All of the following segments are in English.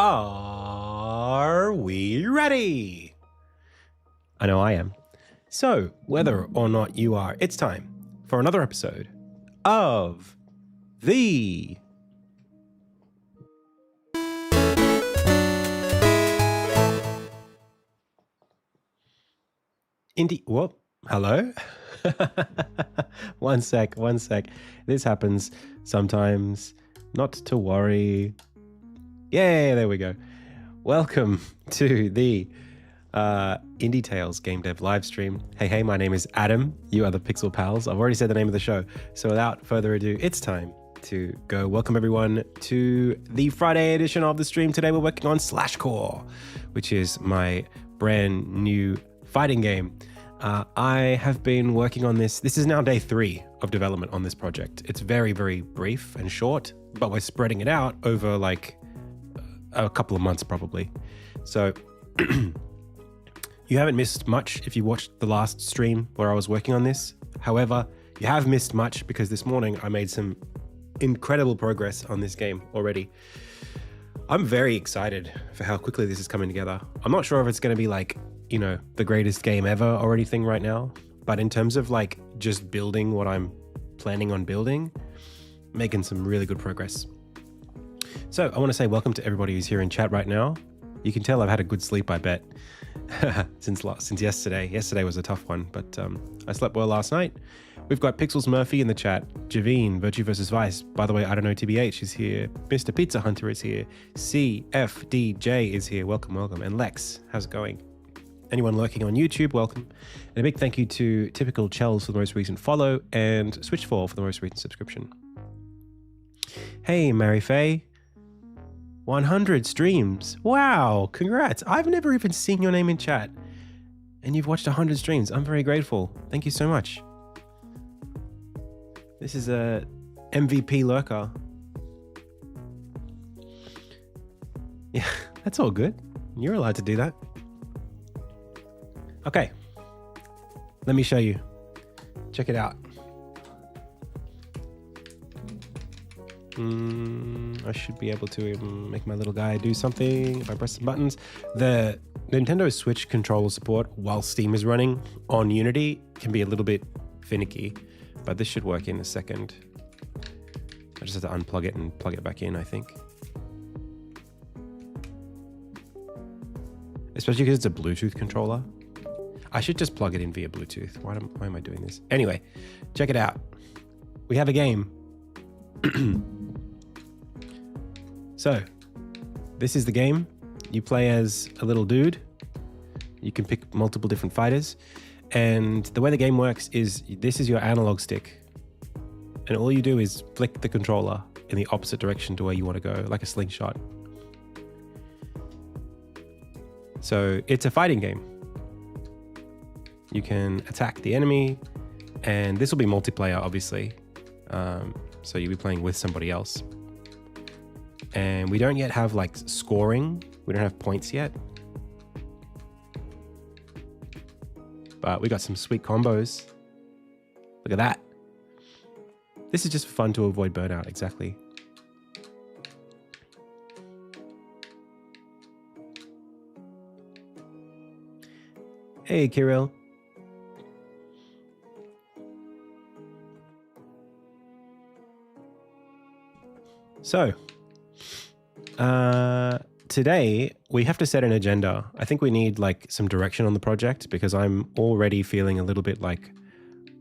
Are we ready? I know I am. So, whether or not you are, it's time for another episode of the Indie. Whoop. Hello? One sec. This happens sometimes. Not to worry. Yay, there we go. Welcome to the Indie Tales Game Dev live stream. Hey, my name is Adam. You are the Pixel Pals. I've already said the name of the show. So without further ado, it's time to go. Welcome everyone to the Friday edition of the stream. Today we're working on Slashcore, which is my brand new fighting game. I have been working on this. This is now day 3 of development on this project. It's very, very brief and short, but we're spreading it out over like a couple of months probably. So you haven't missed much if you watched the last stream where I was working on this. However, you have missed much because this morning I made some incredible progress on this game already. I'm very excited for how quickly this is coming together. I'm not sure if it's going to be like, you know, the greatest game ever or anything right now, but in terms of like just building what I'm planning on building, making some really good progress. So I want to say welcome to everybody who's here in chat right now. You can tell I've had a good sleep, I bet, since yesterday. Yesterday was a tough one, but I slept well last night. We've got Pixels Murphy in the chat, Javine, Virtue vs. Vice. By the way, I don't know, TBH is here. Mr. Pizza Hunter is here. CFDJ is here. Welcome. And Lex, how's it going? Anyone lurking on YouTube, welcome. And a big thank you to Typical Chells for the most recent follow and Switchfall for the most recent subscription. Hey, Mary Faye. 100 streams. Wow, congrats. I've never even seen your name in chat. And you've watched 100 streams. I'm very grateful. Thank you so much. This is a MVP lurker. Yeah, that's all good. You're allowed to do that. Okay. Let me show you. Check it out. I should be able to make my little guy do something if I press some buttons. The Nintendo Switch controller support while Steam is running on Unity can be a little bit finicky, but this should work in a second. I just have to unplug it and plug it back in, I think. Especially because it's a Bluetooth controller. I should just plug it in via Bluetooth. Why am I doing this? Anyway, check it out. We have a game. So, this is the game. You play as a little dude. You can pick multiple different fighters. And the way the game works is this is your analog stick. And all you do is flick the controller in the opposite direction to where you want to go, like a slingshot. So, it's a fighting game. You can attack the enemy, and this will be multiplayer, obviously. So you'll be playing with somebody else. And we don't yet have like scoring. We don't have points yet. But we got some sweet combos. Look at that. This is just for fun to avoid burnout, exactly. Hey, Kirill. So, today we have to set an agenda. I think we need like some direction on the project because I'm already feeling a little bit like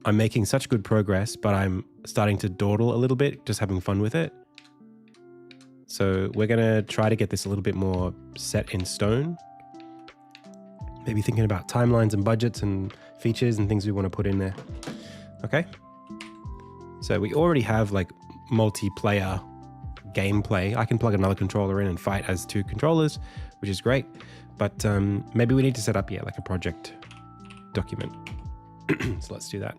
I'm making such good progress, but I'm starting to dawdle a little bit, just having fun with it. So we're going to try to get this a little bit more set in stone. Maybe thinking about timelines and budgets and features and things we want to put in there. Okay. So we already have like multiplayer gameplay. I can plug another controller in and fight as 2 controllers, which is great. But maybe we need to set up, like a project document. So let's do that.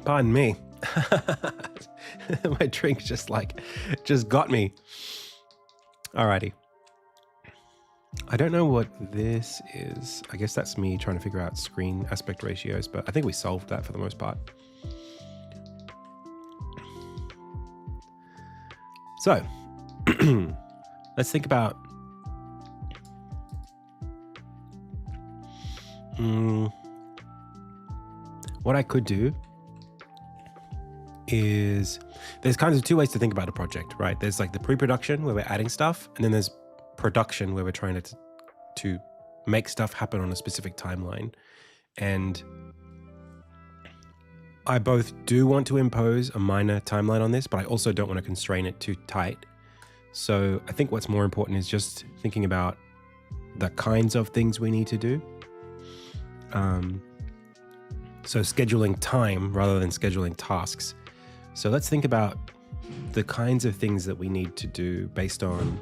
Pardon me. My drink just got me. Alrighty. I don't know what this is. I guess that's me trying to figure out screen aspect ratios, but I think we solved that for the most part. So let's think about what I could do is there's kind of two ways to think about a project, right? There's like the pre-production where we're adding stuff, and then there's production where we're trying to make stuff happen on a specific timeline. And I both do want to impose a minor timeline on this, but I also don't want to constrain it too tight. So I think what's more important is just thinking about the kinds of things we need to do. So scheduling time rather than scheduling tasks. So let's think about the kinds of things that we need to do based on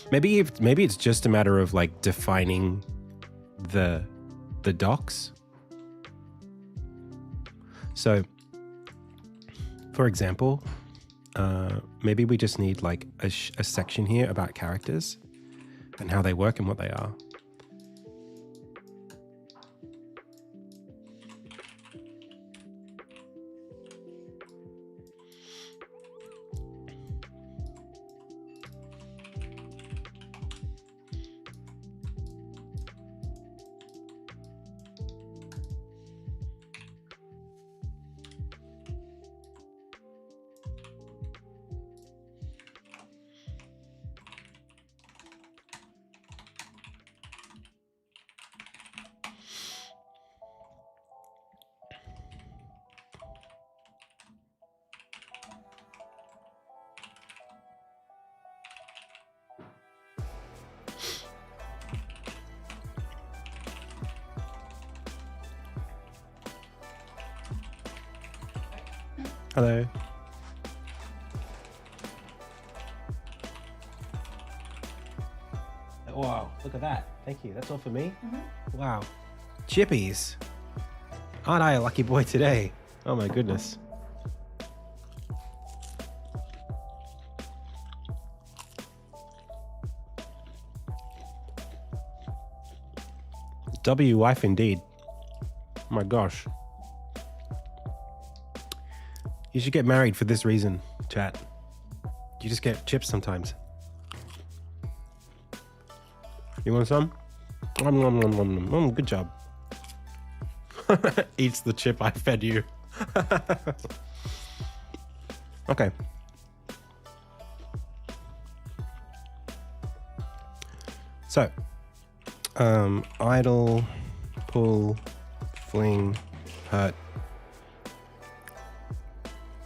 maybe it's just a matter of like defining the docs. So for example, maybe we just need like a section here about characters and how they work and what they are. Hello. Wow, look at that. Thank you. That's all for me? Mm-hmm. Wow. Chippies. Aren't I a lucky boy today? Oh my goodness. W wife indeed. Oh my gosh. You should get married for this reason, chat. You just get chips sometimes. You want some? Good job. Eats the chip I fed you. Okay. So, idle, pull, fling, hurt.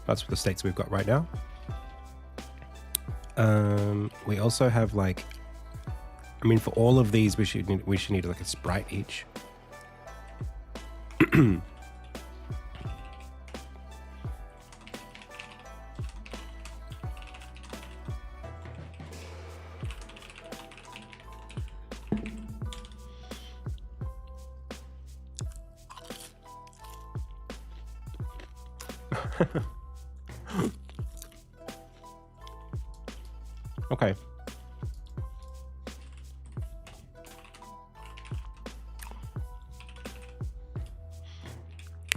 That's the states we've got right now. We also have like, I mean, for all of these, we should need like a sprite each. Okay.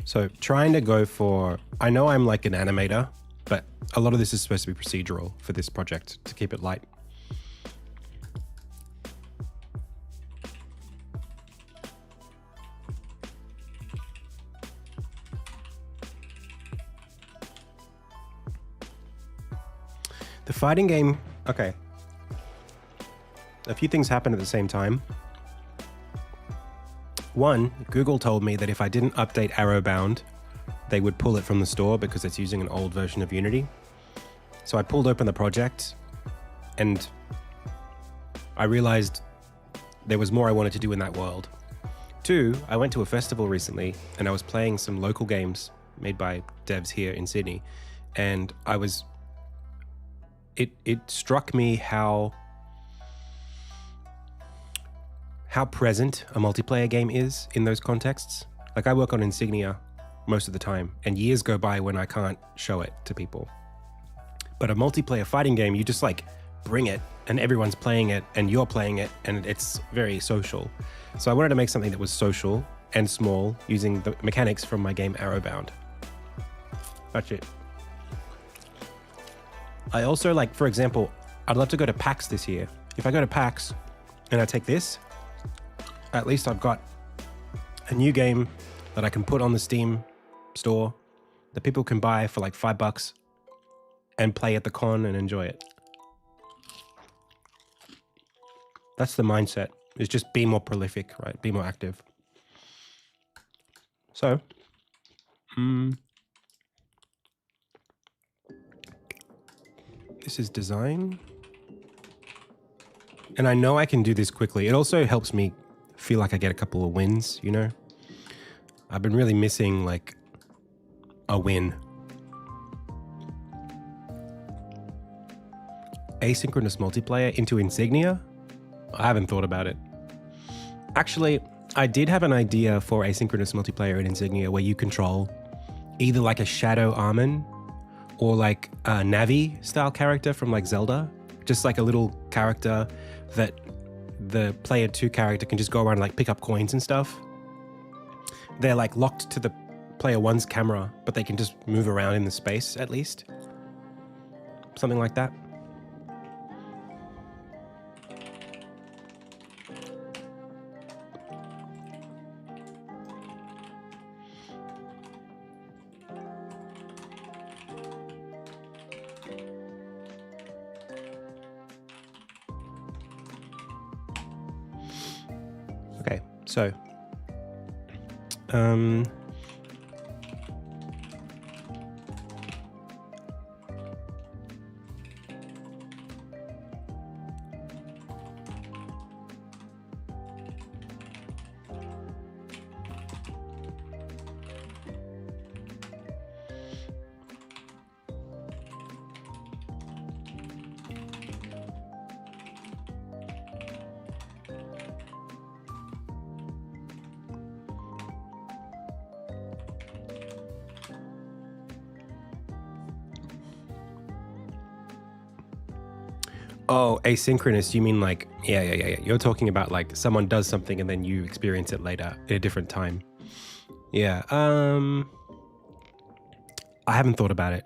So trying to go for, I know I'm like an animator, but a lot of this is supposed to be procedural for this project to keep it light. The fighting game, okay. A few things happened at the same time. One, Google told me that if I didn't update Arrowbound, they would pull it from the store because it's using an old version of Unity. So I pulled open the project and I realized there was more I wanted to do in that world. Two, I went to a festival recently and I was playing some local games made by devs here in Sydney, and it struck me how present a multiplayer game is in those contexts. Like I work on Insignia most of the time, and years go by when I can't show it to people. But a multiplayer fighting game, you just like bring it and everyone's playing it and you're playing it and it's very social. So I wanted to make something that was social and small using the mechanics from my game Arrowbound. That's it. I also like, for example, I'd love to go to PAX this year. If I go to PAX and I take this, at least I've got a new game that I can put on the Steam store that people can buy for like $5 and play at the con and enjoy it. That's the mindset. Is just be more prolific, right? Be more active. So, this is design. And I know I can do this quickly. It also helps me feel like I get a couple of wins, you know? I've been really missing like a win. Asynchronous multiplayer into Insignia? I haven't thought about it. Actually, I did have an idea for asynchronous multiplayer in Insignia where you control either like a Shadow Armin or like a Navi style character from like Zelda. Just like a little character that the player 2 character can just go around and like pick up coins and stuff. They're like locked to the player 1's camera, but they can just move around in the space at least. Something like that. Okay, so oh, asynchronous, you mean like, yeah. You're talking about like someone does something and then you experience it later at a different time. Yeah, I haven't thought about it.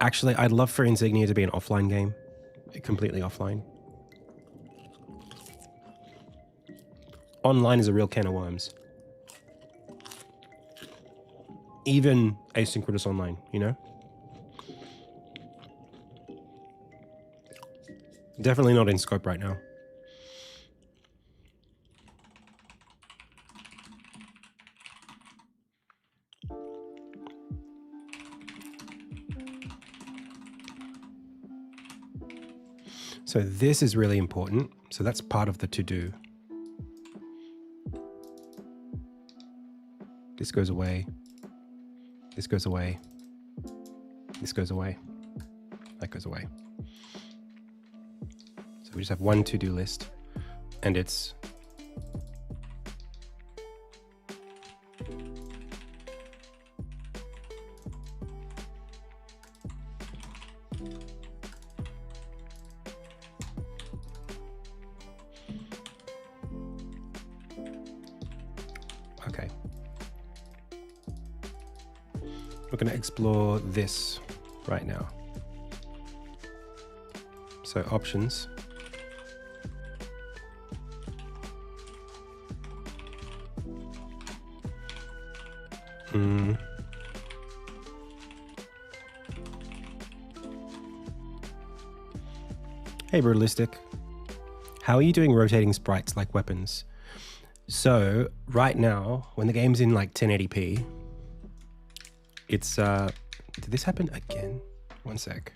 Actually, I'd love for Insignia to be an offline game. Completely offline. Online is a real can of worms. Even asynchronous online, you know? Definitely not in scope right now. So this is really important. So that's part of the to-do. This goes away. This goes away. This goes away. That goes away. So we just have one to-do list, and it's okay. We're going to explore this right now. So options. Hey, Brutalistic. How are you doing rotating sprites like weapons? So right now, when the game's in like 1080p, it's, did this happen again? One sec.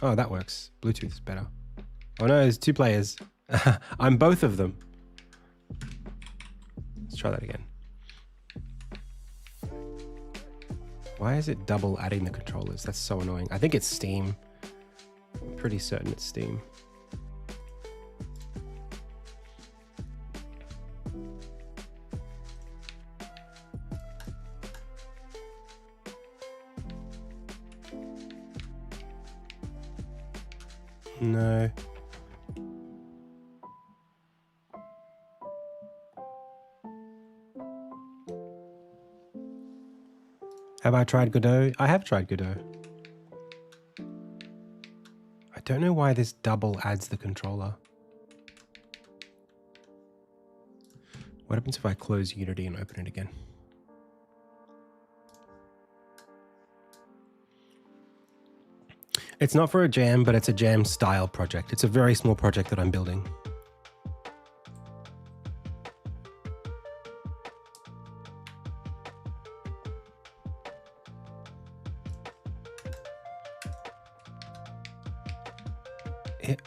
Oh, that works. Bluetooth is better. Oh no, there's 2 players. I'm both of them. Let's try that again. Why is it double adding the controllers? That's so annoying. I think it's Steam. I'm pretty certain it's Steam. No. Have I tried Godot? I have tried Godot. I don't know why this double adds the controller. What happens if I close Unity and open it again? It's not for a jam, but it's a jam style project. It's a very small project that I'm building.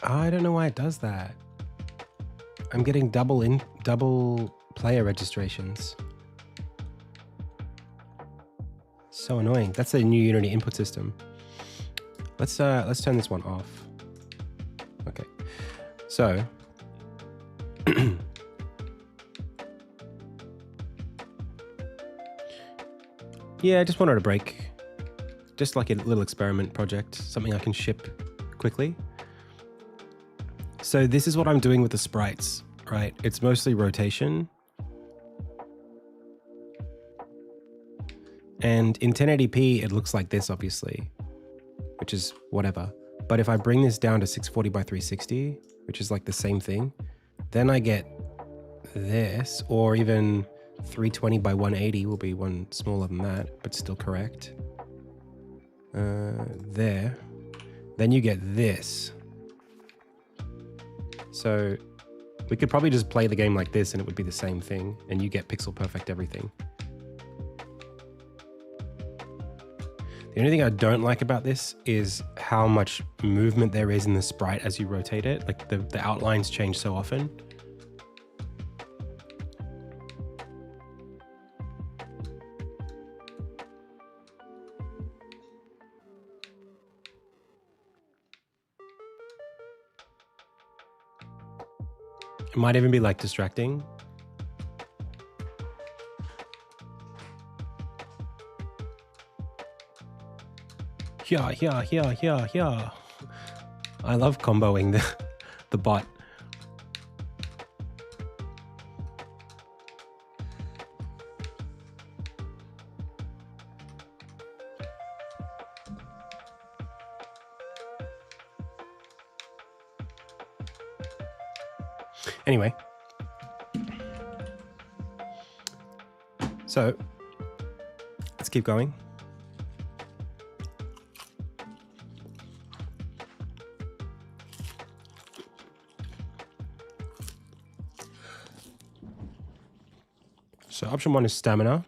I don't know why it does that. I'm getting double player registrations. So annoying. That's the new Unity input system. Let's turn this one off. Okay. So yeah, I just wanted a break. Just like a little experiment project, something I can ship quickly. So this is what I'm doing with the sprites, right? It's mostly rotation. And in 1080p, it looks like this, obviously, which is whatever. But if I bring this down to 640 by 360, which is like the same thing, then I get this, or even 320 by 180 will be one smaller than that, but still correct. There. Then you get this. So we could probably just play the game like this and it would be the same thing, and you get pixel perfect everything. The only thing I don't like about this is how much movement there is in the sprite as you rotate it. Like the outlines change so often. It might even be like distracting. Yeah. I love comboing the bot. Anyway, so let's keep going. So option 1 is stamina.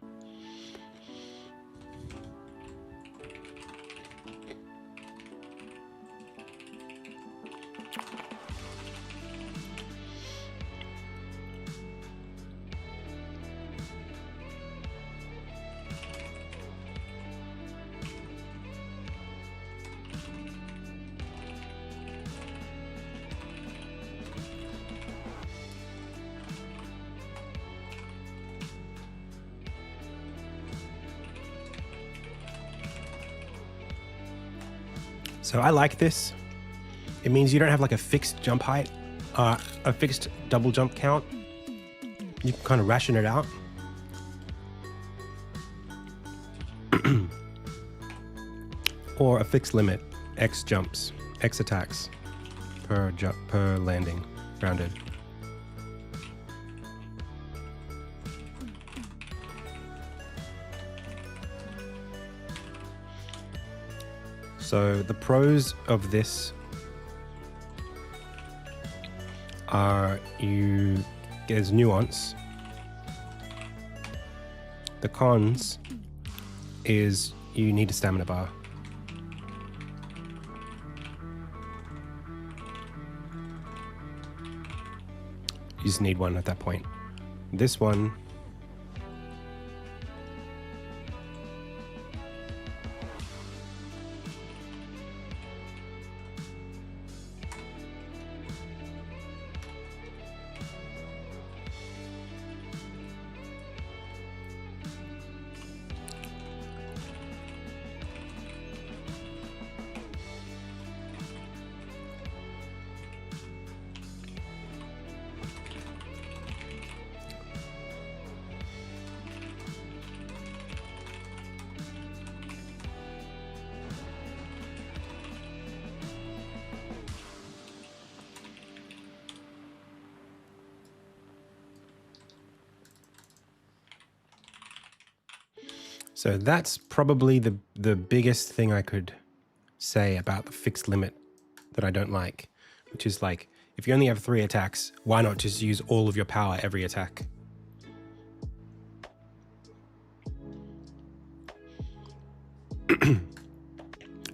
So I like this. It means you don't have like a fixed jump height, a fixed double jump count. You can kind of ration it out. Or a fixed limit, X jumps, X attacks per landing, rounded. So the pros of this are there's nuance. The cons is you need a stamina bar. You just need one at that point. This one, So that's probably the biggest thing I could say about the fixed limit that I don't like, which is like, if you only have 3 attacks, why not just use all of your power every attack?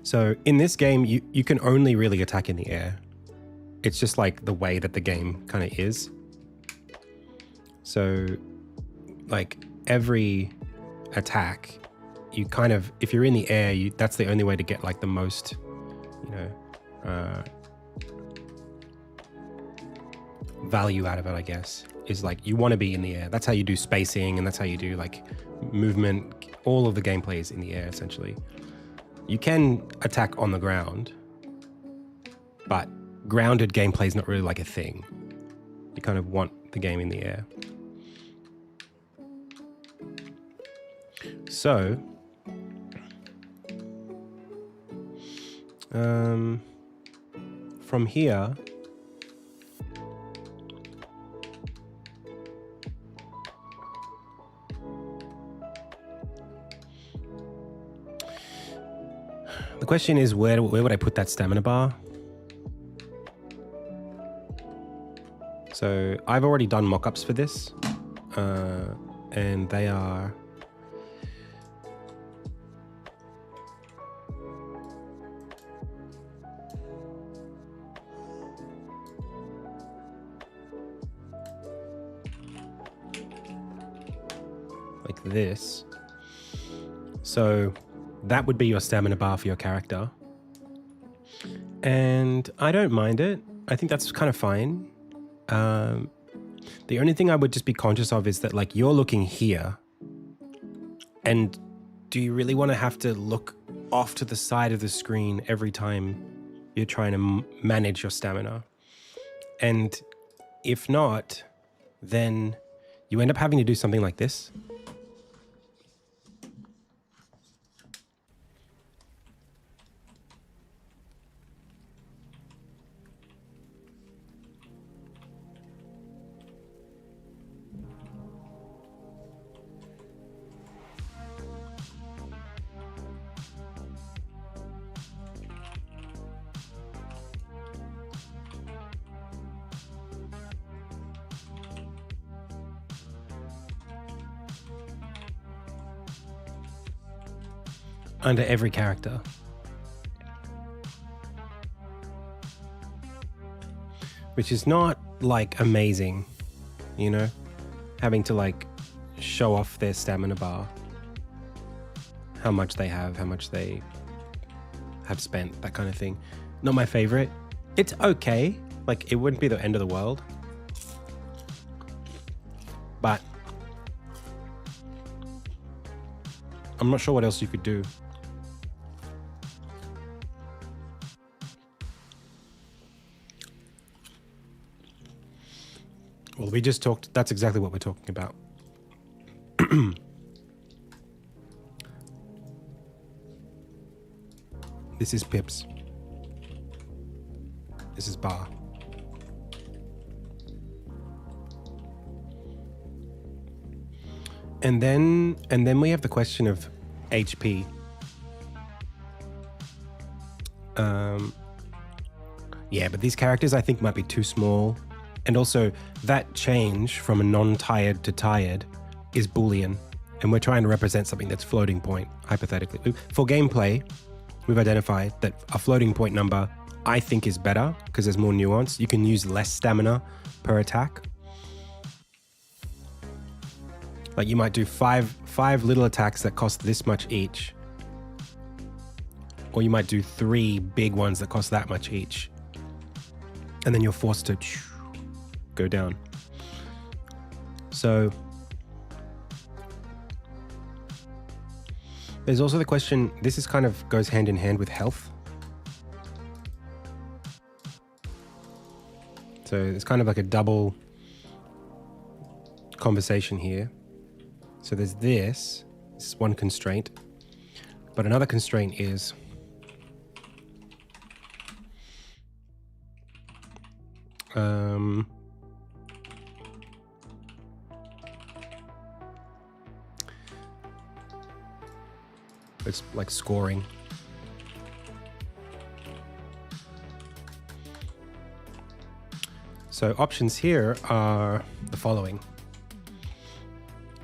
So in this game, you can only really attack in the air. It's just like the way that the game kind of is. So like every attack, you kind of, if you're in the air, that's the only way to get like the most, you know, value out of it, I guess, is like you want to be in the air. That's how you do spacing, and that's how you do like movement. All of the gameplay is in the air, essentially. You can attack on the ground, but grounded gameplay is not really like a thing. You kind of want the game in the air. So, from here, the question is, where would I put that stamina bar? So I've already done mock-ups for this, and they are like this. So that would be your stamina bar for your character. And I don't mind it. I think that's kind of fine. The only thing I would just be conscious of is that like you're looking here, and do you really want to have to look off to the side of the screen every time you're trying to manage your stamina? And if not, then you end up having to do something like this. Under every character. Which is not like amazing, you know, having to like show off their stamina bar, how much they have, how much they have spent, that kind of thing. Not my favorite. It's okay, like it wouldn't be the end of the world, but I'm not sure what else you could do. Well, we just talked, that's exactly what we're talking about. This is pips. This is bar. And then we have the question of HP. Yeah, but these characters I think might be too small. And also, that change from a non-tired to tired is Boolean. And we're trying to represent something that's floating point, hypothetically. For gameplay, we've identified that a floating point number, I think, is better because there's more nuance. You can use less stamina per attack. Like you might do five little attacks that cost this much each. Or you might do 3 big ones that cost that much each. And then you're forced to go down. So there's also the question, this is kind of goes hand in hand with health. So it's kind of like a double conversation here. So there's this is one constraint, but another constraint is It's like scoring. So options here are the following.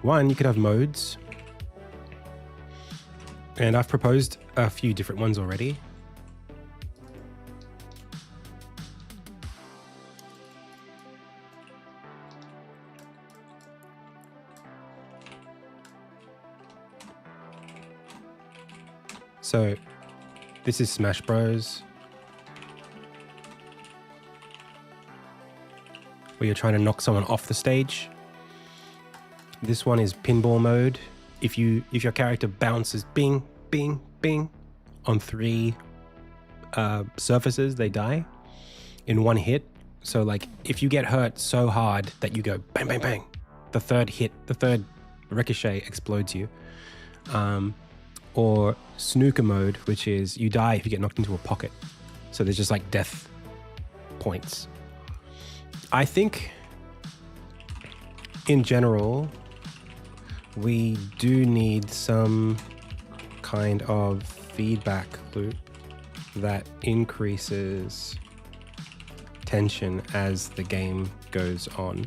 One, you could have modes. And I've proposed a few different ones already. So this is Smash Bros, where you're trying to knock someone off the stage. This one is pinball mode. If your character bounces bing, bing, bing on 3 surfaces, they die in one hit. So like if you get hurt so hard that you go bang, bang, bang, the third ricochet explodes you. Or snooker mode, which is you die if you get knocked into a pocket. So there's just like death points. I think in general, we do need some kind of feedback loop that increases tension as the game goes on.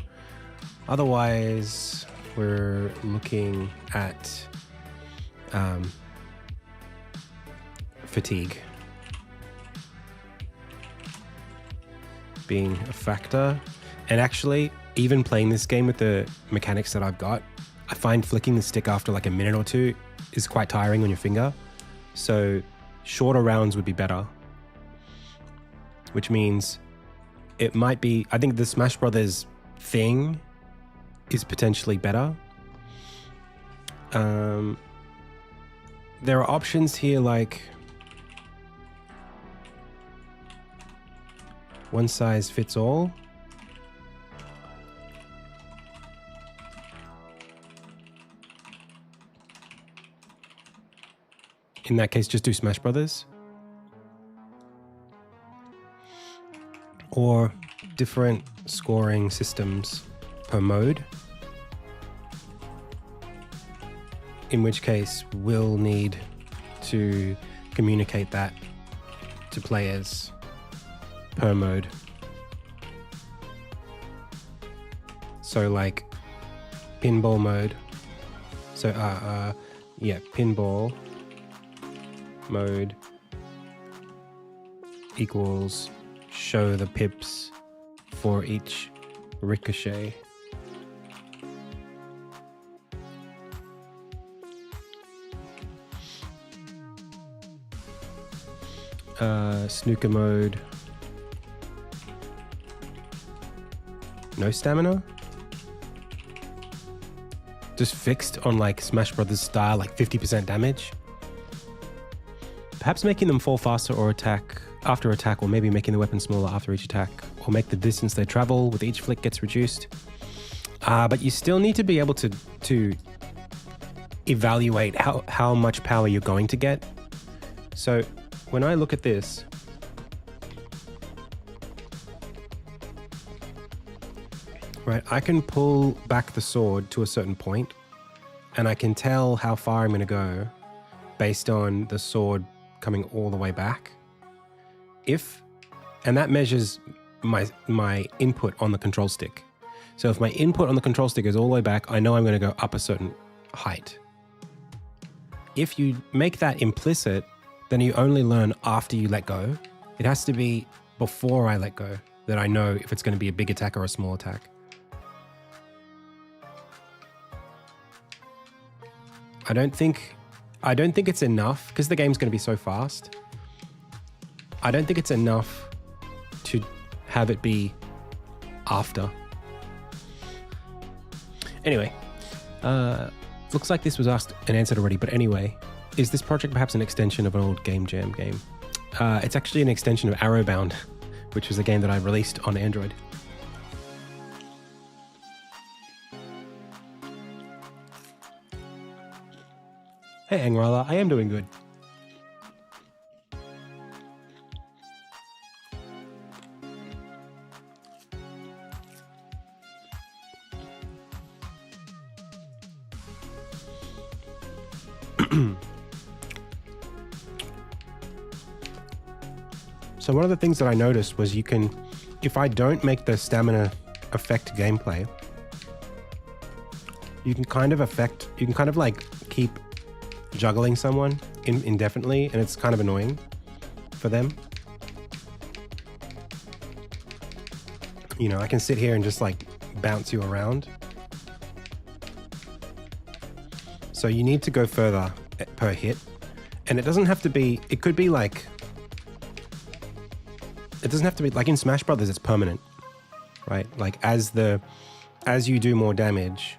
Otherwise, we're looking at fatigue being a factor. And actually, even playing this game with the mechanics that I've got, I find flicking the stick after like a minute or two is quite tiring on your finger. So shorter rounds would be better, which means it might be, I think the Smash Brothers thing is potentially better. There are options here like one size fits all. In that case, just do Smash Brothers. Or different scoring systems per mode. In which case, we'll need to communicate that to players per mode. So like pinball mode. So yeah, pinball mode equals show the pips for each ricochet. Snooker mode, no stamina, just fixed on like Smash Brothers style, like 50% damage. Perhaps making them fall faster or attack after attack, or maybe making the weapon smaller after each attack, or make the distance they travel with each flick gets reduced. But you still need to be able to evaluate how much power you're going to get. So when I look at this, right, I can pull back the sword to a certain point, and I can tell how far I'm going to go based on the sword coming all the way back. And that measures my input on the control stick. So if my input on the control stick is all the way back, I know I'm going to go up a certain height. If you make that implicit, then you only learn after you let go. It has to be before I let go that I know if it's going to be a big attack or a small attack. I don't think it's enough, because the game's going to be so fast. I don't think it's enough to have it be after. Anyway, looks like this was asked and answered already, but anyway, is this project perhaps an extension of an old Game Jam game? It's actually an extension of Arrowbound, which was a game that I released on Android. Hey Angrala, I am doing good. So one of the things that I noticed was you can, if I don't make the stamina affect gameplay, you can kind of like keep juggling someone indefinitely, and it's kind of annoying for them. You know, I can sit here and just like bounce you around. So you need to go further per hit. And it doesn't have to be, it could be like, it doesn't have to be like in Smash Brothers, it's permanent, right? Like as you do more damage,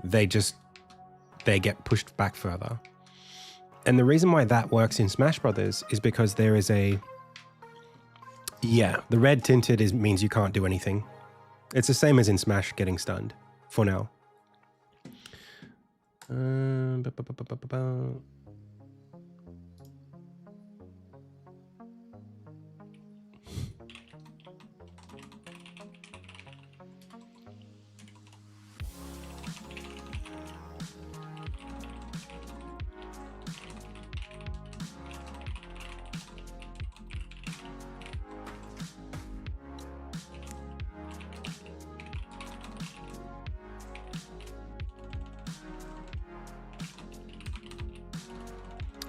they get pushed back further. And the reason why that works in Smash Brothers is because there is a, yeah, the red tinted means you can't do anything. It's the same as in Smash getting stunned for now.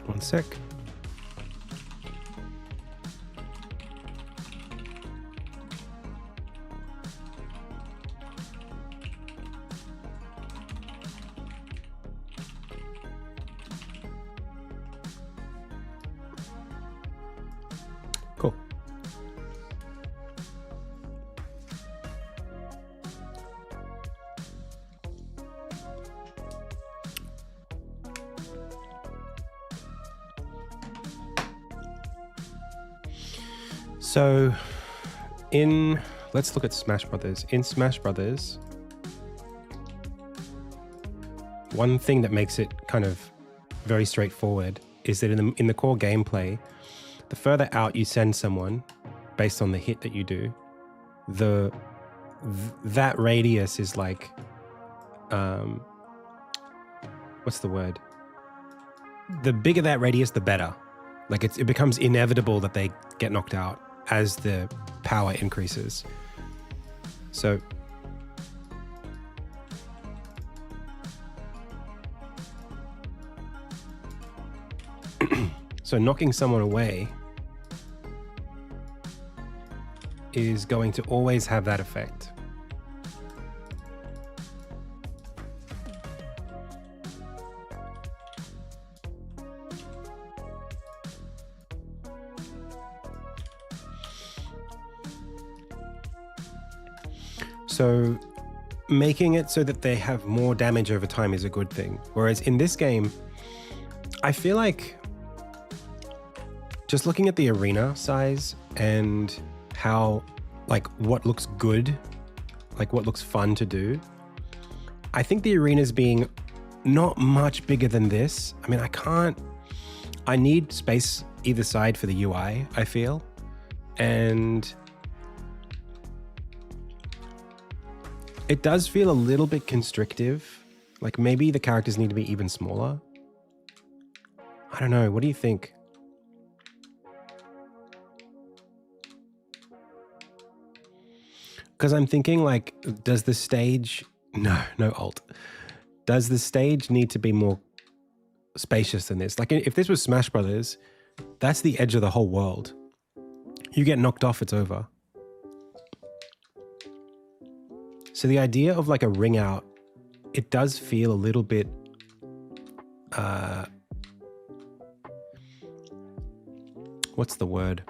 One sec. Cool. So let's look at Smash Brothers. In Smash Brothers, one thing that makes it kind of very straightforward is that in the core gameplay, the further out you send someone based on the hit that you do, that radius is like, what's the word? The bigger that radius, the better. Like it becomes inevitable that they get knocked out as the power increases. So knocking someone away is going to always have that effect. So making it so that they have more damage over time is a good thing. Whereas in this game, I feel like just looking at the arena size and how, like, what looks good, like what looks fun to do, I think the arenas being not much bigger than this. I mean, I need space either side for the UI, I feel. And it does feel a little bit constrictive. Like maybe the characters need to be even smaller. I don't know. What do you think? Because I'm thinking like, does the stage... No alt. Does the stage need to be more spacious than this? Like if this was Smash Brothers, that's the edge of the whole world. You get knocked off, it's over. So the idea of like a ring out, it does feel a little bit, what's the word?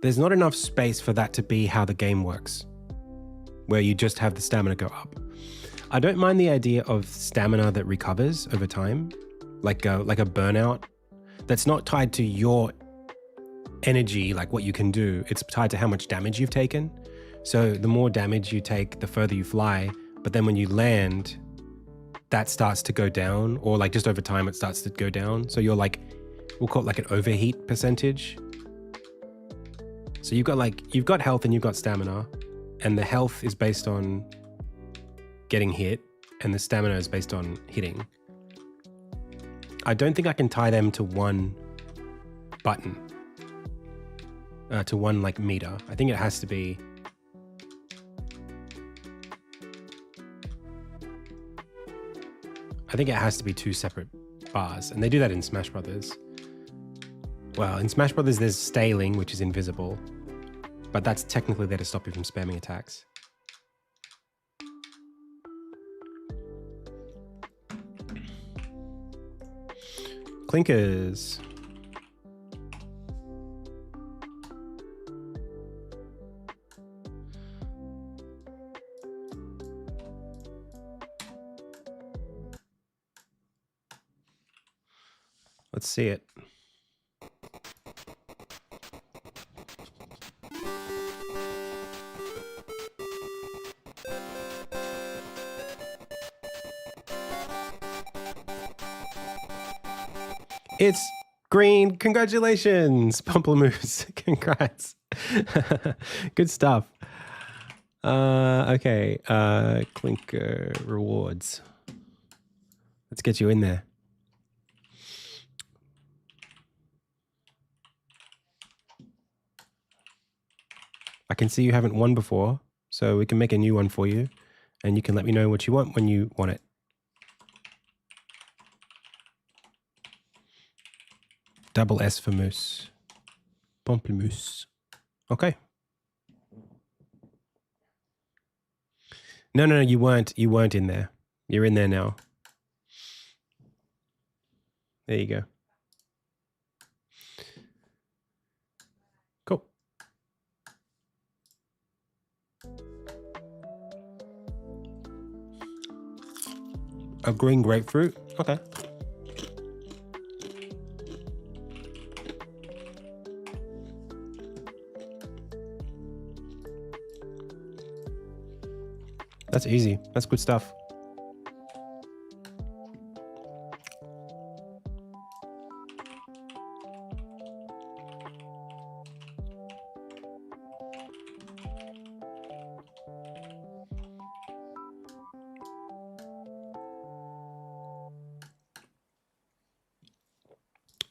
There's not enough space for that to be how the game works, where you just have the stamina go up. I don't mind the idea of stamina that recovers over time, like a burnout that's not tied to your energy, like what you can do. It's tied to how much damage you've taken. So the more damage you take, the further you fly. But then when you land, that starts to go down, or like just over time, it starts to go down. So you're like, we'll call it like an overheat percentage. So you've got health and you've got stamina, and the health is based on getting hit and the stamina is based on hitting. I don't think I can tie them to one button. to 1 like meter. I think it has to be. I think it has to be 2 separate bars, and they do that in Smash Brothers. Well, in Smash Brothers, there's staling, which is invisible, but that's technically there to stop you from spamming attacks. Clinkers. Let's see it. It's green. Congratulations, Pomplamoose. Congrats. Good stuff. Okay. Clinker rewards. Let's get you in there. I can see you haven't won before, so we can make a new one for you, and you can let me know what you want when you want it. Double S for moose. Pomplamoose. Okay. No, you weren't in there. You're in there now. There you go. Cool. A green grapefruit. Okay. That's easy. That's good stuff.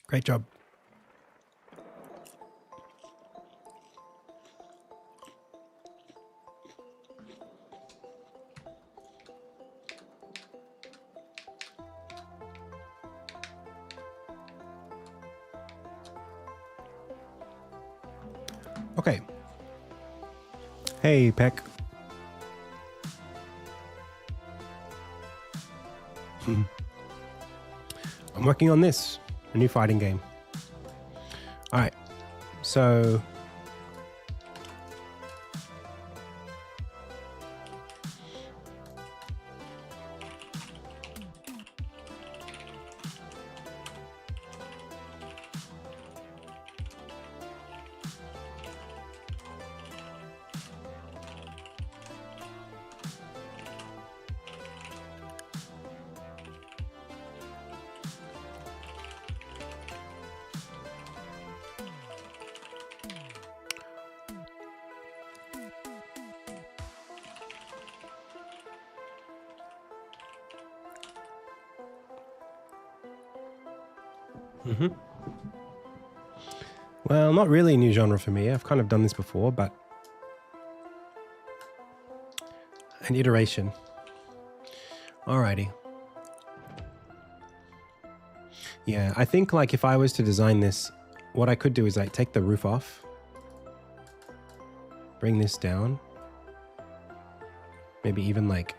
Great job. Okay. Hey, Peck. I'm working on this, a new fighting game. All right. So well, not really a new genre for me. I've kind of done this before, but an iteration. Alrighty. Yeah, I think like if I was to design this, what I could do is like take the roof off, bring this down, maybe even like,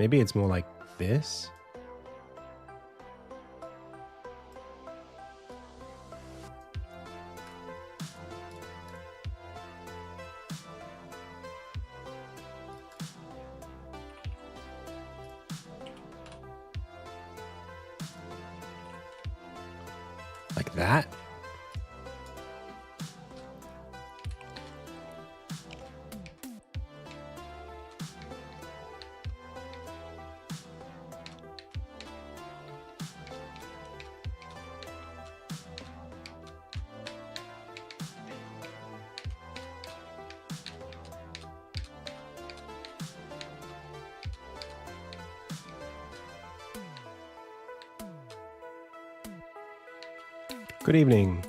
maybe it's more like this. Like that. Good evening.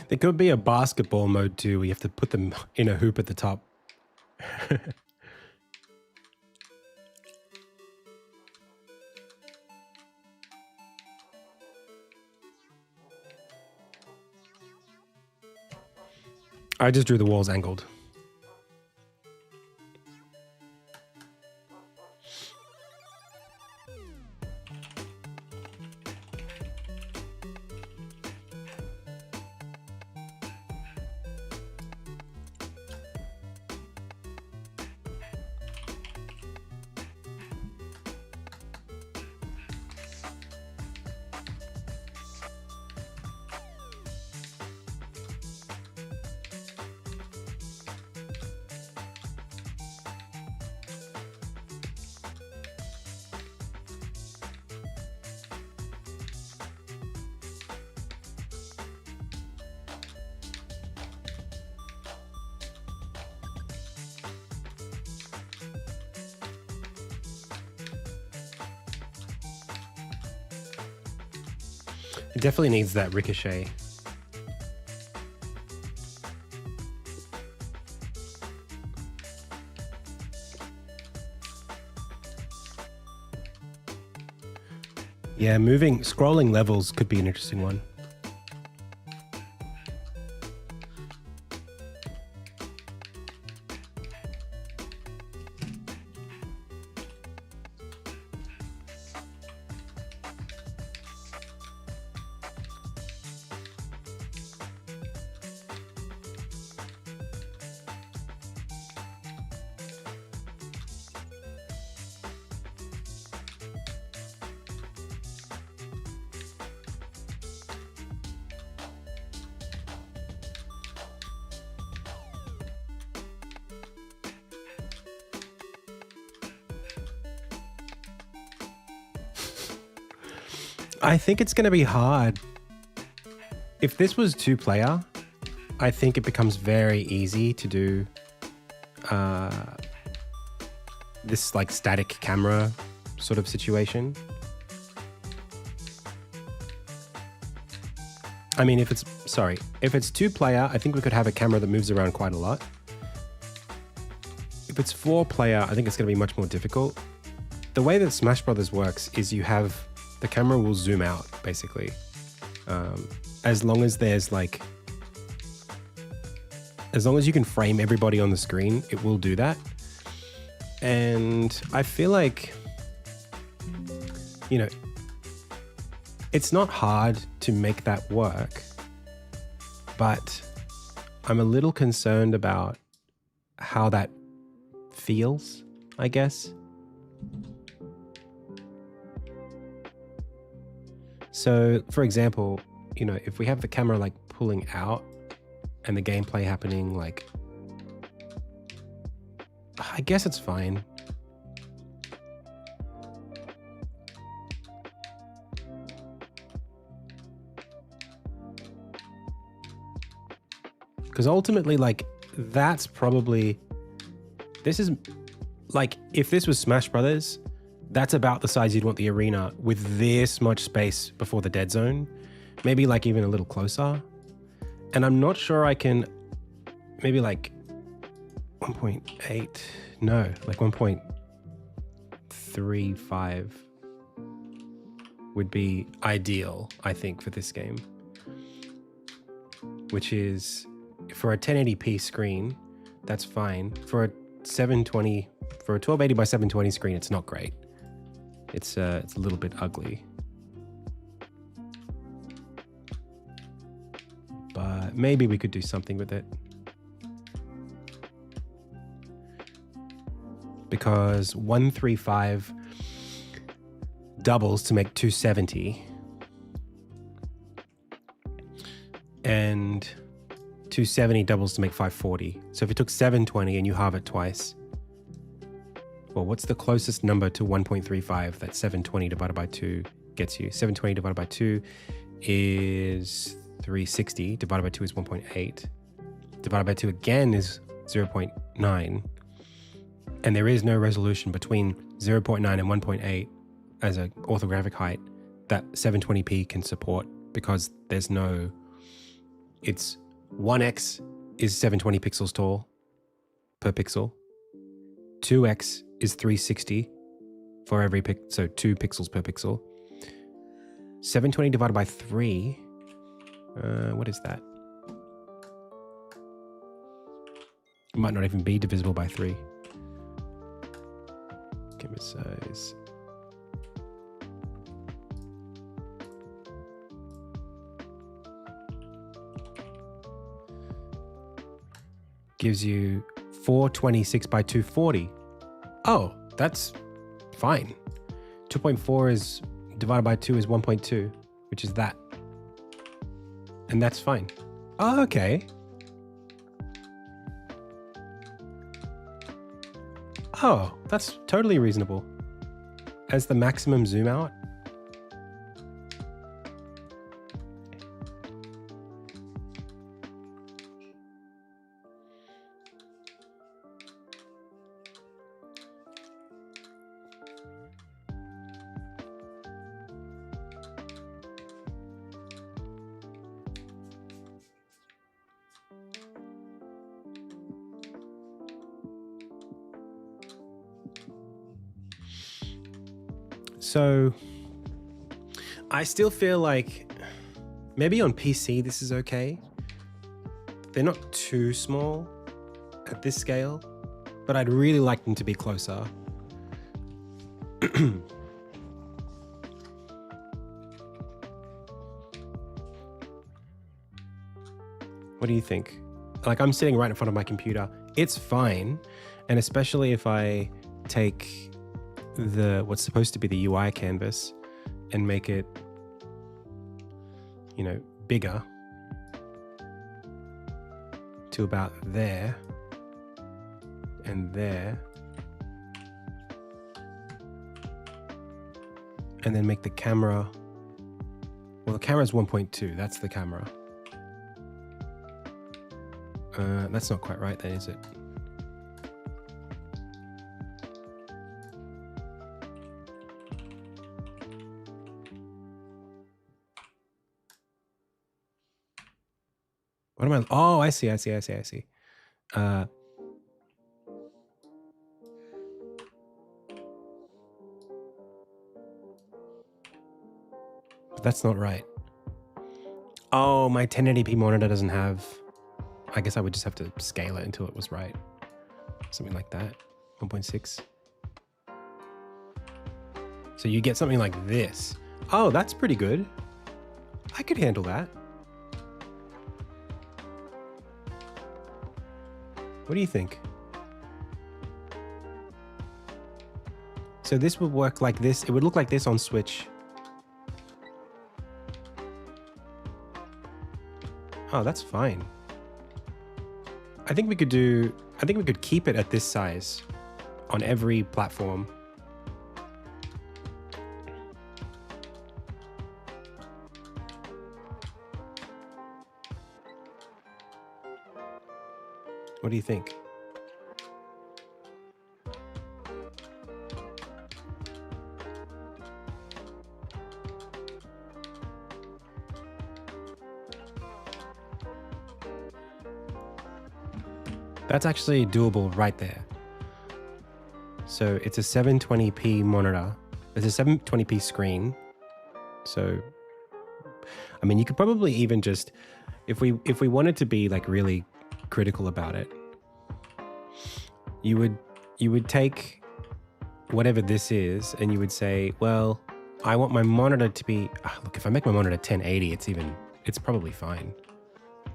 There could be a basketball mode too, where you have to put them in a hoop at the top. I just drew the walls angled. It definitely needs that ricochet. Yeah, scrolling levels could be an interesting one. I think it's going to be hard. If this was 2-player, I think it becomes very easy to do this like static camera sort of situation. I mean, if it's 2-player, I think we could have a camera that moves around quite a lot. If it's 4-player, I think it's going to be much more difficult. The way that Smash Brothers works is the camera will zoom out, basically. As long as you can frame everybody on the screen, it will do that. And I feel like, it's not hard to make that work, but I'm a little concerned about how that feels, I guess. So, for example, if we have the camera like pulling out and the gameplay happening, like, I guess it's fine. Because ultimately, like, this is like, if this was Smash Brothers, that's about the size you'd want the arena with this much space before the dead zone. Maybe like even a little closer. And I'm not sure I can, maybe like 1.8, no, like 1.35 would be ideal, I think, for this game. Which is, for a 1080p screen, that's fine. For a 1280 by 720 screen, it's not great. It's a little bit ugly. But maybe we could do something with it. Because 135 doubles to make 270. And 270 doubles to make 540. So if it took 720 and you halve it twice, well, what's the closest number to 1.35 that 720 divided by 2 gets you? 720 divided by 2 is 360. Divided by 2 is 1.8. Divided by 2 again is 0.9. And there is no resolution between 0.9 and 1.8 as an orthographic height that 720p can support, because there's no it's 1x is 720 pixels tall per pixel. 2x is 360 for every so 2 pixels per pixel. 720 divided by 3, what is that? It might not even be divisible by 3. Camera size. Gives you 426 by 240. Oh, that's fine. 2.4 is divided by 2 is 1.2, which is that. And that's fine. Oh, okay. Oh, that's totally reasonable. As the maximum zoom out. So I still feel like maybe on PC this is okay. They're not too small at this scale, but I'd really like them to be closer. What do you think? Like, I'm sitting right in front of my computer. It's fine. And especially if I take what's supposed to be the UI canvas and make it, you know, bigger to about there and there, and then make the camera, well, the camera's 1.2, that's the camera. That's not quite right then, is it? What am I? Oh, I see. But that's not right. Oh, my 1080p monitor doesn't have... I guess I would just have to scale it until it was right. Something like that. 1.6. So you get something like this. Oh, that's pretty good. I could handle that. What do you think? So this would work like this. It would look like this on Switch. Oh, that's fine. I think we could keep it at this size on every platform. What do you think? That's actually doable right there. So it's a 720p monitor. It's a 720p screen. So, I mean, you could probably even just, if we wanted to be like really critical about it, you would take whatever this is and you would say, well, I want my monitor to be, look, if I make my monitor 1080, it's probably fine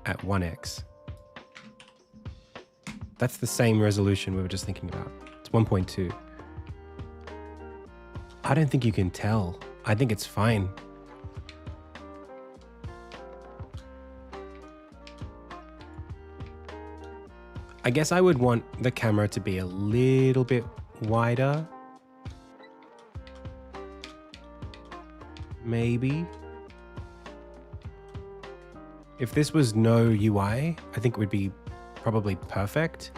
at 1x. That's the same resolution we were just thinking about. It's 1.2. I don't think you can tell. I think it's fine. I guess I would want the camera to be a little bit wider. Maybe. If this was no UI, I think it would be probably perfect.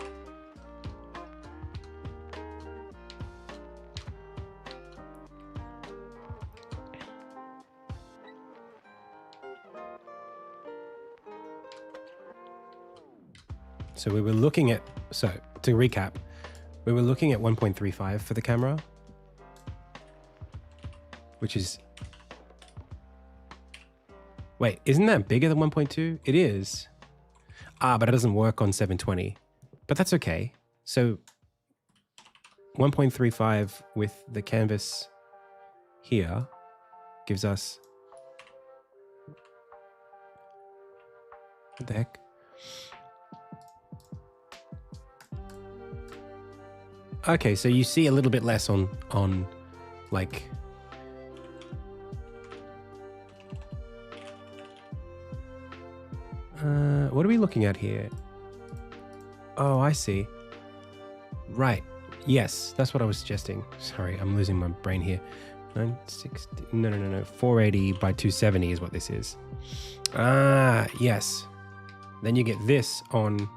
So we were looking at, so to recap, we were looking at 1.35 for the camera, which is, wait, isn't that bigger than 1.2? It is. But it doesn't work on 720, but that's okay. So 1.35 with the canvas here gives us, what the heck? Okay, so you see a little bit less on like, what are we looking at here? Oh, I see. Right. Yes, that's what I was suggesting. Sorry, I'm losing my brain here. 960. No. 480 by 270 is what this is. Yes. Then you get this on,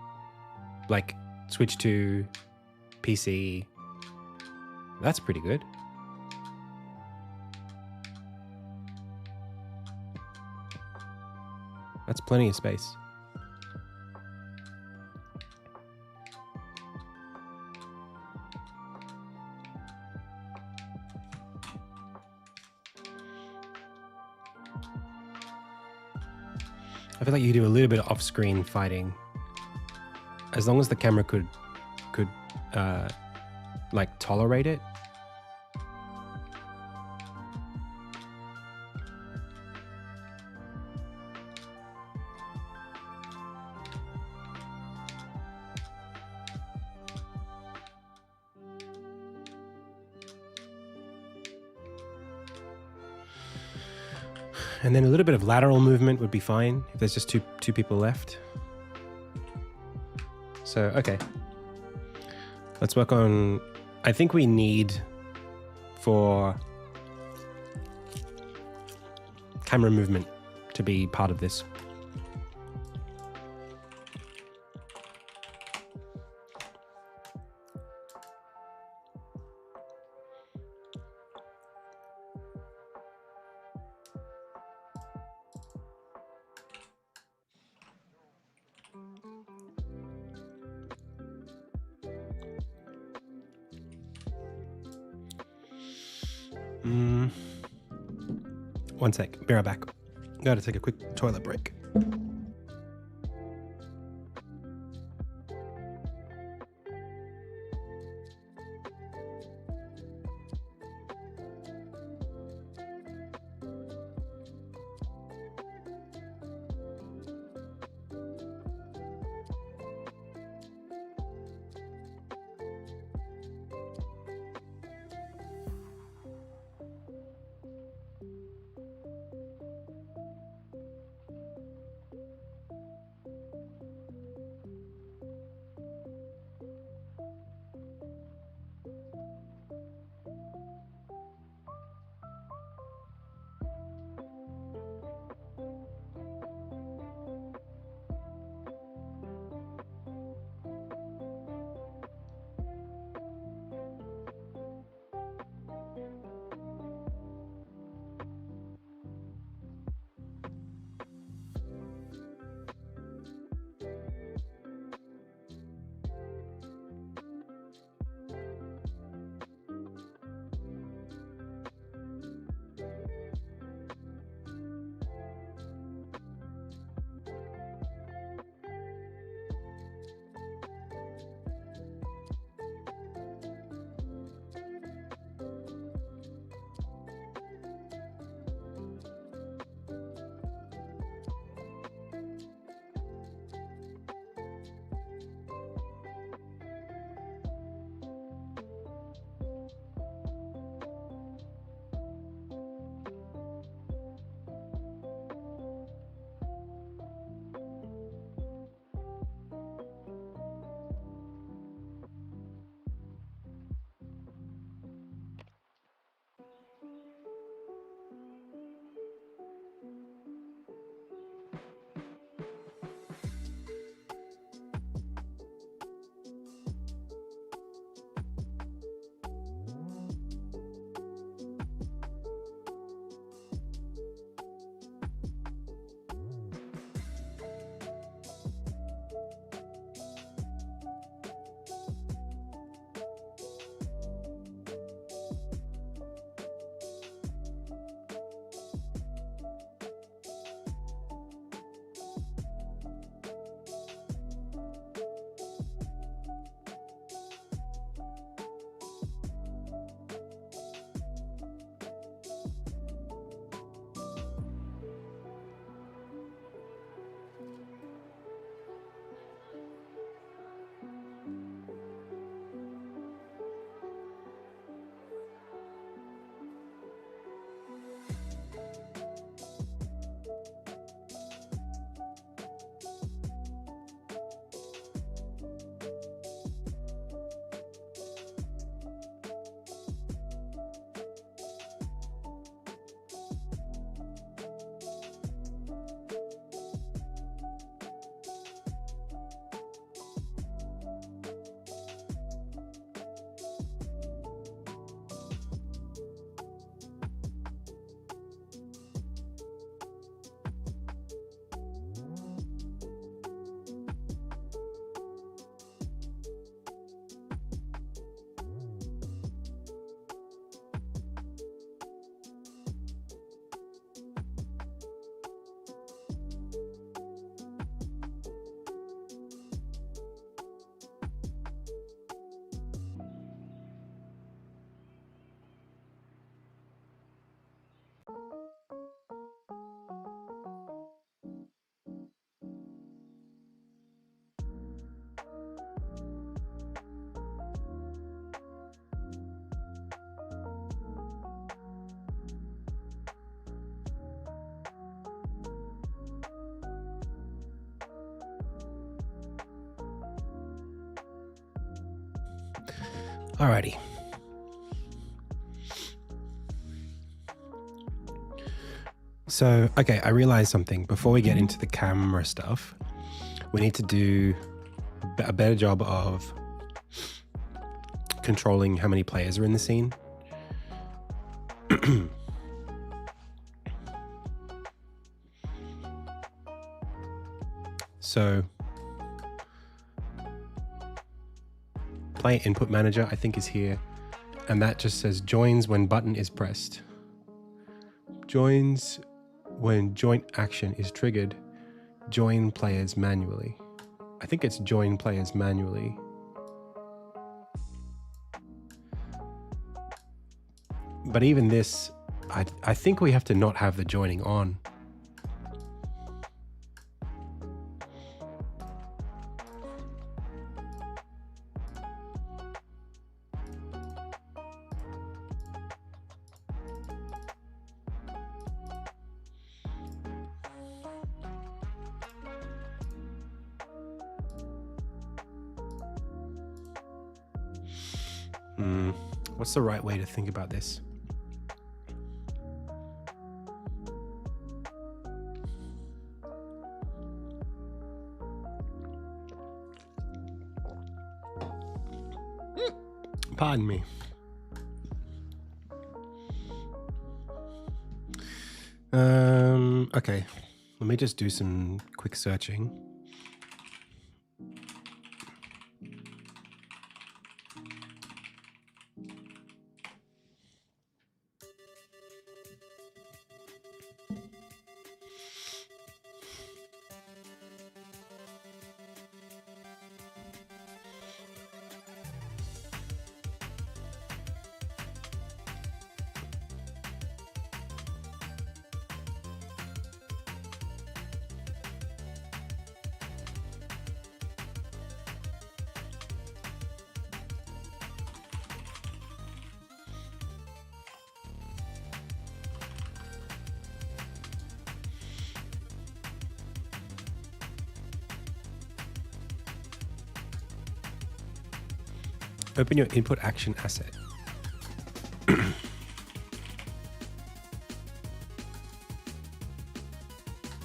like, switch to PC. That's pretty good. That's plenty of space. I feel like you could do a little bit of off-screen fighting, as long as the camera could like tolerate it. And then a little bit of lateral movement would be fine if there's just two people left. So, okay. Let's work on, I think we need for camera movement to be part of this. One sec, be right back. Gotta take a quick toilet break. Alrighty. So, okay, I realized something. Before we get into the camera stuff, we need to do a better job of controlling how many players are in the scene. So, play input manager, I think, is here. And that just says joins when button is pressed. Joins when joint action is triggered. Join players manually. I think it's join players manually. But even this, I think we have to not have the joining on. What's the right way to think about this? Pardon me. Okay, let me just do some quick searching. Open your input action asset.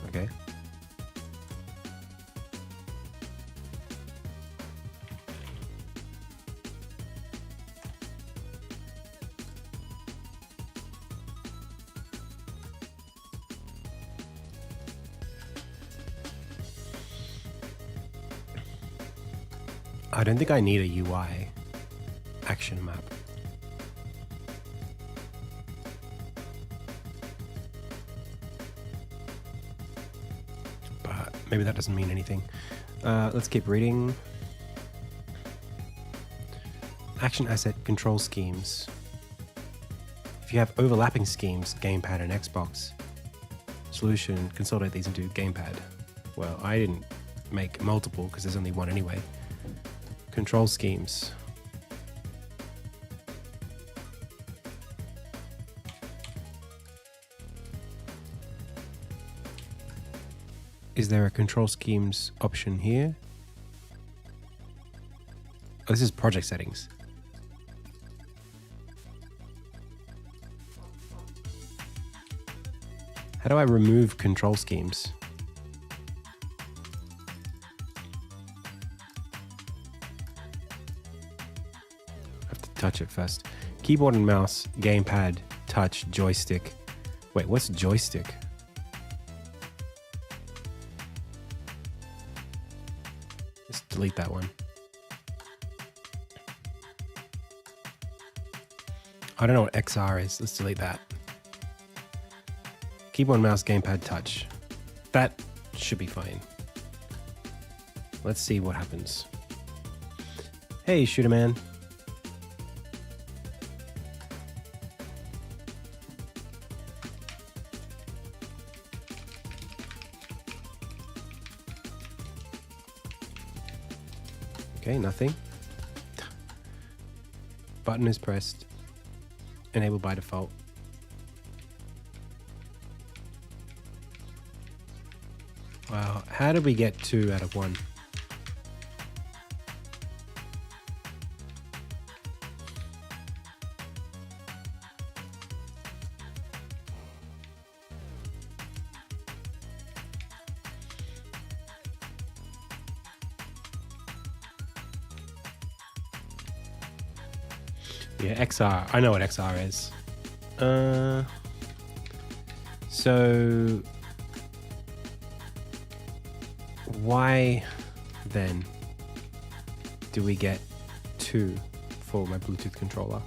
Okay. I don't think I need a UI action map. But maybe that doesn't mean anything. Let's keep reading. Action asset control schemes. If you have overlapping schemes, gamepad and Xbox solution, consolidate these into gamepad. Well, I didn't make multiple because there's only one anyway. Control schemes. Is there a control schemes option here? Oh, this is project settings. How do I remove control schemes? I have to touch it first. Keyboard and mouse, gamepad, touch, joystick. Wait, what's joystick? Let's delete that one. I don't know what XR is. Let's delete that. Keyboard, mouse, gamepad, touch. That should be fine. Let's see what happens. Hey, Shooter Man. Okay, nothing. Button is pressed. Enabled by default. Wow, how did we get 2 out of 1? Yeah, XR. I know what XR is. So why then do we get 2 for my Bluetooth controller?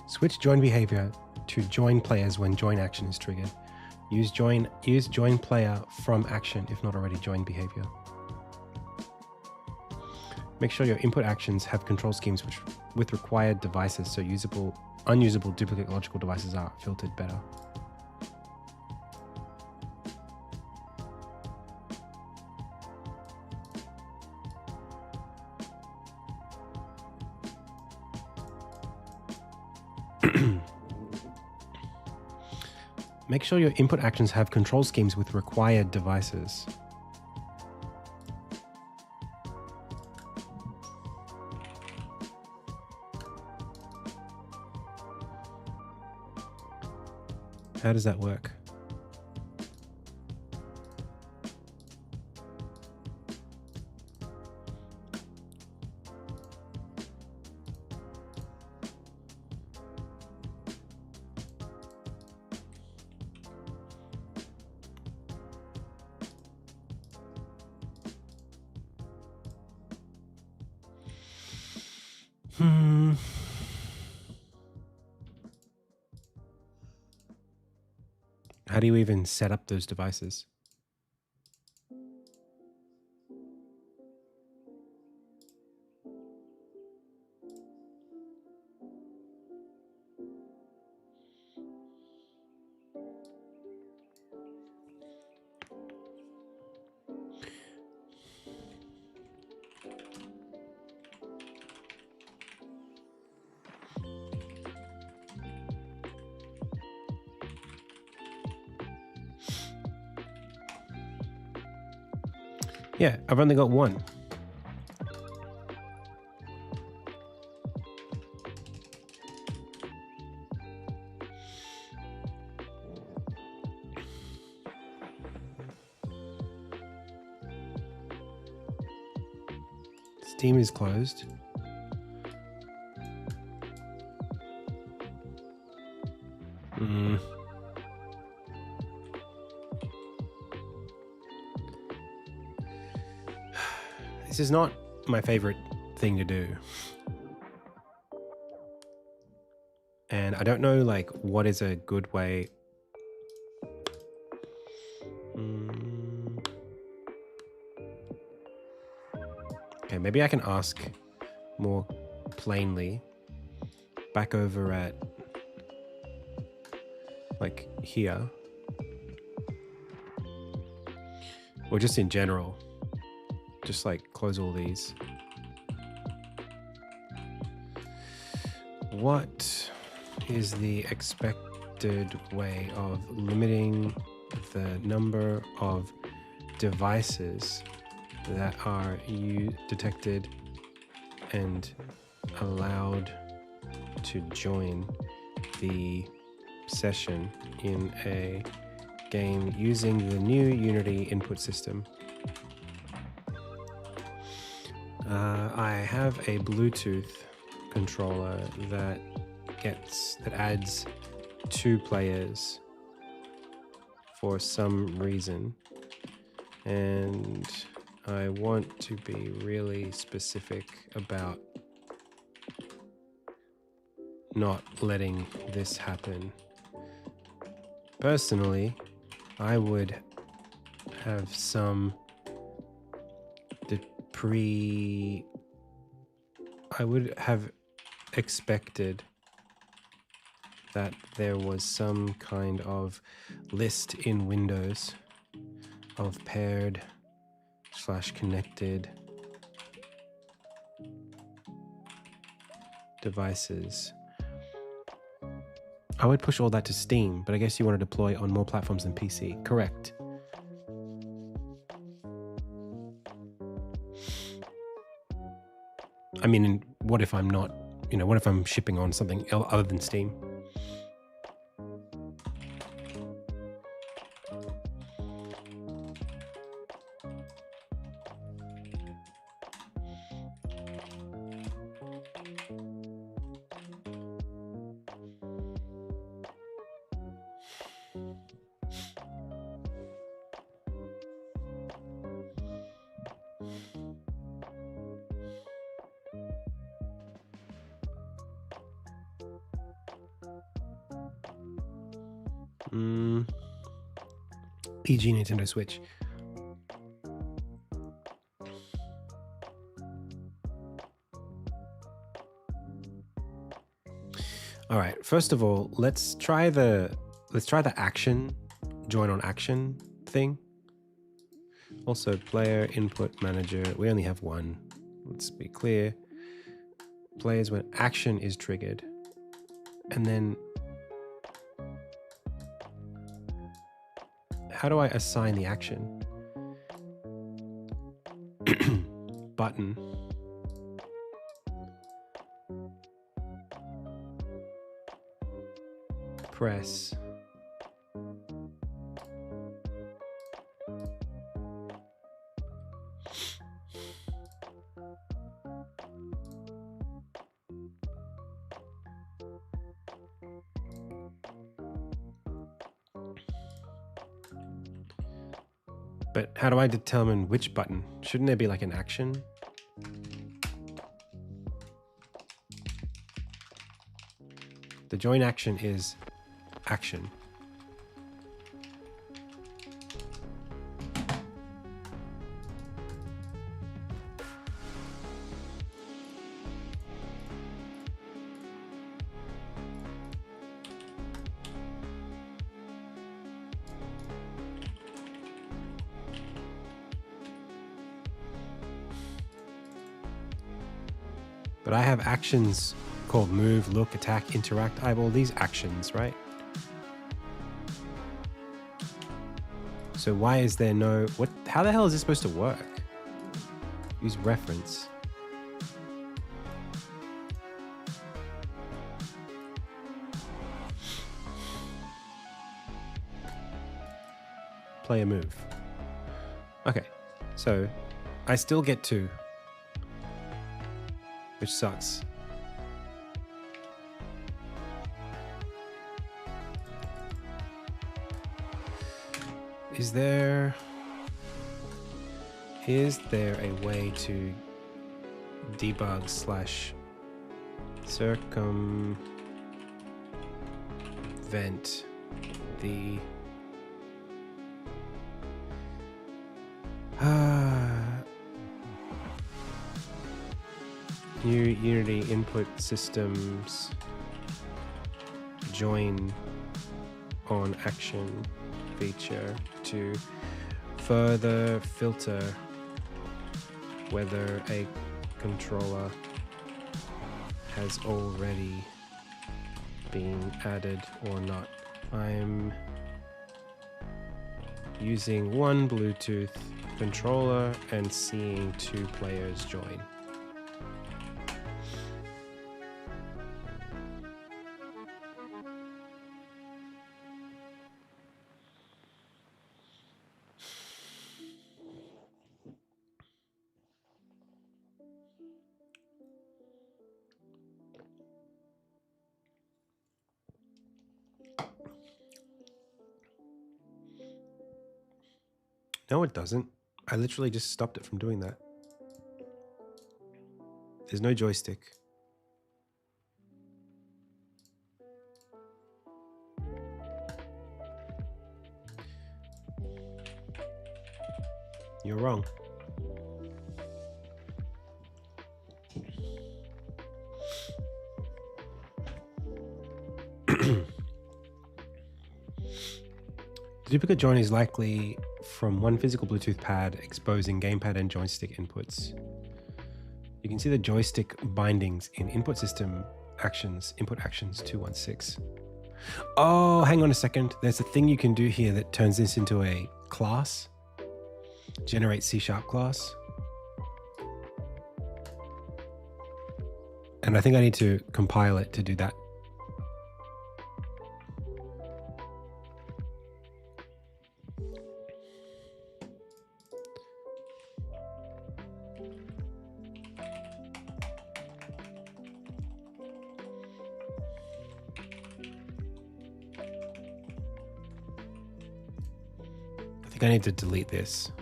Switch join behavior to join players when join action is triggered. Use join player from action if not already joined behavior. Make sure your input actions have control schemes with required devices so unusable duplicate logical devices are filtered better. Make sure your input actions have control schemes with required devices. How does that work? How do you even set up those devices? Yeah, I've only got one. Steam is closed. This is not my favorite thing to do. And I don't know like what is a good way. Okay, maybe I can ask more plainly back over at like here, or just in general, just like close all these. What is the expected way of limiting the number of devices that are detected and allowed to join the session in a game using the new Unity input system. I have a Bluetooth controller that adds 2 players for some reason, and I want to be really specific about not letting this happen. Personally, I would have I would have expected that there was some kind of list in Windows of paired/connected devices. I would push all that to Steam, but I guess you want to deploy on more platforms than PC. Correct. I mean, what if I'm not, what if I'm shipping on something other than Steam? E.g. Nintendo Switch. All right. First of all, let's try the action join on action thing. Also, player input manager. We only have one. Let's be clear. Players when action is triggered, and then how do I assign the action? Button. Press. But how do I determine which button? Shouldn't there be like an action? The join action is action. But I have actions called move, look, attack, interact. I have all these actions, right? So why is there no... How the hell is this supposed to work? Use reference. Play a move. Okay, so I still get 2. Which sucks. Is there a way to debug / circumvent the new Unity input systems join on action feature to further filter whether a controller has already been added or not? I'm using one Bluetooth controller and seeing two players join. No, it doesn't. I literally just stopped it from doing that. There's no joystick. You're wrong. The duplicate join is likely from one physical Bluetooth pad exposing gamepad and joystick inputs. You can see the joystick bindings in input system actions, input actions 216. Oh, hang on a second. There's a thing you can do here that turns this into a class. Generate C# class. And I think I need to compile it to do that. I need to delete this.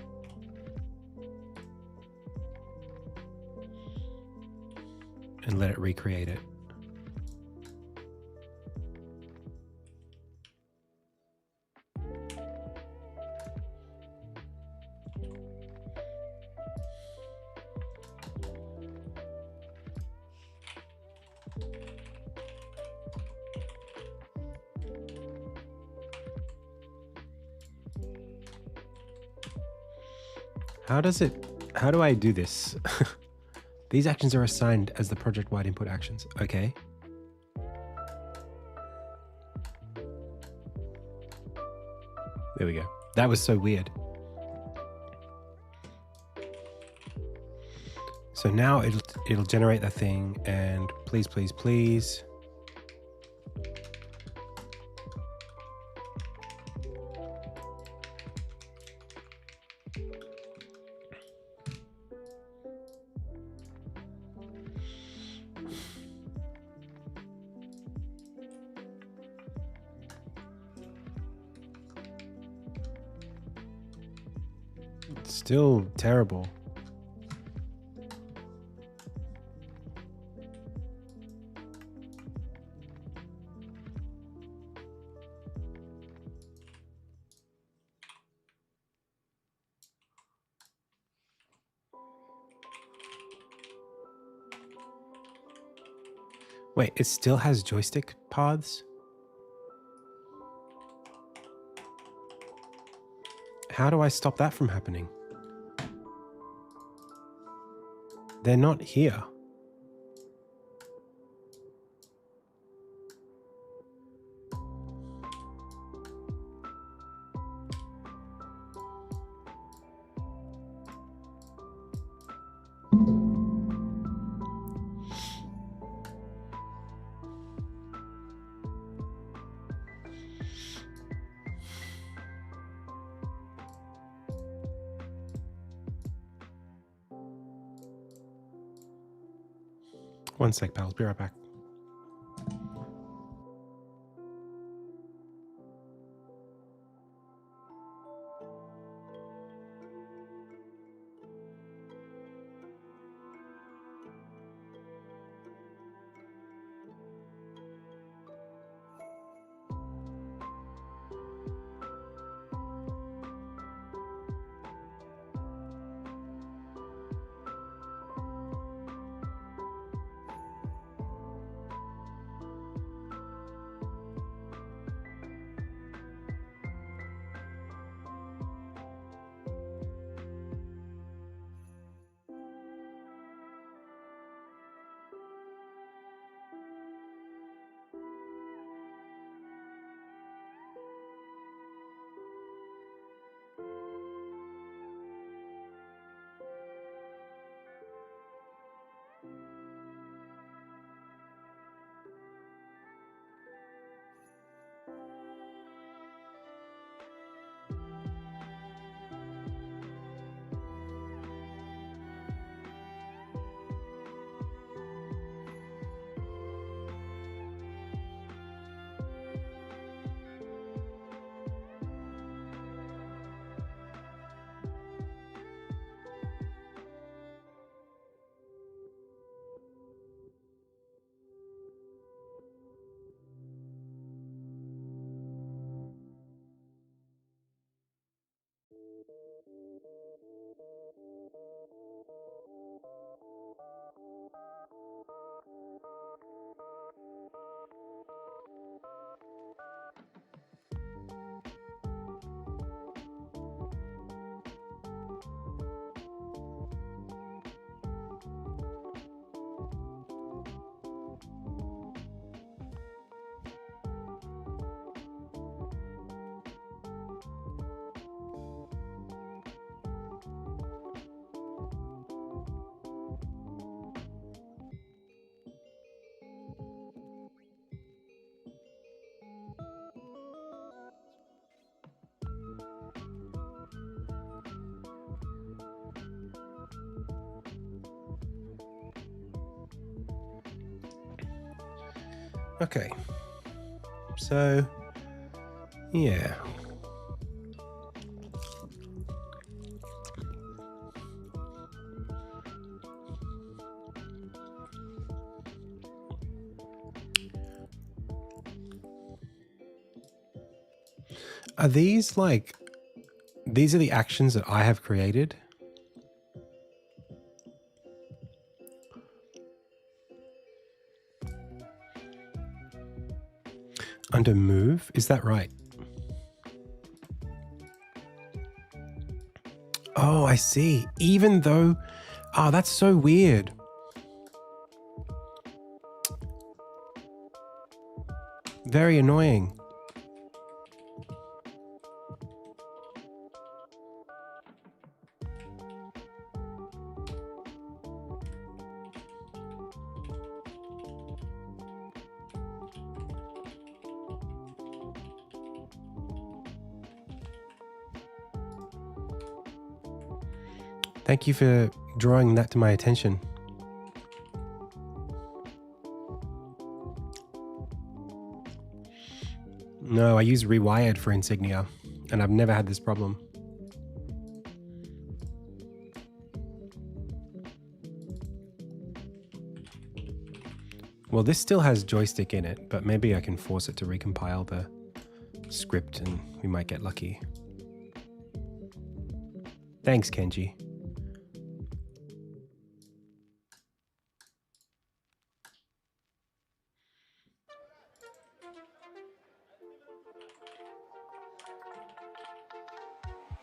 And let it recreate it. How do I do this? These actions are assigned as the project-wide input actions. Okay. There we go. That was so weird. So now it'll generate that thing and please, please, please. Still terrible. Wait, it still has joystick paths? How do I stop that from happening? They're not here. One sec, pals. Be right back. Okay. So, yeah. Are these like, these are the actions that I have created? Under move? Is that right? Oh, I see. Even though, oh, that's so weird. Very annoying. Thank you for drawing that to my attention. No, I use Rewired for insignia, and I've never had this problem. Well, this still has joystick in it, but maybe I can force it to recompile the script and we might get lucky. Thanks, Kenji.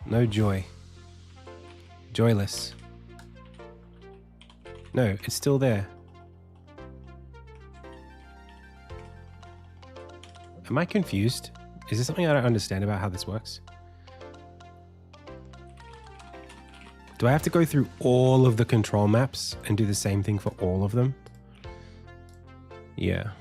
No joy. Joyless. No, it's still there. Am I confused? Is there something I don't understand about how this works? Do I have to go through all of the control maps and do the same thing for all of them? Yeah.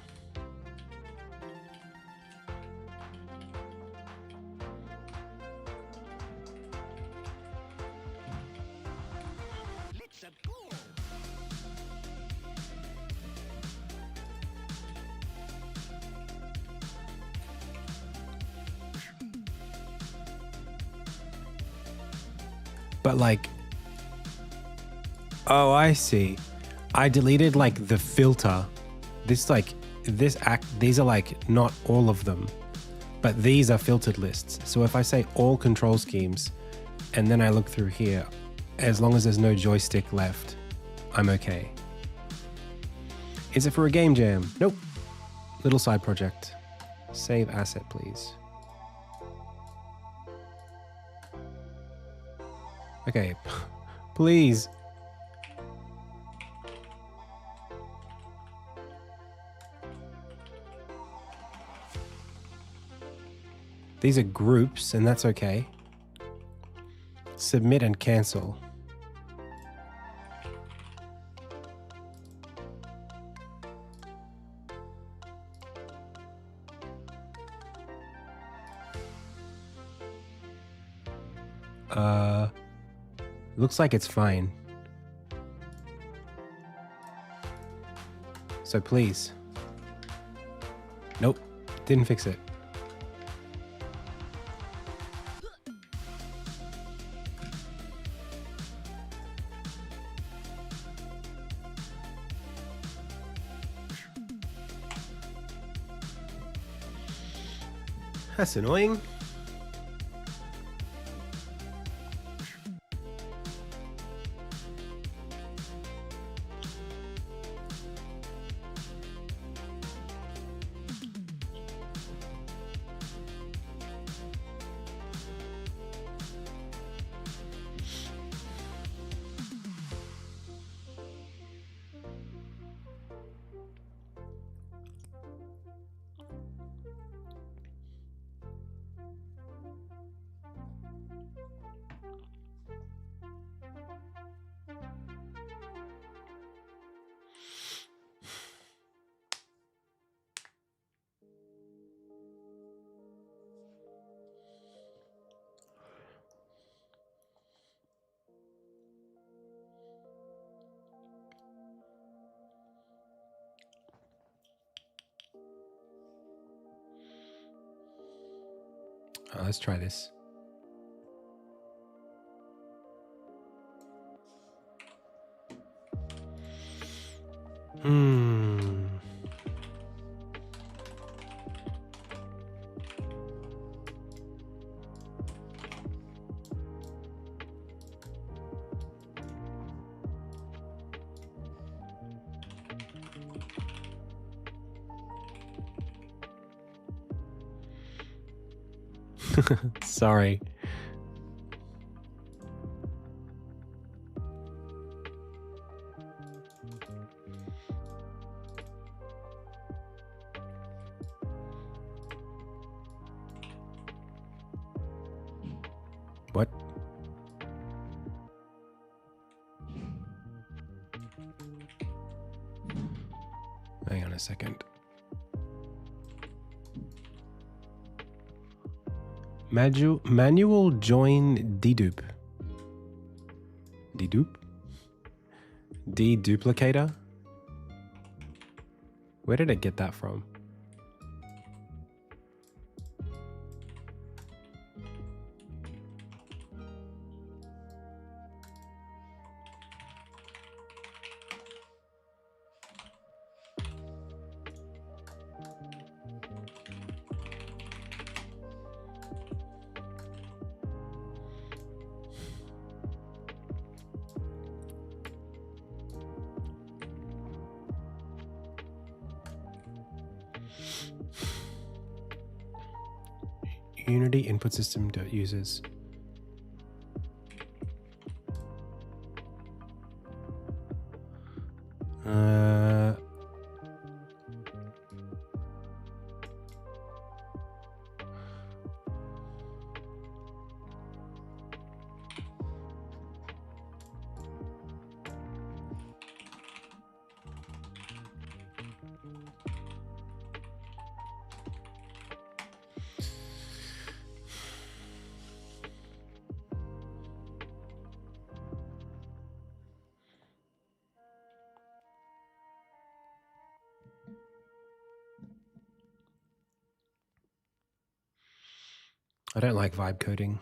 But like, oh, I see. I deleted like the filter. These are like not all of them, but these are filtered lists. So if I say all control schemes and then I look through here, as long as there's no joystick left, I'm okay. Is it for a game jam? Nope. Little side project. Save asset, please. Okay, please. These are groups, and that's okay. Submit and cancel. Looks like it's fine. So please. Nope, didn't fix it. That's annoying. Oh, let's try this. Sorry. What? Hang on a second. Manual join dedupe. Dedupe? Deduplicator? Where did it get that from? Unity input system users. I don't like vibe coding,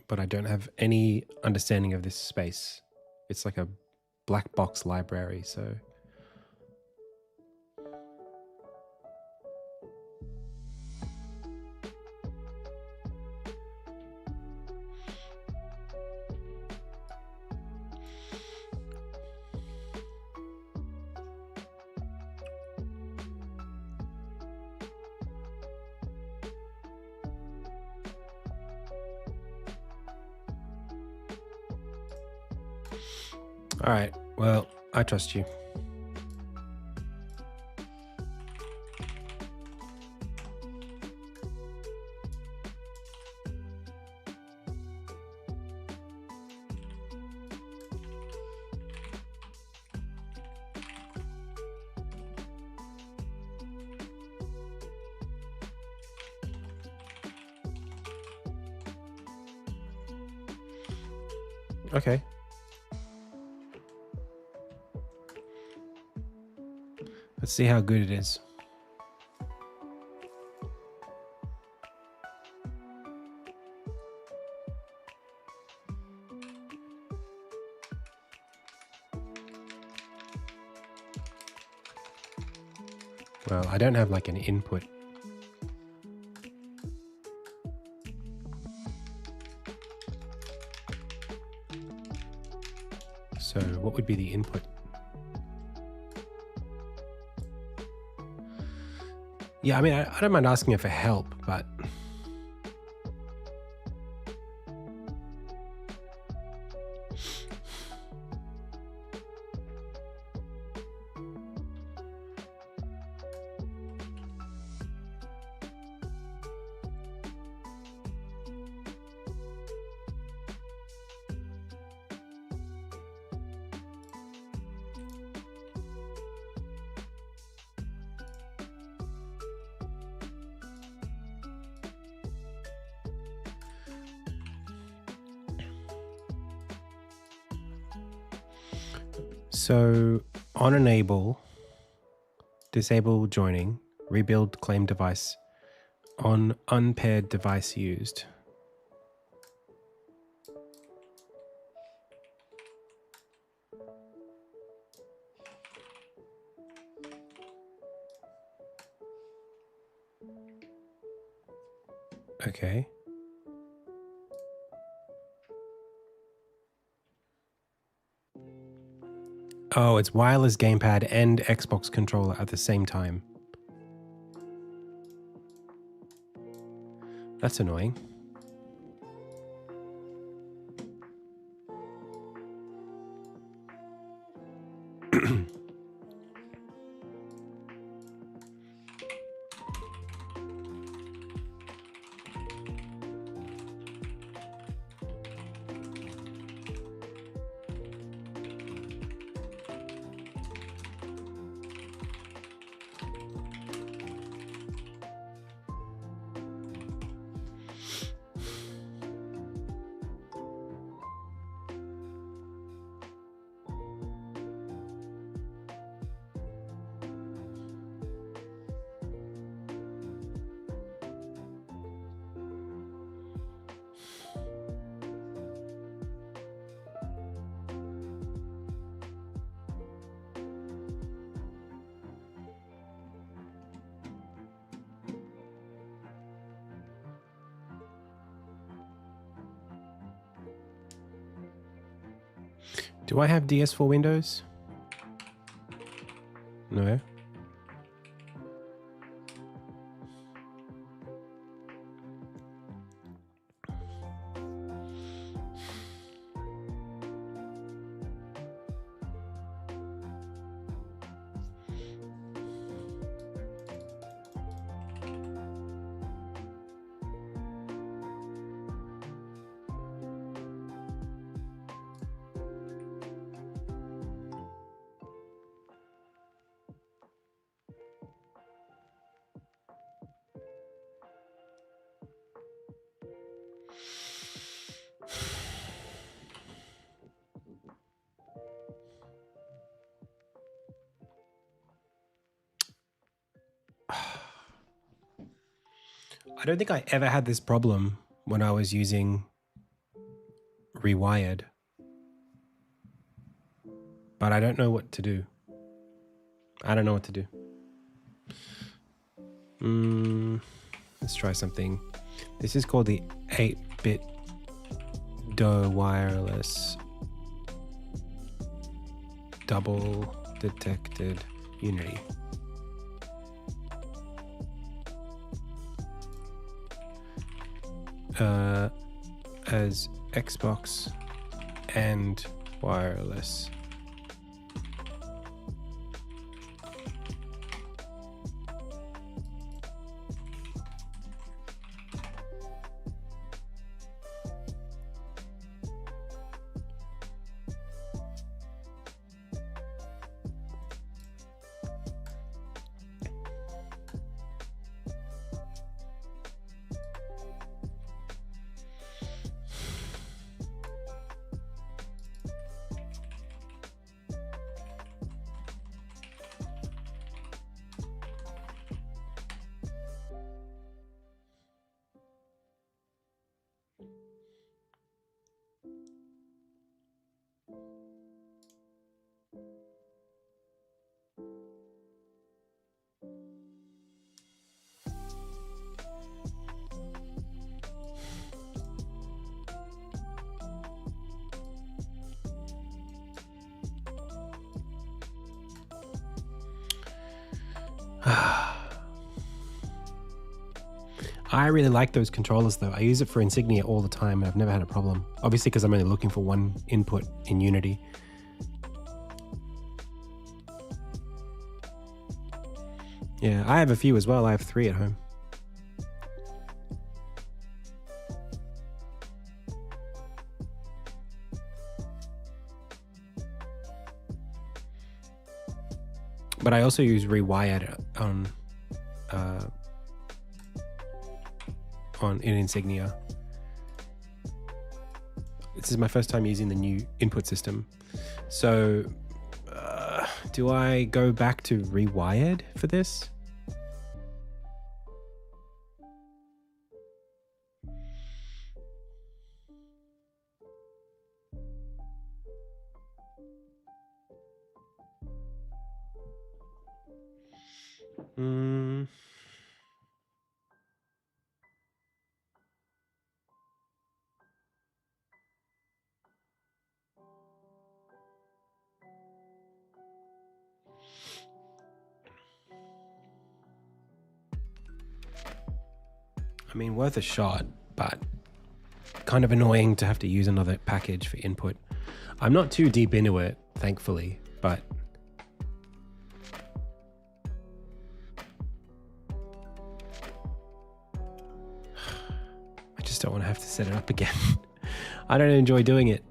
but I don't have any understanding of this space. It's like a black box library, so... All right, well, I trust you. Okay. Let's see how good it is. Well, I don't have like an input. So what would be the input? Yeah, I mean, I don't mind asking it for help, but... So on enable, disable joining, rebuild claim device On unpaired device used. Okay. Oh, it's wireless gamepad and Xbox controller at the same time. That's annoying. Do I have DS4 Windows? No. I don't think I ever had this problem when I was using Rewired. But I don't know what to do. I don't know what to do. Let's try something. This is called the 8-bit DO wireless double detected Unity. As Xbox and wireless. I really like those controllers though. I use it for Insignia all the time and I've never had a problem. Obviously because I'm only looking for one input in Unity. Yeah, I have a few as well. I have 3 at home. But I also use Rewired in Insignia. This is my first time using the new input system. So do I go back to Rewired for this? I mean, worth a shot, but kind of annoying to have to use another package for input. I'm not too deep into it, thankfully, but I just don't want to have to set it up again. I don't enjoy doing it.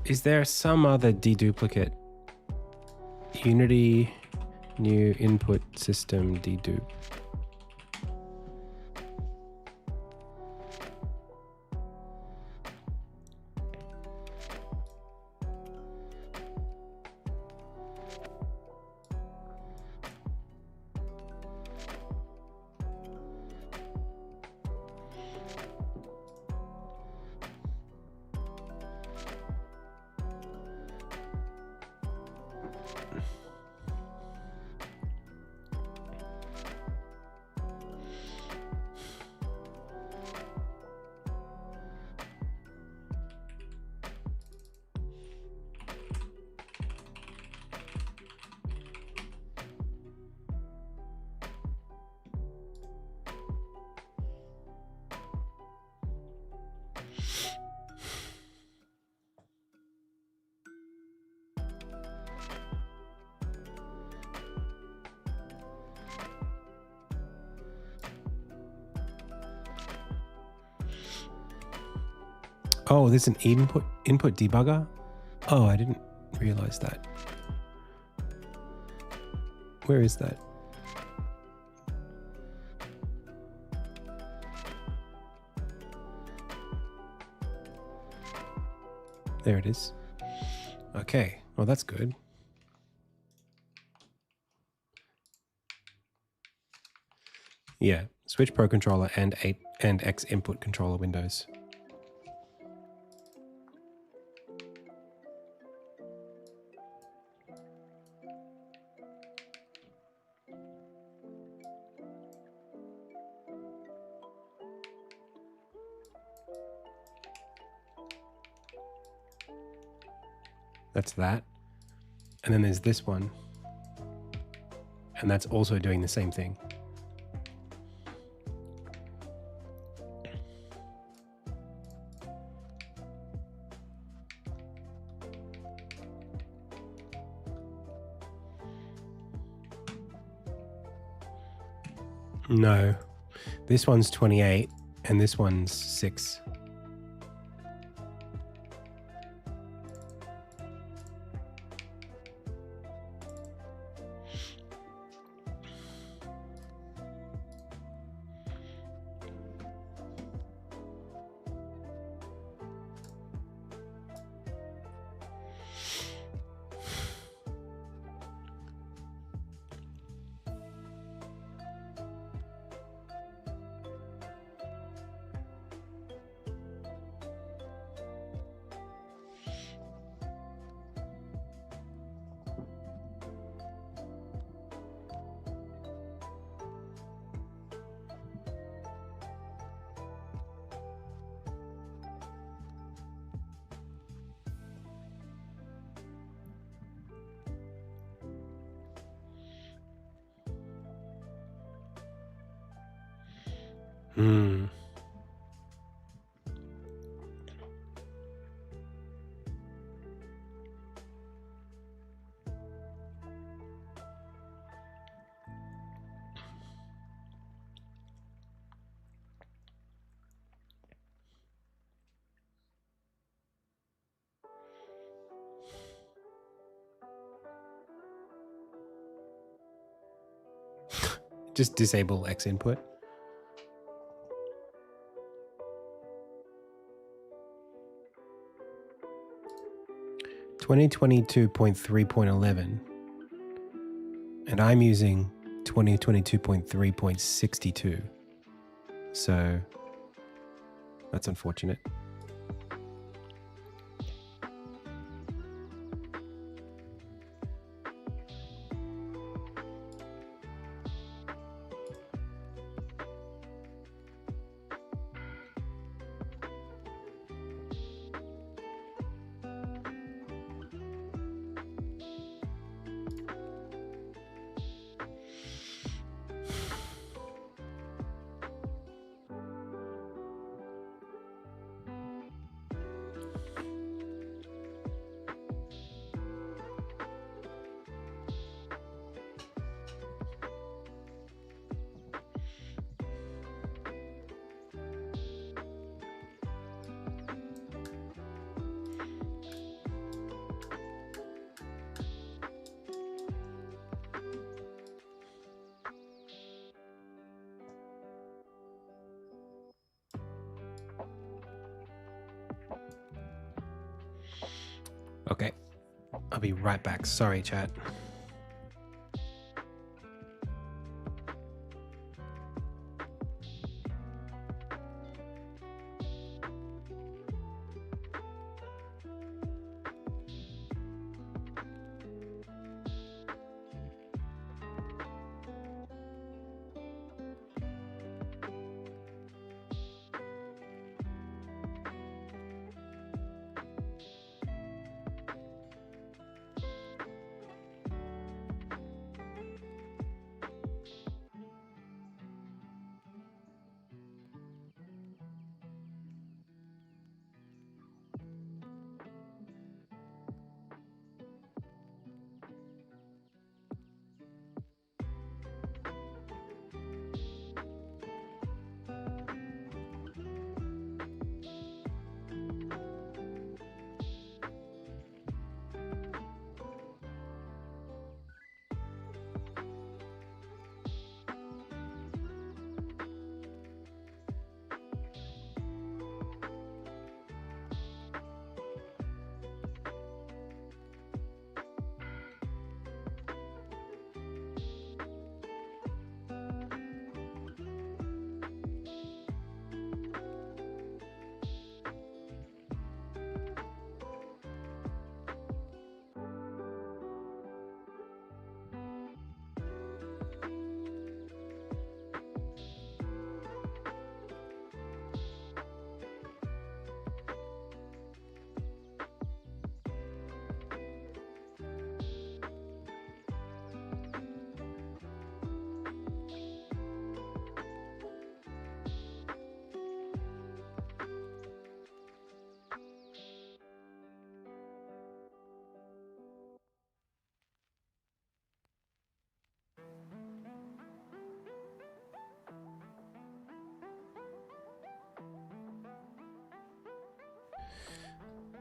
Is there some other deduplicate? Unity new input system dedupe. Oh, there's an input debugger? Oh, I didn't realize that. Where is that? There it is. Okay, well that's good. Yeah, switch Pro Controller and X input controller windows. That's that. And then there's this one. And that's also doing the same thing. No, this one's 28 and this one's 6. Just disable X input. (2022.3.11) and I'm using 2022.3.62. So that's unfortunate. Okay. I'll be right back. Sorry, chat.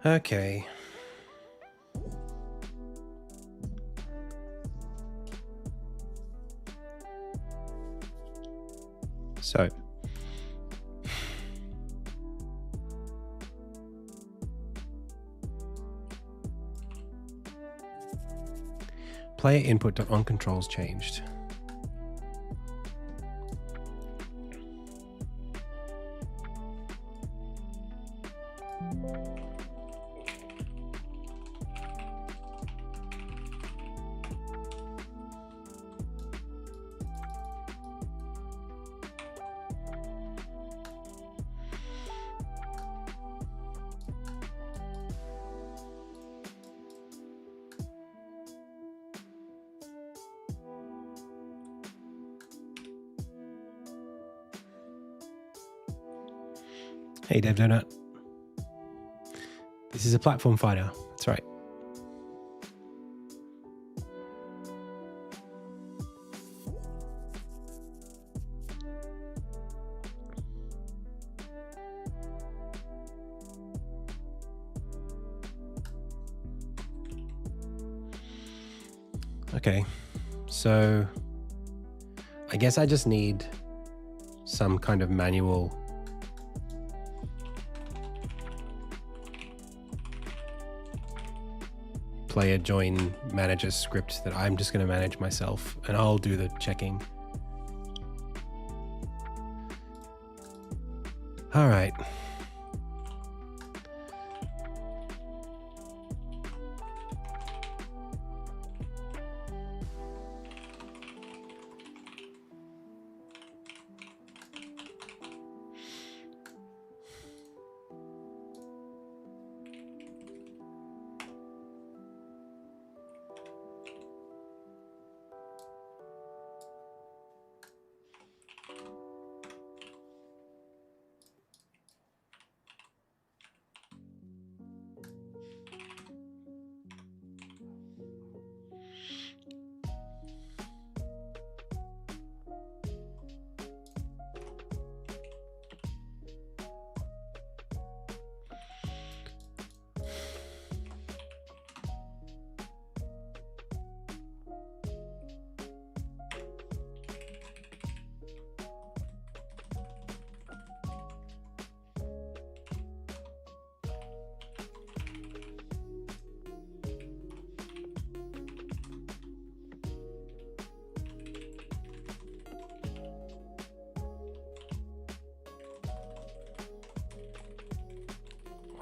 Okay. So, player input to on controls changed. Hey, Dev Donut. This is a platform fighter. That's right. Okay, so I guess I just need some kind of manual player join manager script that I'm just going to manage myself, and I'll do the checking. All right.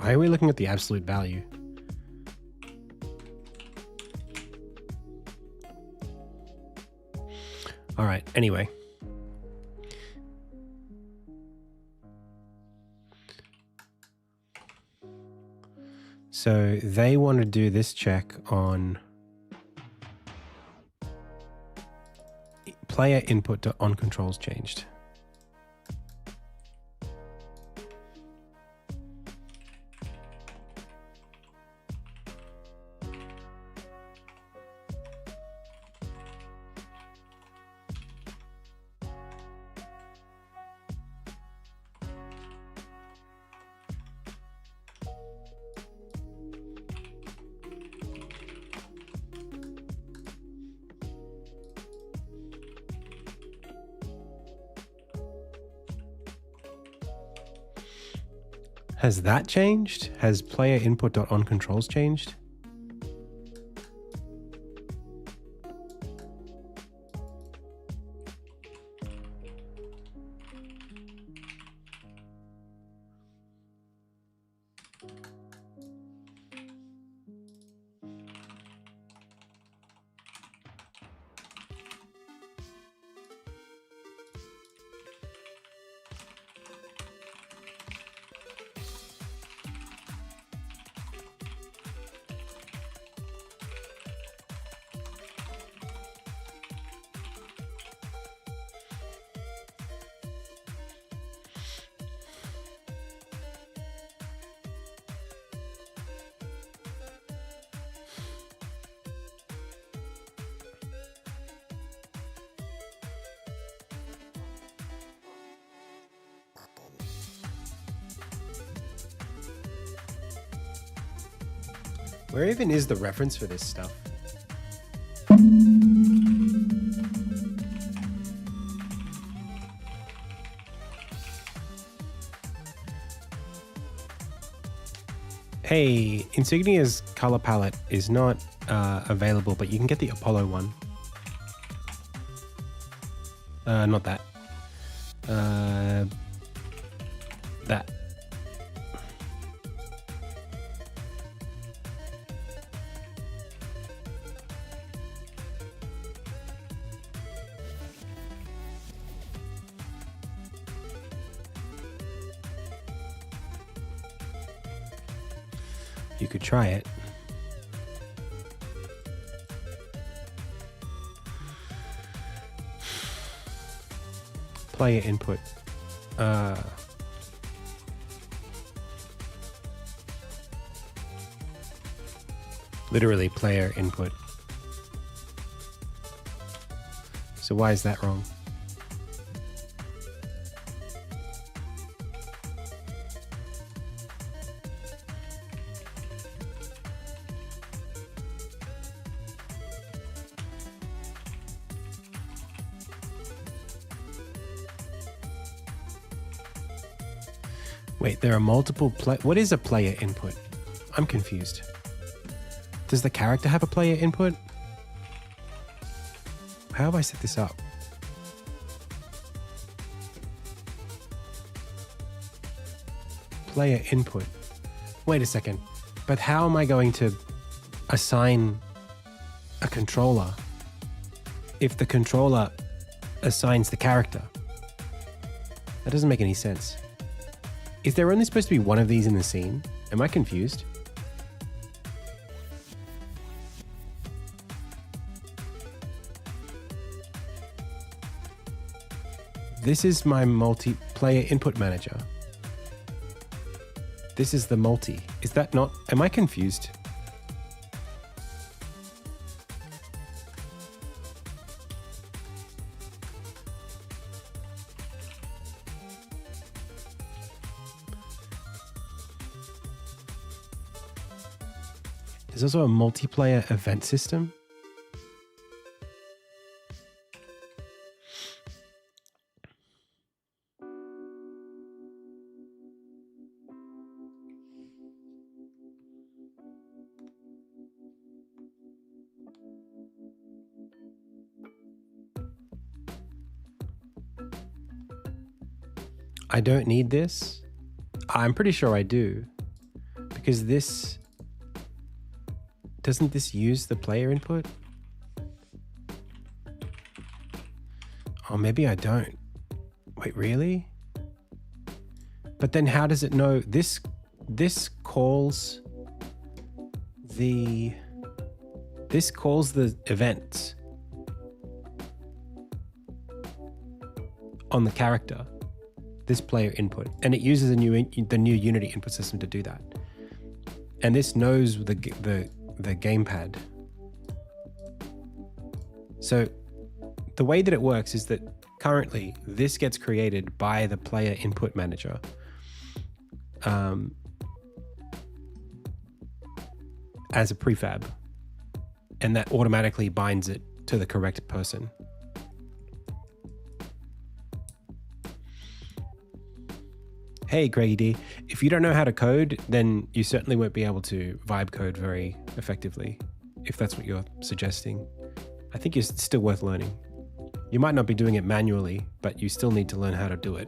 Why are we looking at the absolute value? All right, anyway. So they want to do this check on player input to on controls changed. Has that changed? Has player input.on controls changed? Where even is the reference for this stuff? Hey, Insignia's color palette is not available, but you can get the Apollo one. Not that. That. You could try it. Player input. Literally player input. So why is that wrong? Wait, there are multiple what is a player input? I'm confused. Does the character have a player input? How have I set this up? Player input. Wait a second. But how am I going to assign a controller if the controller assigns the character? That doesn't make any sense. Is there only supposed to be one of these in the scene? Am I confused? This is my multiplayer input manager. This is the multi. Is that not? Am I confused? There's also a multiplayer event system. I don't need this. I'm pretty sure I do. Because this... Doesn't this use the player input? Oh, maybe I don't. Wait, really? But then how does it know this calls the events on the character, this player input, and it uses the new Unity input system to do that. And this knows the gamepad. So the way that it works is that currently this gets created by the player input manager. As a prefab, and that automatically binds it to the correct person. Hey, Greggy D, if you don't know how to code, then you certainly won't be able to vibe code very effectively, if that's what you're suggesting. I think it's still worth learning. You might not be doing it manually, but you still need to learn how to do it.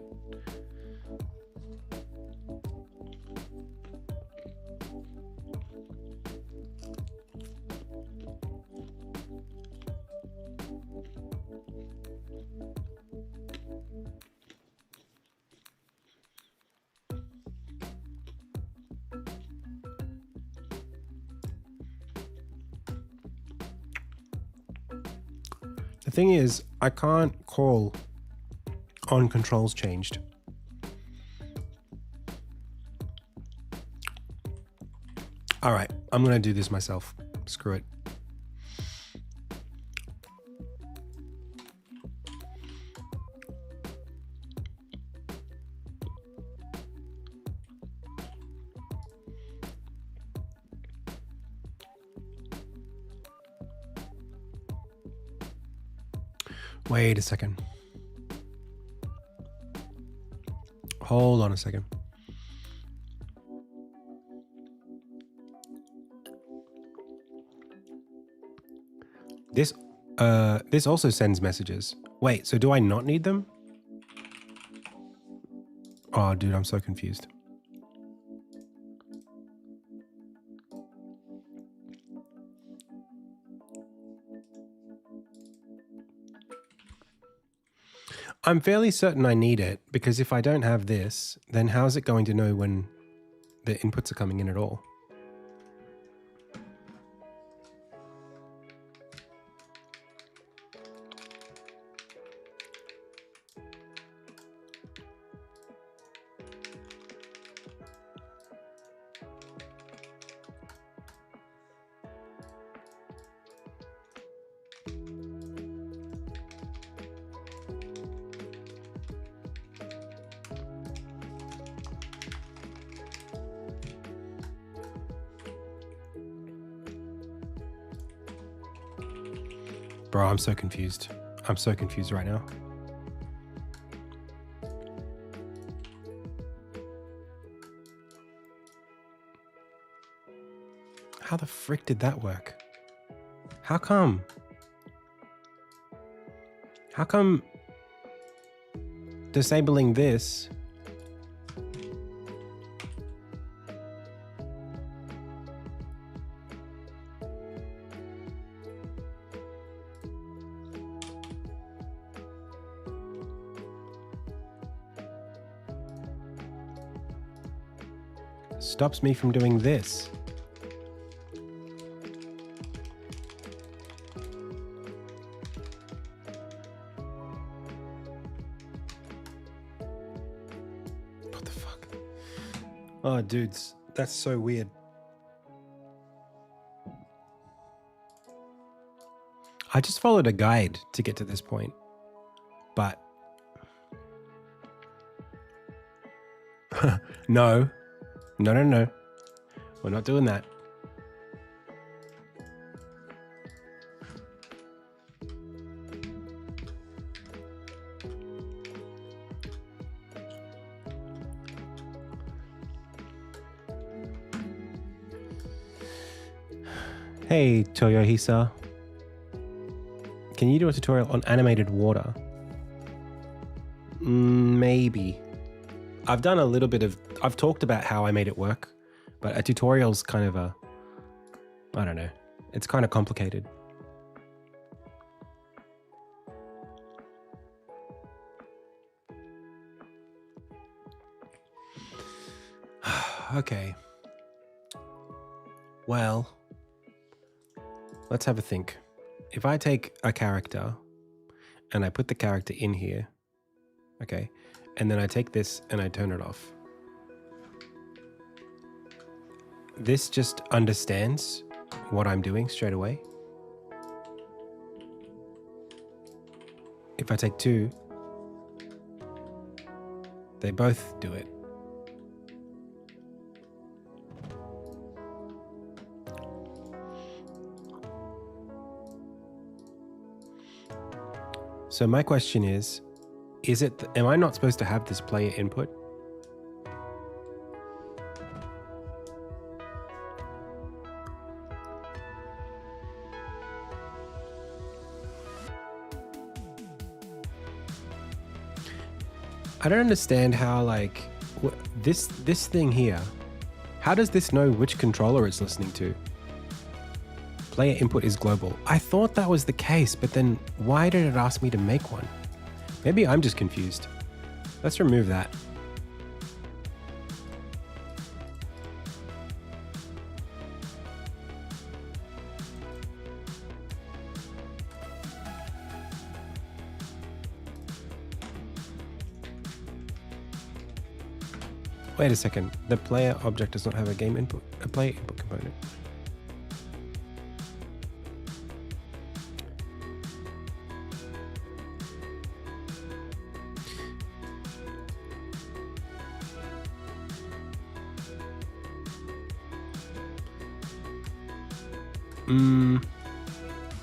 The thing is, I can't call on controls changed. All right, I'm gonna do this myself. Screw it. Wait a second. Hold on a second. This also sends messages. Wait, so do I not need them? Oh, dude, I'm so confused. I'm fairly certain I need it, because if I don't have this, then how is it going to know when the inputs are coming in at all? Bro, I'm so confused. I'm so confused right now. How the frick did that work? How come? How come disabling this stops me from doing this? What the fuck? Oh, dudes, that's so weird. I just followed a guide to get to this point, but no. No. We're not doing that. Hey, Toyohisa. Can you do a tutorial on animated water? Maybe. I've done a little bit of... I've talked about how I made it work, But a tutorial's kind of I don't know. It's kind of complicated. Okay. Well, let's have a think. If I take a character and I put the character in here, okay, and then I take this and I turn it off. This just understands what I'm doing straight away. If I take two, they both do it. So my question is it, am I not supposed to have this player input? I don't understand how, like, this thing here, how does this know which controller it's listening to? Player input is global. I thought that was the case, but then why did it ask me to make one? Maybe I'm just confused. Let's remove that. Wait a second. The player object does not have a player input component.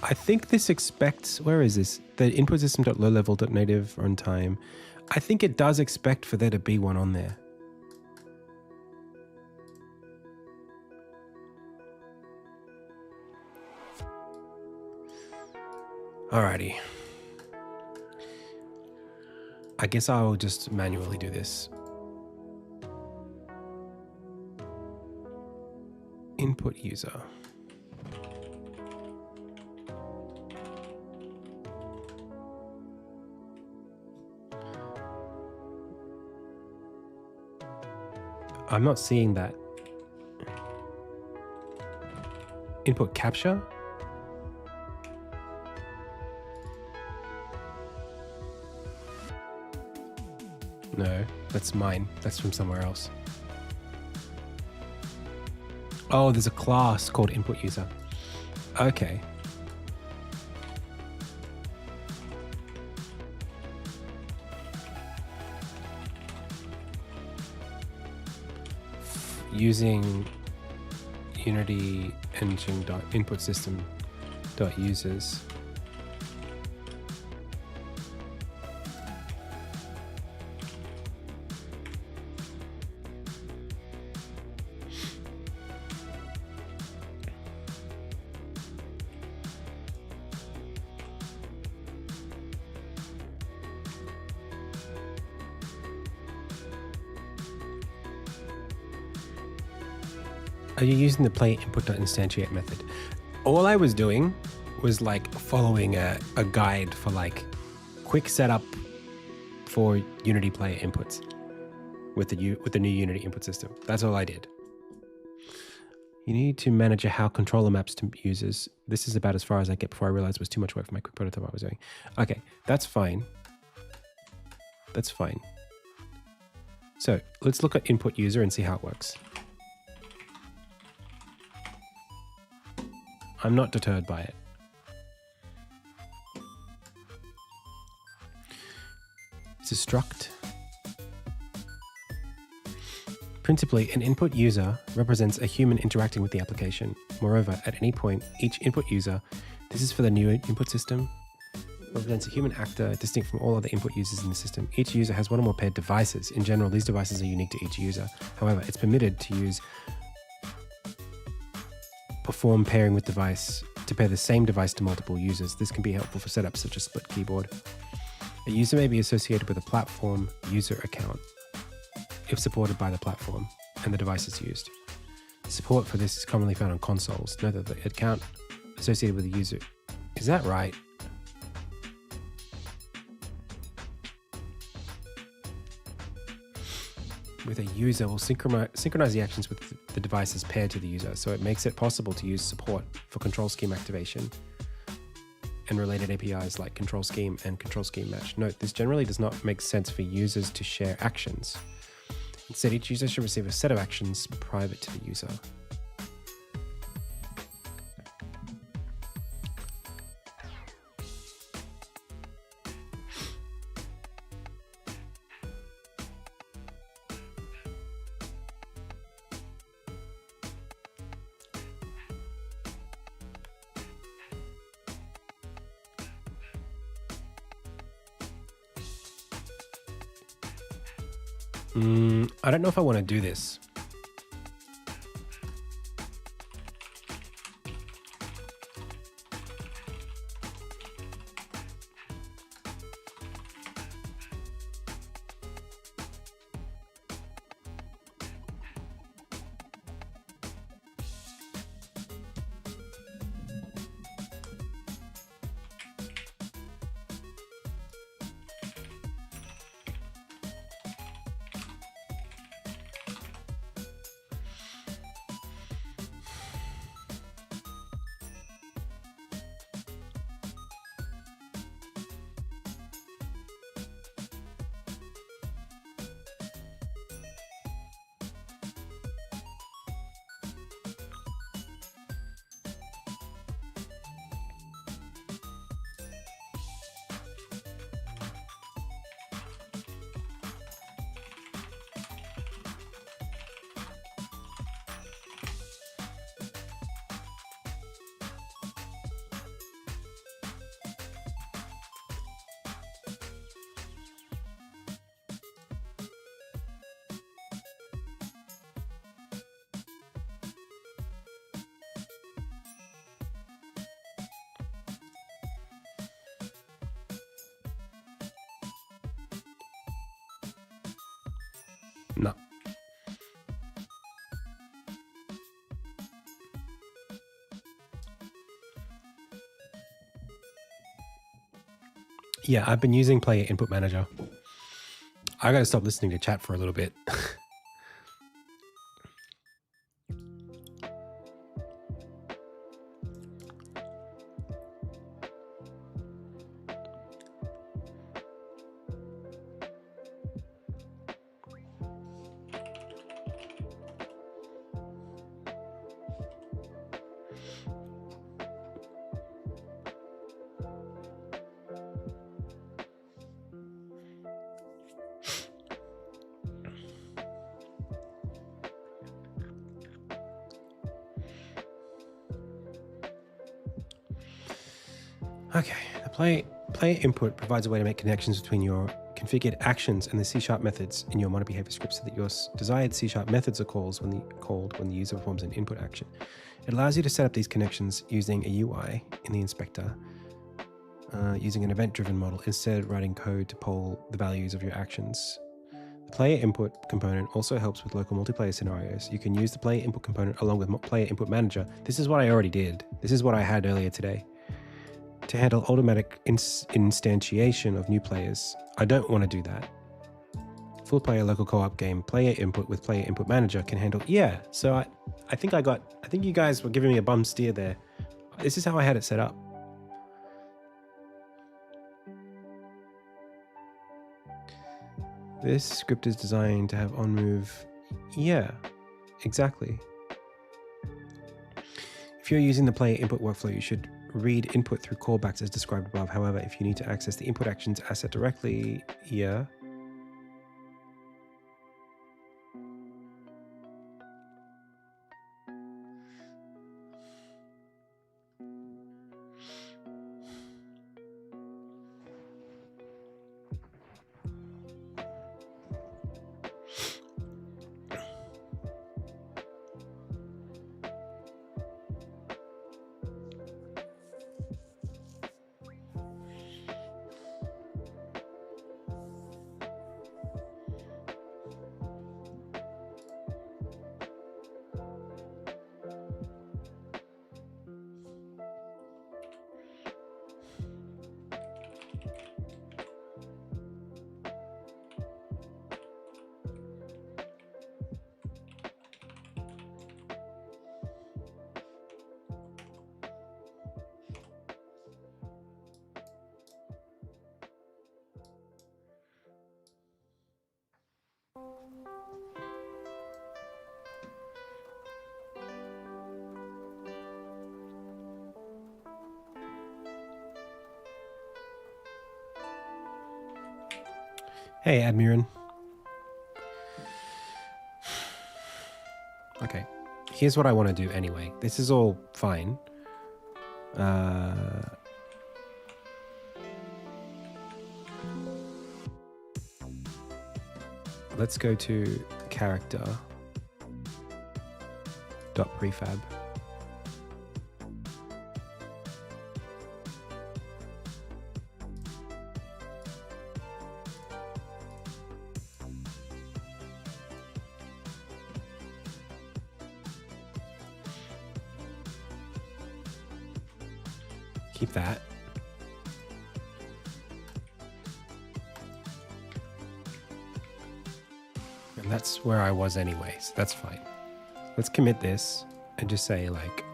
I think this expects, where is this? The input system.lowlevel.native runtime. I think it does expect for there to be one on there. Alrighty. I guess I will just manually do this. Input user. I'm not seeing that. Input capture? No, that's mine. That's from somewhere else. Oh, there's a class called input user. Okay. Using Unity engine.input system.users. Are you using the player input.instantiate method? All I was doing was like following a guide for like quick setup for Unity player inputs with the new Unity input system. That's all I did. You need to manage how controller maps to users. This is about as far as I get before I realized it was too much work for my quick prototype I was doing. Okay, that's fine. That's fine. So let's look at input user and see how it works. I'm not deterred by it. It's a struct. Principally, an input user represents a human interacting with the application. Moreover, at any point, each input user, this is for the new input system, represents a human actor distinct from all other input users in the system. Each user has one or more paired devices. In general, these devices are unique to each user. However, it's permitted to perform pairing with device to pair the same device to multiple users. This can be helpful for setups such as split keyboard. A user may be associated with a platform user account if supported by the platform and the device is used. Support for this is commonly found on consoles. Note that the account associated with the user. Is that right? With a user will synchronize the actions with the devices paired to the user, so it makes it possible to use support for control scheme activation and related APIs like control scheme and control scheme match. Note, this generally does not make sense for users to share actions. Instead, each user should receive a set of actions private to the user. I don't know if I want to do this. No. Yeah, I've been using Player Input Manager. I got to stop listening to chat for a little bit. Okay, the player input provides a way to make connections between your configured actions and the C# methods in your model behavior script so that your desired C# methods are called when the user performs an input action. It allows you to set up these connections using a UI in the inspector, using an event-driven model, instead of writing code to poll the values of your actions. The player input component also helps with local multiplayer scenarios. You can use the player input component along with player input manager. This is what I already did. This is what I had earlier today, to handle automatic instantiation of new players. I don't want to do that. Full player local co-op game, player input with player input manager can handle. Yeah, so I think you guys were giving me a bum steer there. This is how I had it set up. This script is designed to have on move. Yeah, exactly. If you're using the player input workflow, you should read input through callbacks as described above. However, if you need to access the input actions asset directly, yeah. Hey, Admiran. Okay, here's what I want to do anyway. This is all fine. Let's go to character dot prefab. Keep that. And that's where I was anyway, so that's fine. Let's commit this and just say like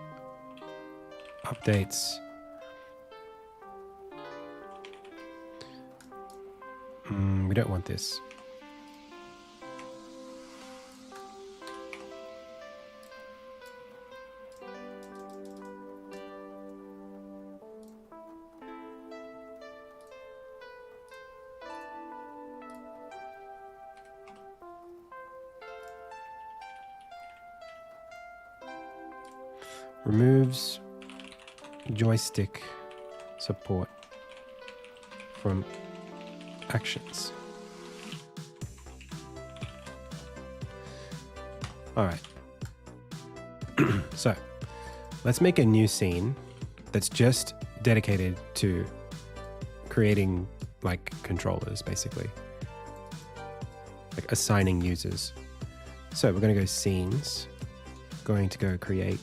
updates. We don't want this. Removes joystick support from actions. All right. So let's make a new scene that's just dedicated to creating like controllers, basically, like assigning users. So we're going to go scenes, going to go create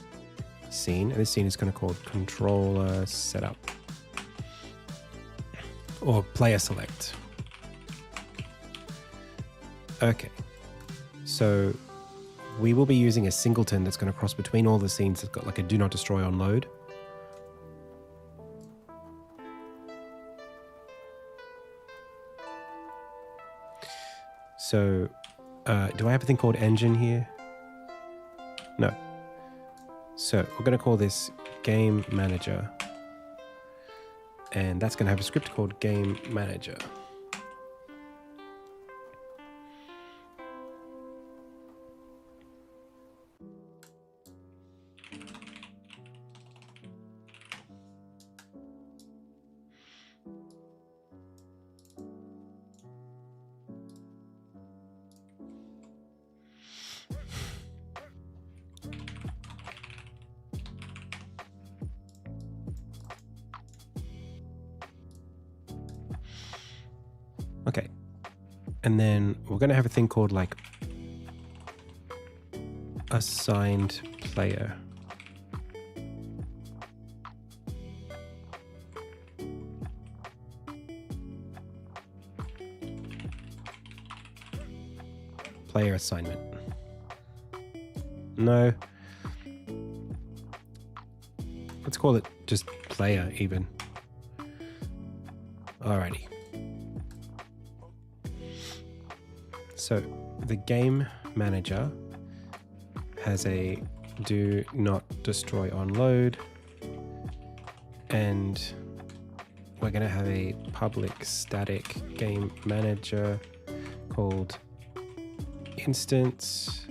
scene, and this scene is going to call controller setup or player select. Okay, so we will be using a singleton that's going to cross between all the scenes that's got like a do not destroy on load. So do I have a thing called engine here? No. So we're going to call this game manager, and that's going to have a script called game manager. Okay, and then we're going to have a thing called like assigned player. Player assignment. No. Let's call it just player even. Alrighty. So the game manager has a do not destroy on load, and we're going to have a public static game manager called instance.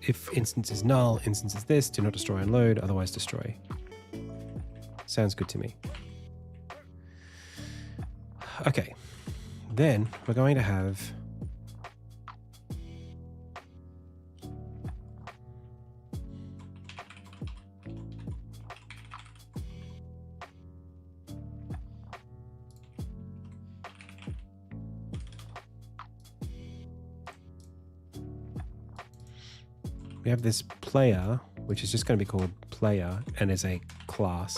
If instance is null, instance is this, do not destroy on load, otherwise destroy. Sounds good to me. Okay. Then we're going to have this player, which is just going to be called player and is a class.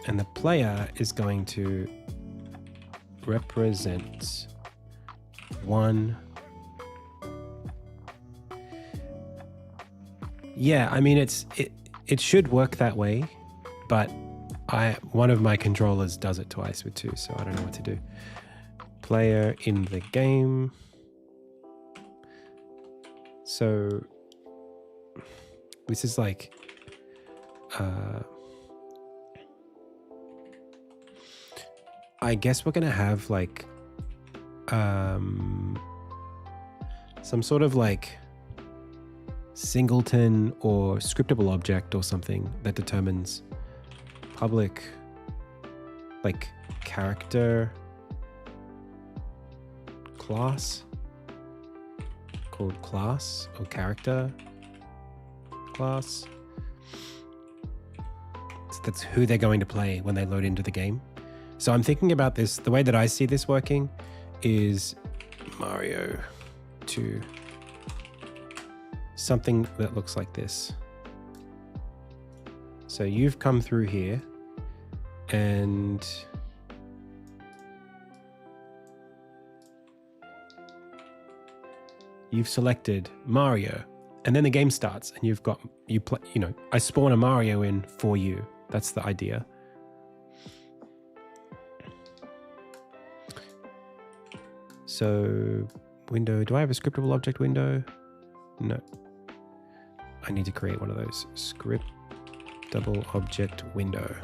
And the player is going to represent one. Yeah, I mean it should work that way, but one of my controllers does it twice with two, so I don't know what to do. Player in the game. So this is like I guess we're gonna have like some sort of like singleton or scriptable object or something that determines public like character class called class or character class. So that's who they're going to play when they load into the game. So I'm thinking about this, the way that I see this working is Mario to something that looks like this. So you've come through here and you've selected Mario, and then the game starts and I spawn a Mario in for you. That's the idea. So window, do I have a scriptable object window? No. I need to create one of those. Scriptable object window.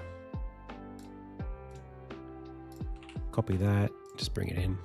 Copy that, just bring it in.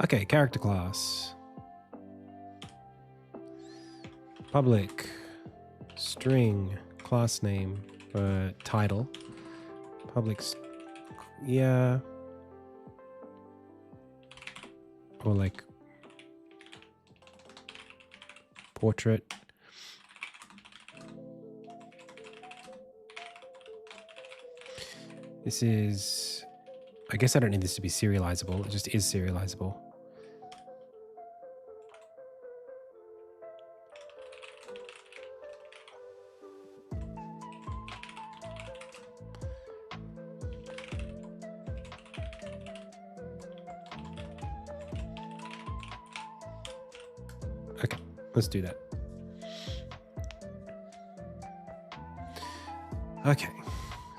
Okay, character class. Public string class name title. Public, yeah. Or like portrait. This is, I guess I don't need this to be serializable. It just is serializable. Okay, let's do that. Okay,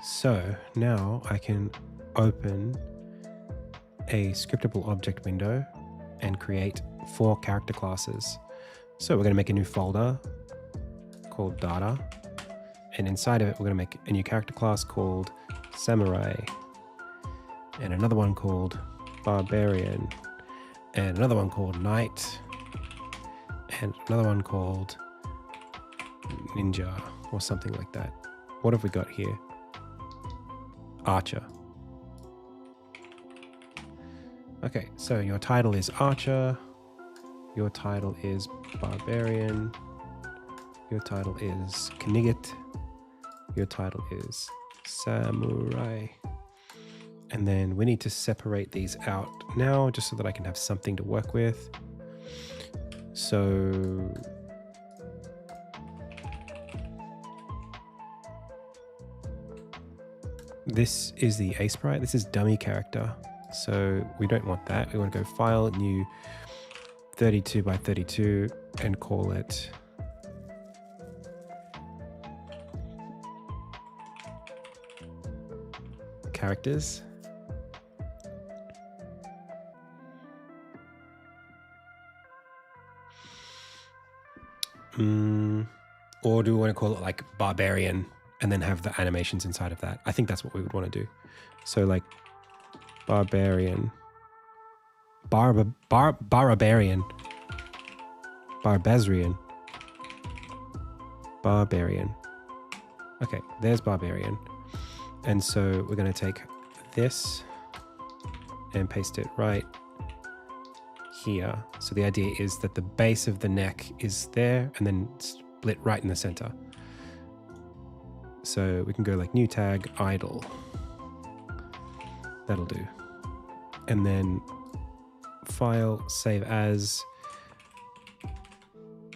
so now I can open a scriptable object window and create 4 character classes. So we're going to make a new folder called data, and inside of it we're going to make a new character class called samurai, and another one called barbarian, and another one called knight, and another one called ninja or something like that. What have we got here? Archer. Okay, so your title is Archer, your title is Barbarian, your title is Knigget, your title is Samurai. And then we need to separate these out now just so that I can have something to work with. So this is the A sprite, this is dummy character. So we don't want that. We want to go file, new 32 by 32 and call it characters. Or do we want to call it like barbarian and then have the animations inside of that? I think that's what we would want to do. So like barbarian, barbarian, barbazrian, barbarian. Okay, there's barbarian. And so we're going to take this and paste it right here. So the idea is that the base of the neck is there and then split right in the center. So we can go like new tag idle. That'll do. And then file, save as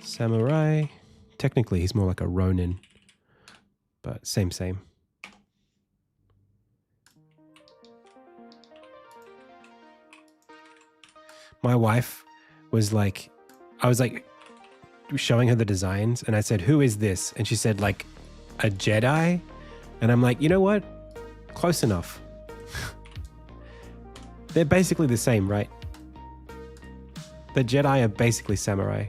samurai. Technically, he's more like a Ronin, but same. My wife was like, I was like showing her the designs and I said, who is this? And she said like a Jedi. And I'm like, you know what? Close enough. They're basically the same, right? The Jedi are basically samurai.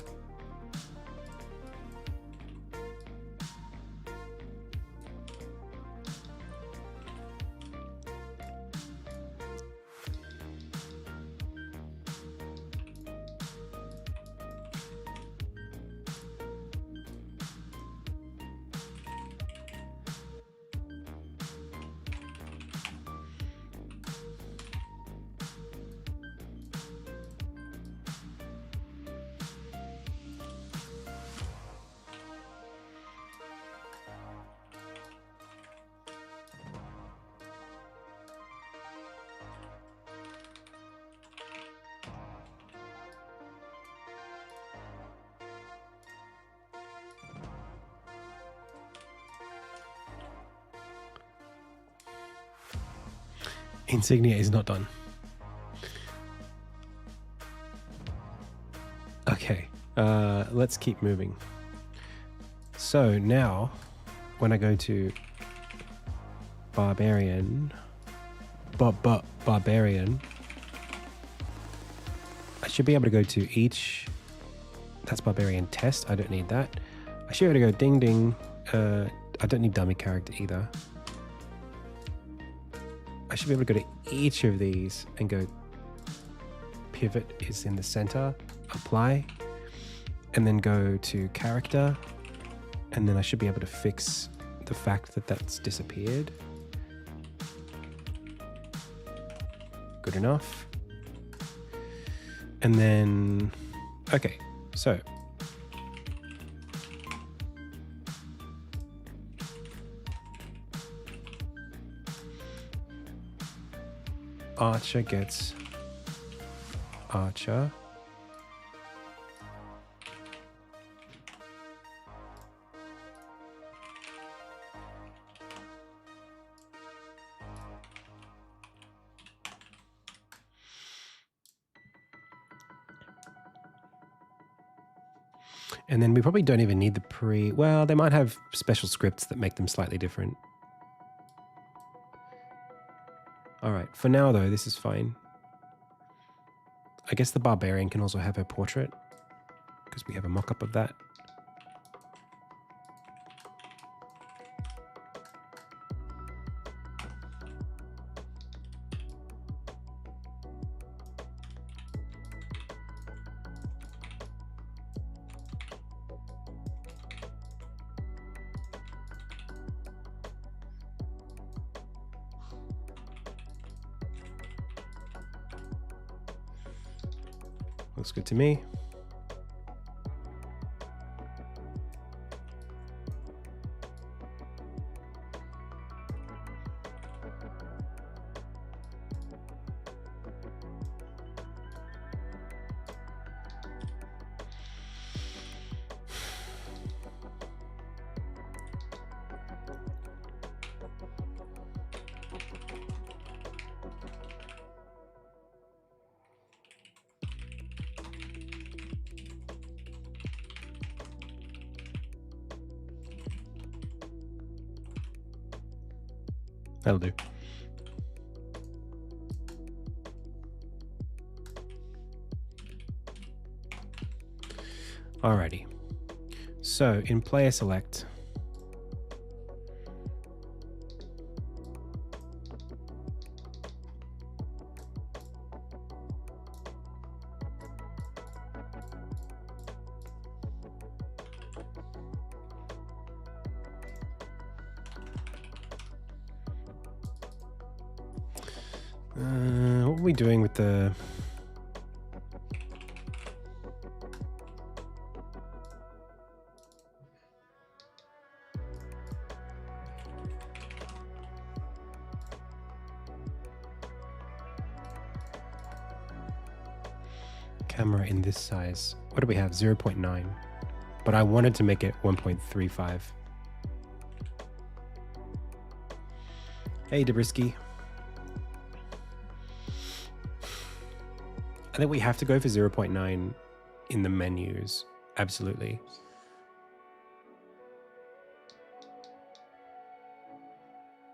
Insignia is not done. Okay, let's keep moving. So now, when I go to Barbarian, Barbarian, I should be able to go to each. That's Barbarian test. I don't need that. I should be able to go ding ding. I don't need dummy character either. I should be able to go to each of these and go pivot is in the center, apply, and then go to character, and then I should be able to fix the fact that that's disappeared. Good enough. And then, okay, so Archer gets Archer. And then we probably don't even need the well, they might have special scripts that make them slightly different. All right, for now though, this is fine. I guess the Barbarian can also have her portrait because we have a mock-up of that. Looks good to me. That'll do. Alrighty. So in player select, what are we doing with the... camera in this size. What do we have? 0.9. But I wanted to make it 1.35. Hey, Dabrisky. I think we have to go for 0.9 in the menus. Absolutely.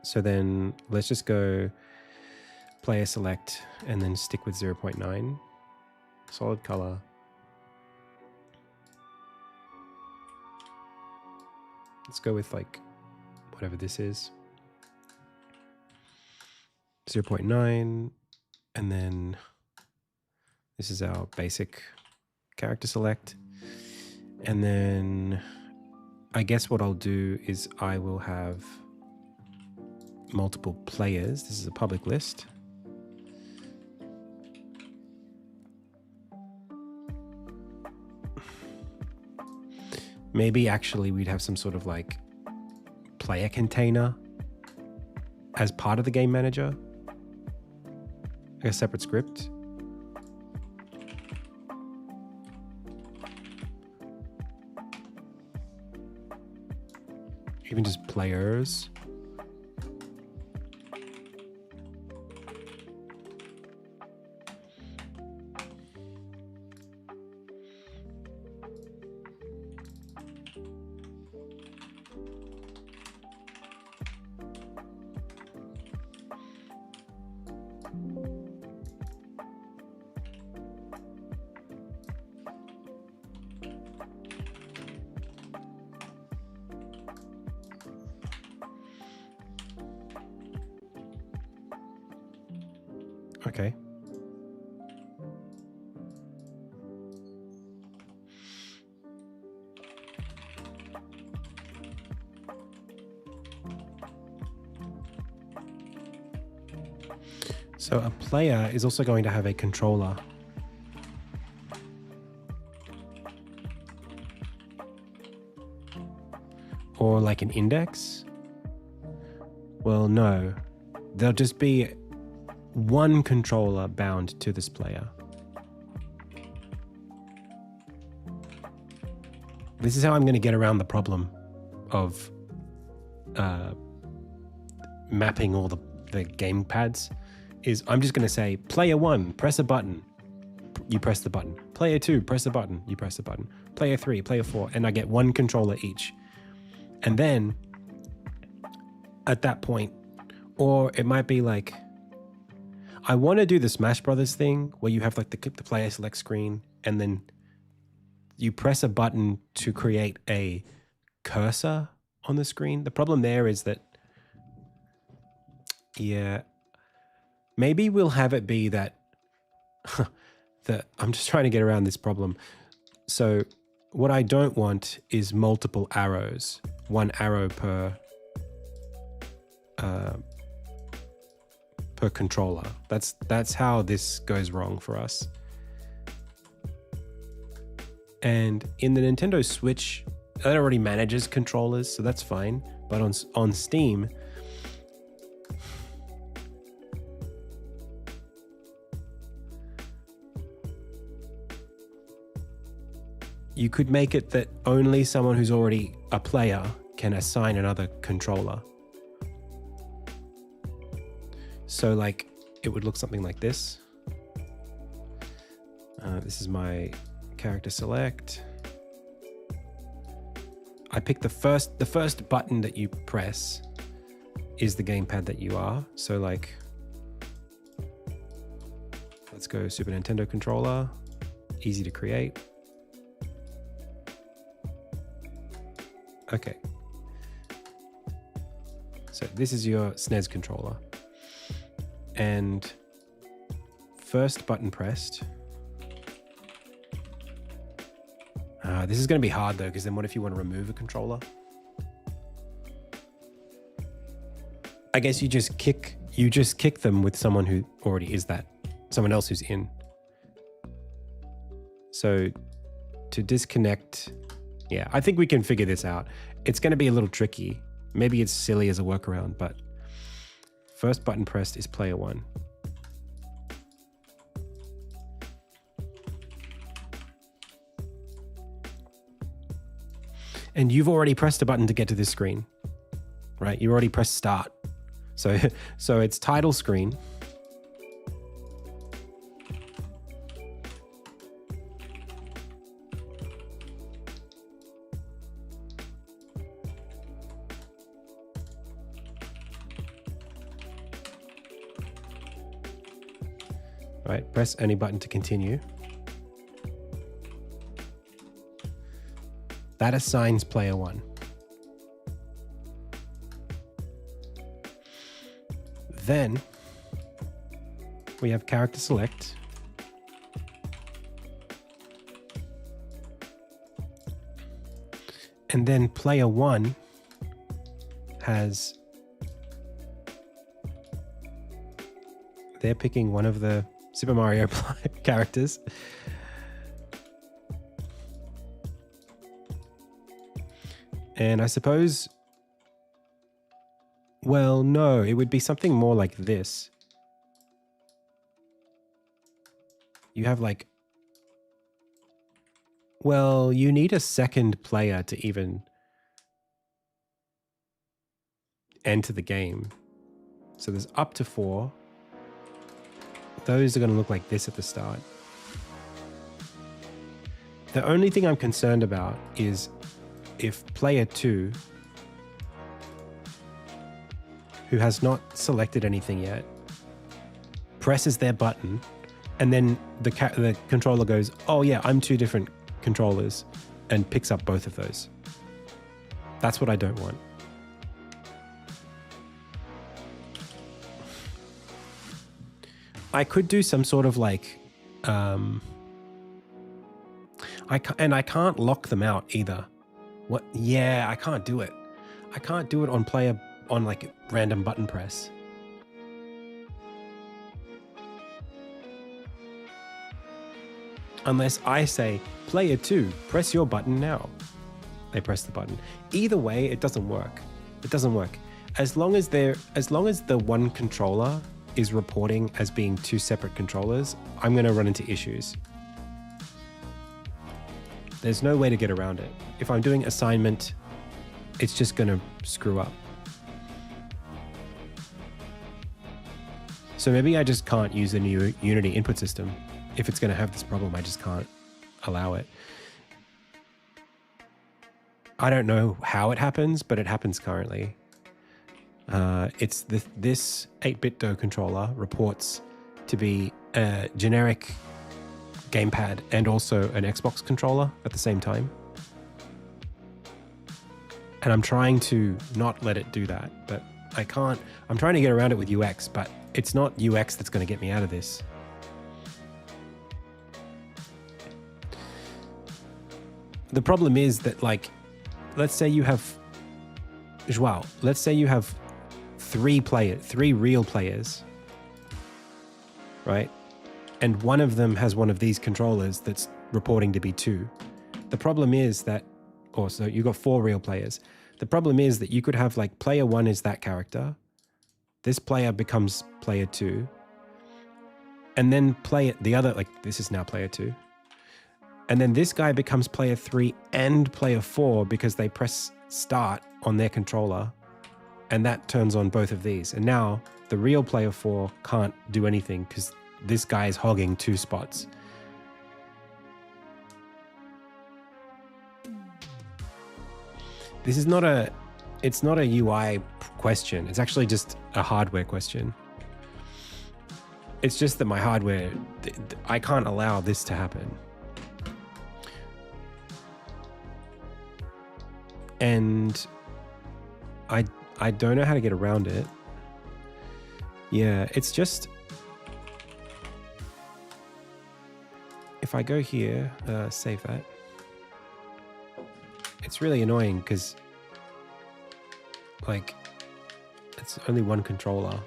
So then let's just go player select and then stick with 0.9. Solid color. Let's go with like whatever this is. 0.9, and then this is our basic character select. And then I guess what I'll do is I will have multiple players. This is a public list. Maybe actually we'd have some sort of like player container as part of the game manager, like a separate script. Even just players. Okay. So a player is also going to have a controller. Or like an index? Well, no. There'll just be one controller bound to this player. This is how I'm going to get around the problem of mapping all the game pads. Is I'm just going to say, player 1, press a button. You press the button. Player 2, press a button. You press the button. Player 3, player 4. And I get one controller each. And then at that point, or it might be like, I want to do the Smash Brothers thing where you have like the player select screen and then you press a button to create a cursor on the screen. The problem there is that, yeah, maybe we'll have it be that, I'm just trying to get around this problem. So what I don't want is multiple arrows, one arrow per controller. That's how this goes wrong for us. And in the Nintendo Switch, that already manages controllers, so that's fine. But on Steam, you could make it that only someone who's already a player can assign another controller. So like it would look something like this. This is my character select. I pick the first button that you press is the gamepad that you are. So like, let's go Super Nintendo controller, easy to create. Okay. So this is your SNES controller. And first button pressed. This is going to be hard though, because then what if you want to remove a controller? I guess you just kick them with someone who already is that, someone else who's in. So to disconnect, yeah, I think we can figure this out. It's going to be a little tricky. Maybe it's silly as a workaround, but first button pressed is player 1. And you've already pressed a button to get to this screen, right? You already pressed start. So it's title screen. Right, press any button to continue. That assigns player 1. Then we have character select. And then player 1 has, they're picking one of the Super Mario characters. And I suppose, well, no, it would be something more like this. You have like, well, you need a second player to even enter the game. So there's up to 4. Those are going to look like this at the start. The only thing I'm concerned about is if player 2, who has not selected anything yet, presses their button, and then the controller goes, oh yeah, I'm 2 different controllers, and picks up both of those. That's what I don't want. I could do some sort of like, I can't lock them out either. What? Yeah, I can't do it. I can't do it on like random button press. Unless I say, player 2, press your button now. They press the button. Either way, it doesn't work. It doesn't work. As long as the one controller is reporting as being 2 separate controllers, I'm going to run into issues. There's no way to get around it. If I'm doing assignment, it's just going to screw up. So maybe I just can't use the new Unity input system. If it's going to have this problem, I just can't allow it. I don't know how it happens, but it happens currently. It's this 8-bit controller reports to be a generic gamepad and also an Xbox controller at the same time. And I'm trying to not let it do that, but I can't. I'm trying to get around it with UX, but it's not UX that's going to get me out of this. The problem is that, like, let's say you have Joao, let's say you have 3 real players, right? And one of them has one of these controllers that's reporting to be 2. The problem is that, so you've got 4 real players. The problem is that you could have like player 1 is that character. This player becomes player 2. And then the other, like this is now player 2. And then this guy becomes player 3 and player 4 because they press start on their controller. And that turns on both of these. And now the real player 4 can't do anything because this guy is hogging 2 spots. This is not it's not a UI question. It's actually just a hardware question. It's just that my hardware, I can't allow this to happen. And I don't know how to get around it. Yeah, it's just, if I go here, save that. It's really annoying because, like, it's only 1 controller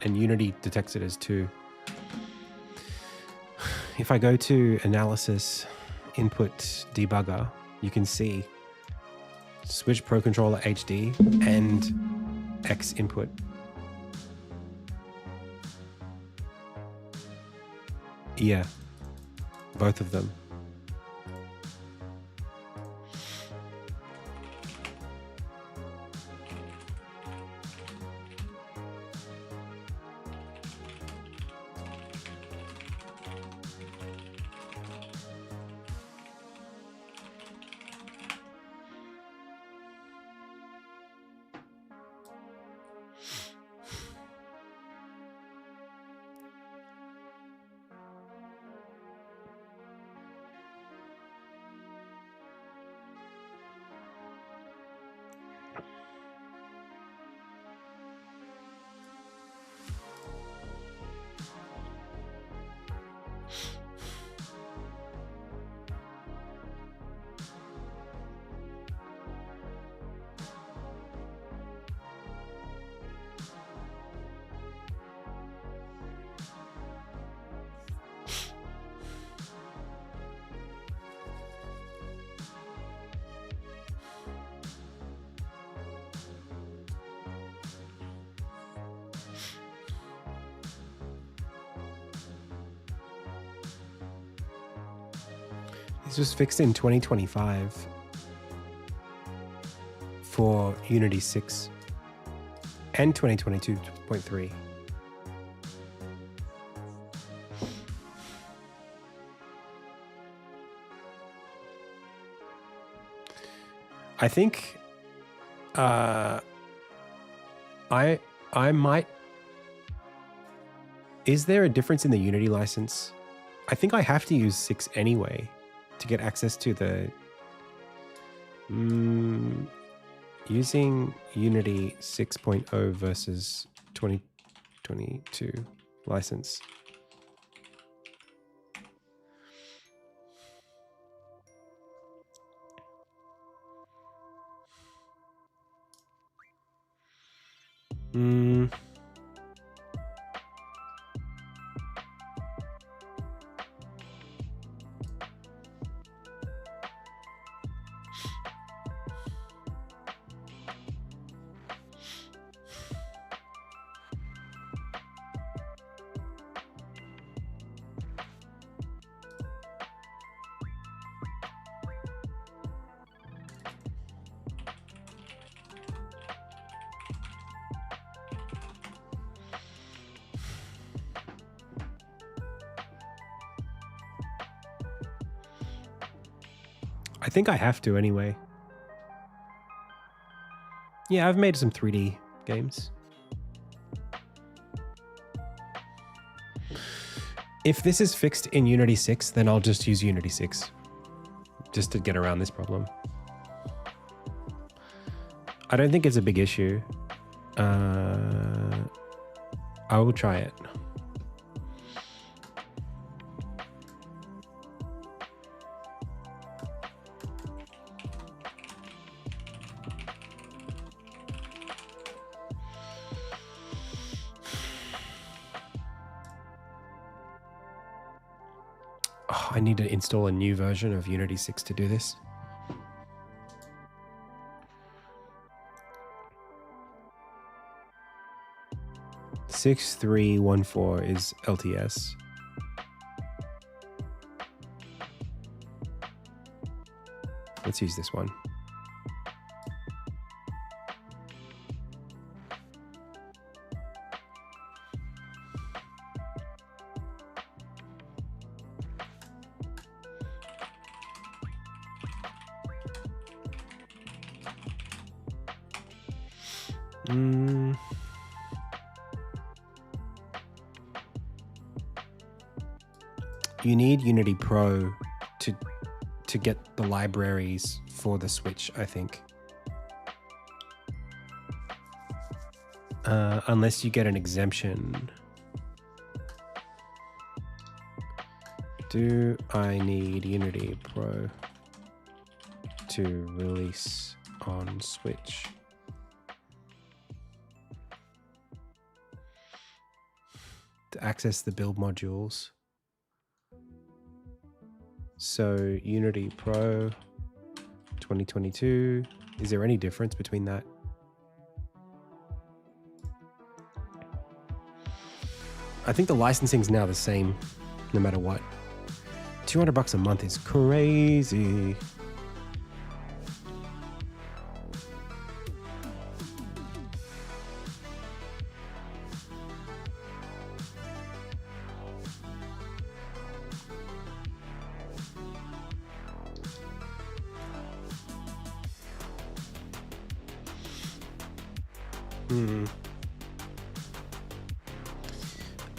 and Unity detects it as 2. If I go to analysis, input debugger, you can see switch Pro Controller HD and X input. Yeah, both of them. This was fixed in 2025 for Unity 6 and 2022.3. I think I might. Is there a difference in the Unity license? I think I have to use 6 anyway to get access to the using Unity 6.0 versus 2022 license. I think I have to anyway. Yeah, I've made some 3D games. If this is fixed in Unity 6, then I'll just use Unity 6 just to get around this problem. I don't think it's a big issue. I will try it. I need to install a new version of Unity 6 to do this. (6314) is LTS. Let's use this one. You need Unity Pro to get the libraries for the Switch, I think. Unless you get an exemption. Do I need Unity Pro to release on Switch? To access the build modules. So Unity Pro 2022, is there any difference between that? I think the licensing's now the same, no matter what. $200 a month is crazy.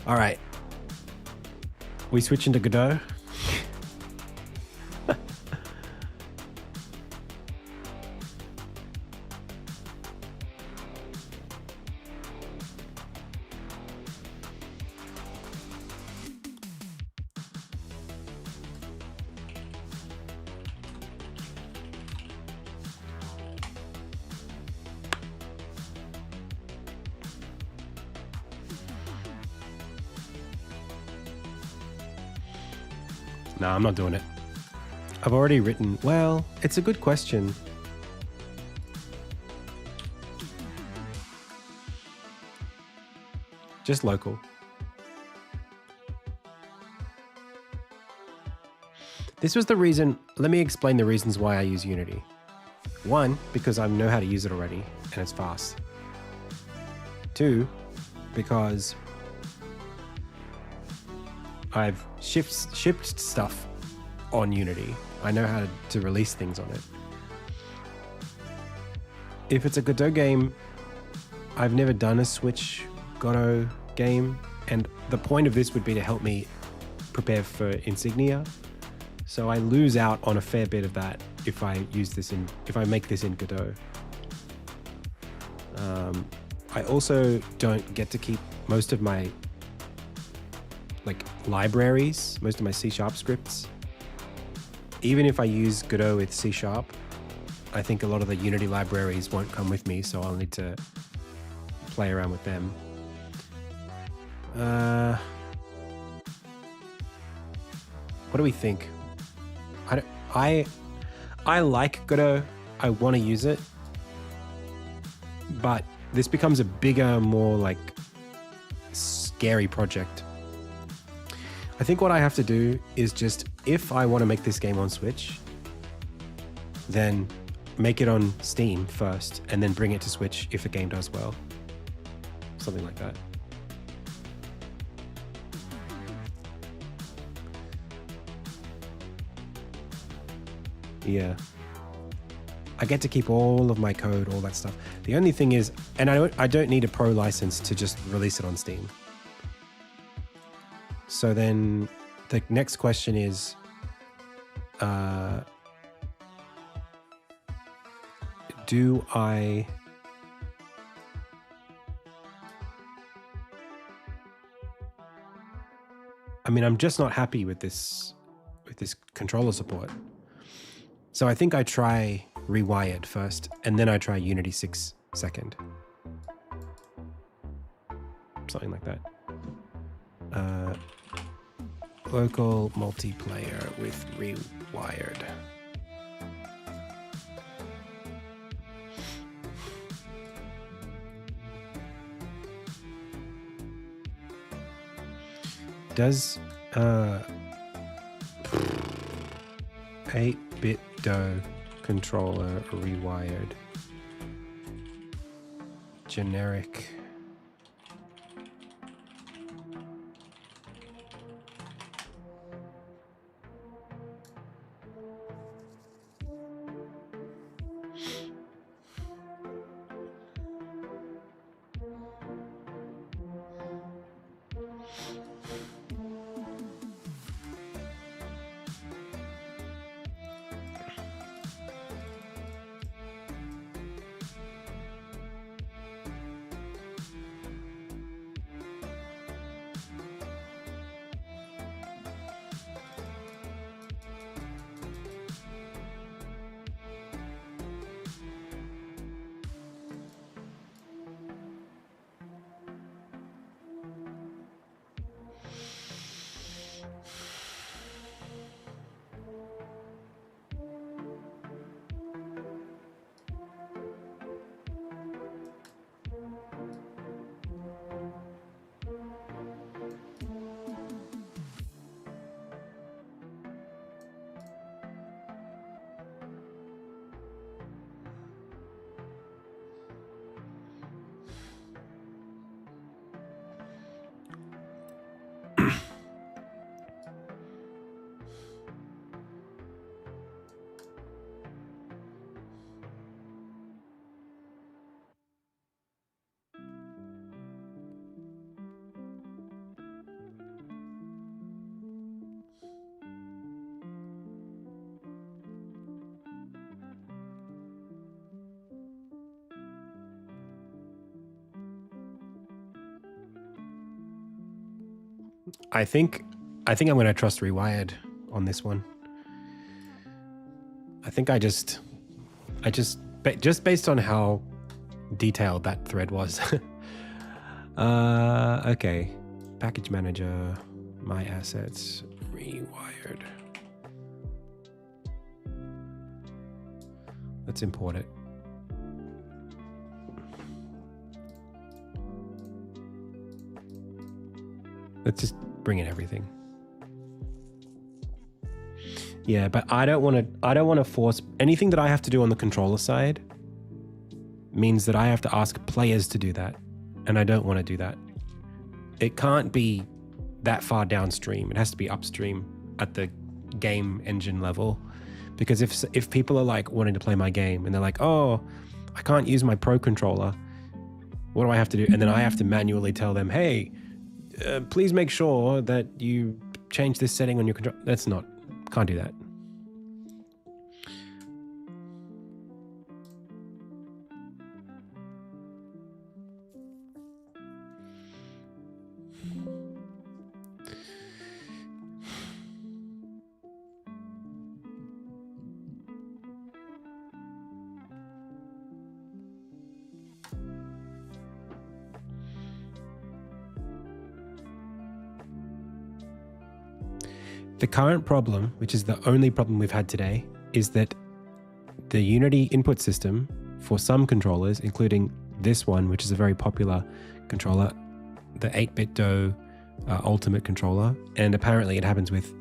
All right. We switching to Godot? No, I'm not doing it. I've already written, well, it's a good question. Just local. This was the reason. Let me explain the reasons why I use Unity. One, because I know how to use it already and it's fast. Two, because I've shipped stuff on Unity. I know how to release things on it. If it's a Godot game, I've never done a Switch Godot game, and the point of this would be to help me prepare for Insignia. So I lose out on a fair bit of that if I make this in Godot. I also don't get to keep most of my libraries, most of my C# scripts. Even if I use Godot with C#, I think a lot of the Unity libraries won't come with me, so I'll need to play around with them. What do we think? I like Godot. I want to use it, but this becomes a bigger, more scary project. I think what I have to do is just, if I want to make this game on Switch, then make it on Steam first and then bring it to Switch if the game does well. Something like that. Yeah. I get to keep all of my code, all that stuff. The only thing is, and I don't need a pro license to just release it on Steam. So then the next question is, do I... I mean, I'm just not happy with this controller support. So I think I try Rewired first, and then I try Unity 6 second. Something like that. Local multiplayer with Rewired. Does 8-bit DOE controller Rewired generic? I think I'm going to trust Rewired on this one. I think just based on how detailed that thread was. Okay. Package manager, my assets, Rewired. Let's import it. Let's just bring in everything. Yeah, but I don't want to force anything that I have to do on the controller side means that I have to ask players to do that. And I don't want to do that. It can't be that far downstream. It has to be upstream at the game engine level. Because if people are like wanting to play my game and they're like, oh, I can't use my Pro controller, what do I have to do? And then I have to manually tell them, hey, please make sure that you change this setting on your controller. Can't do that. The current problem, which is the only problem we've had today, is that the Unity input system for some controllers, including this one, which is a very popular controller, the 8-bit Do Ultimate controller, and apparently it happens with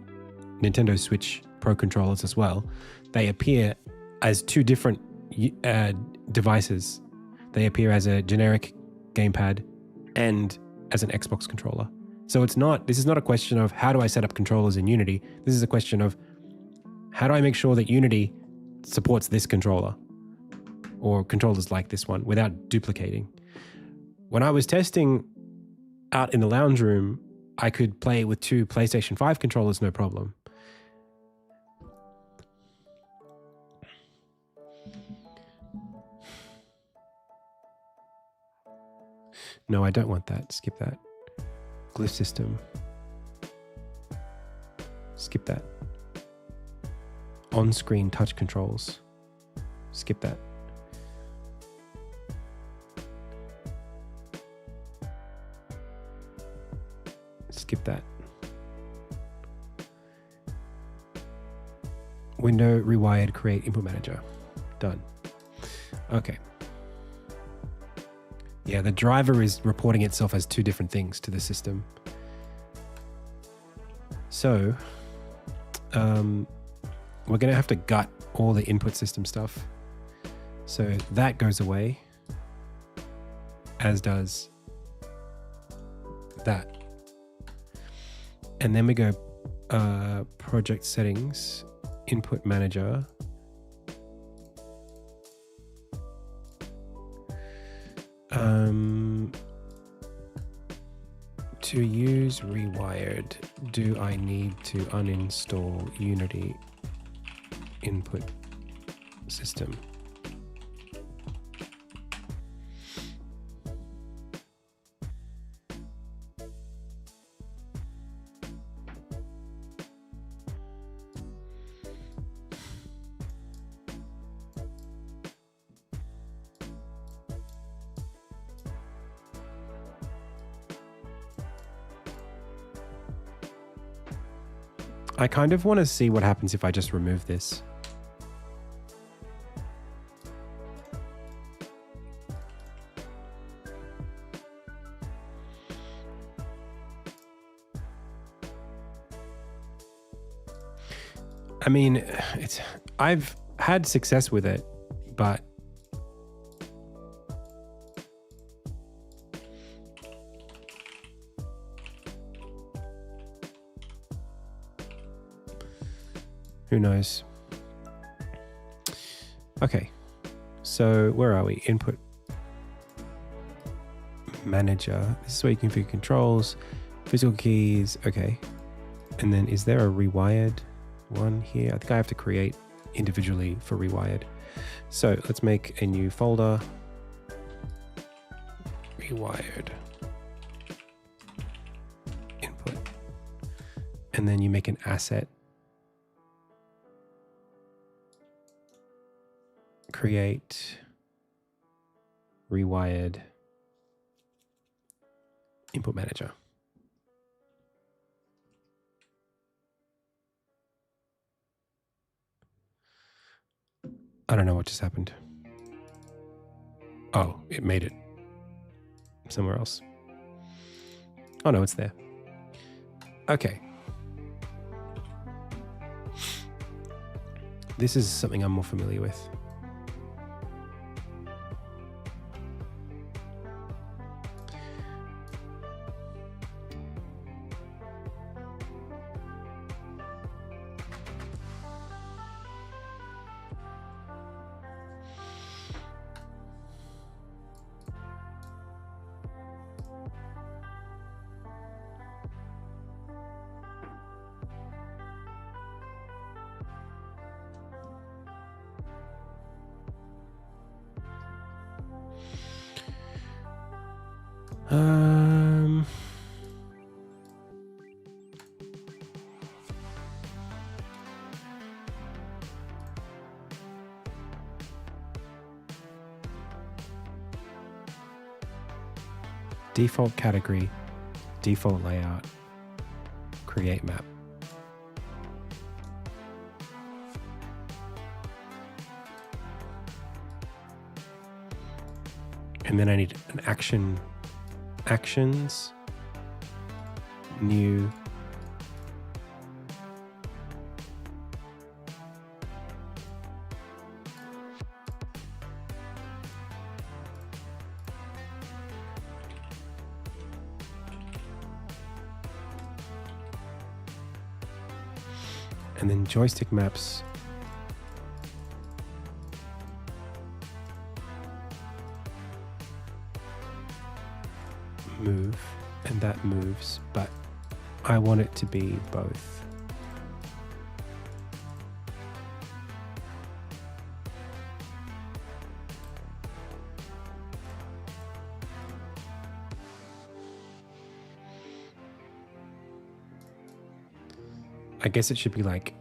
Nintendo Switch Pro controllers as well, they appear as two different devices. They appear as a generic gamepad and as an Xbox controller. So this is not a question of how do I set up controllers in Unity. This is a question of how do I make sure that Unity supports this controller or controllers like this one without duplicating. When I was testing out in the lounge room, I could play with two PlayStation 5 controllers, no problem. No, I don't want that. Skip that. Glyph system. Skip that. On-screen touch controls. Skip that. Skip that. Window rewired, create input manager. Done. Okay. Yeah, the driver is reporting itself as two different things to the system. So, we're going to have to gut all the input system stuff. So that goes away, as does that. And then we go project settings, input manager. To use rewired, do I need to uninstall Unity input system? I kind of want to see what happens if I just remove this. I mean, I've had success with it, but who knows? Okay, so where are we? Input manager. This is where you configure controls, physical keys. Okay, and then is there a rewired one here? I think I have to create individually for rewired. So let's make a new folder. Rewired input, and then you make an asset. Create rewired input manager. I don't know what just happened. Oh, it made it somewhere else. Oh no, it's there. Okay. This is something I'm more familiar with. Default category, default layout, create map. And then I need an actions, new, and then joystick maps. Move, and that moves, but I want it to be both. I guess it should be like,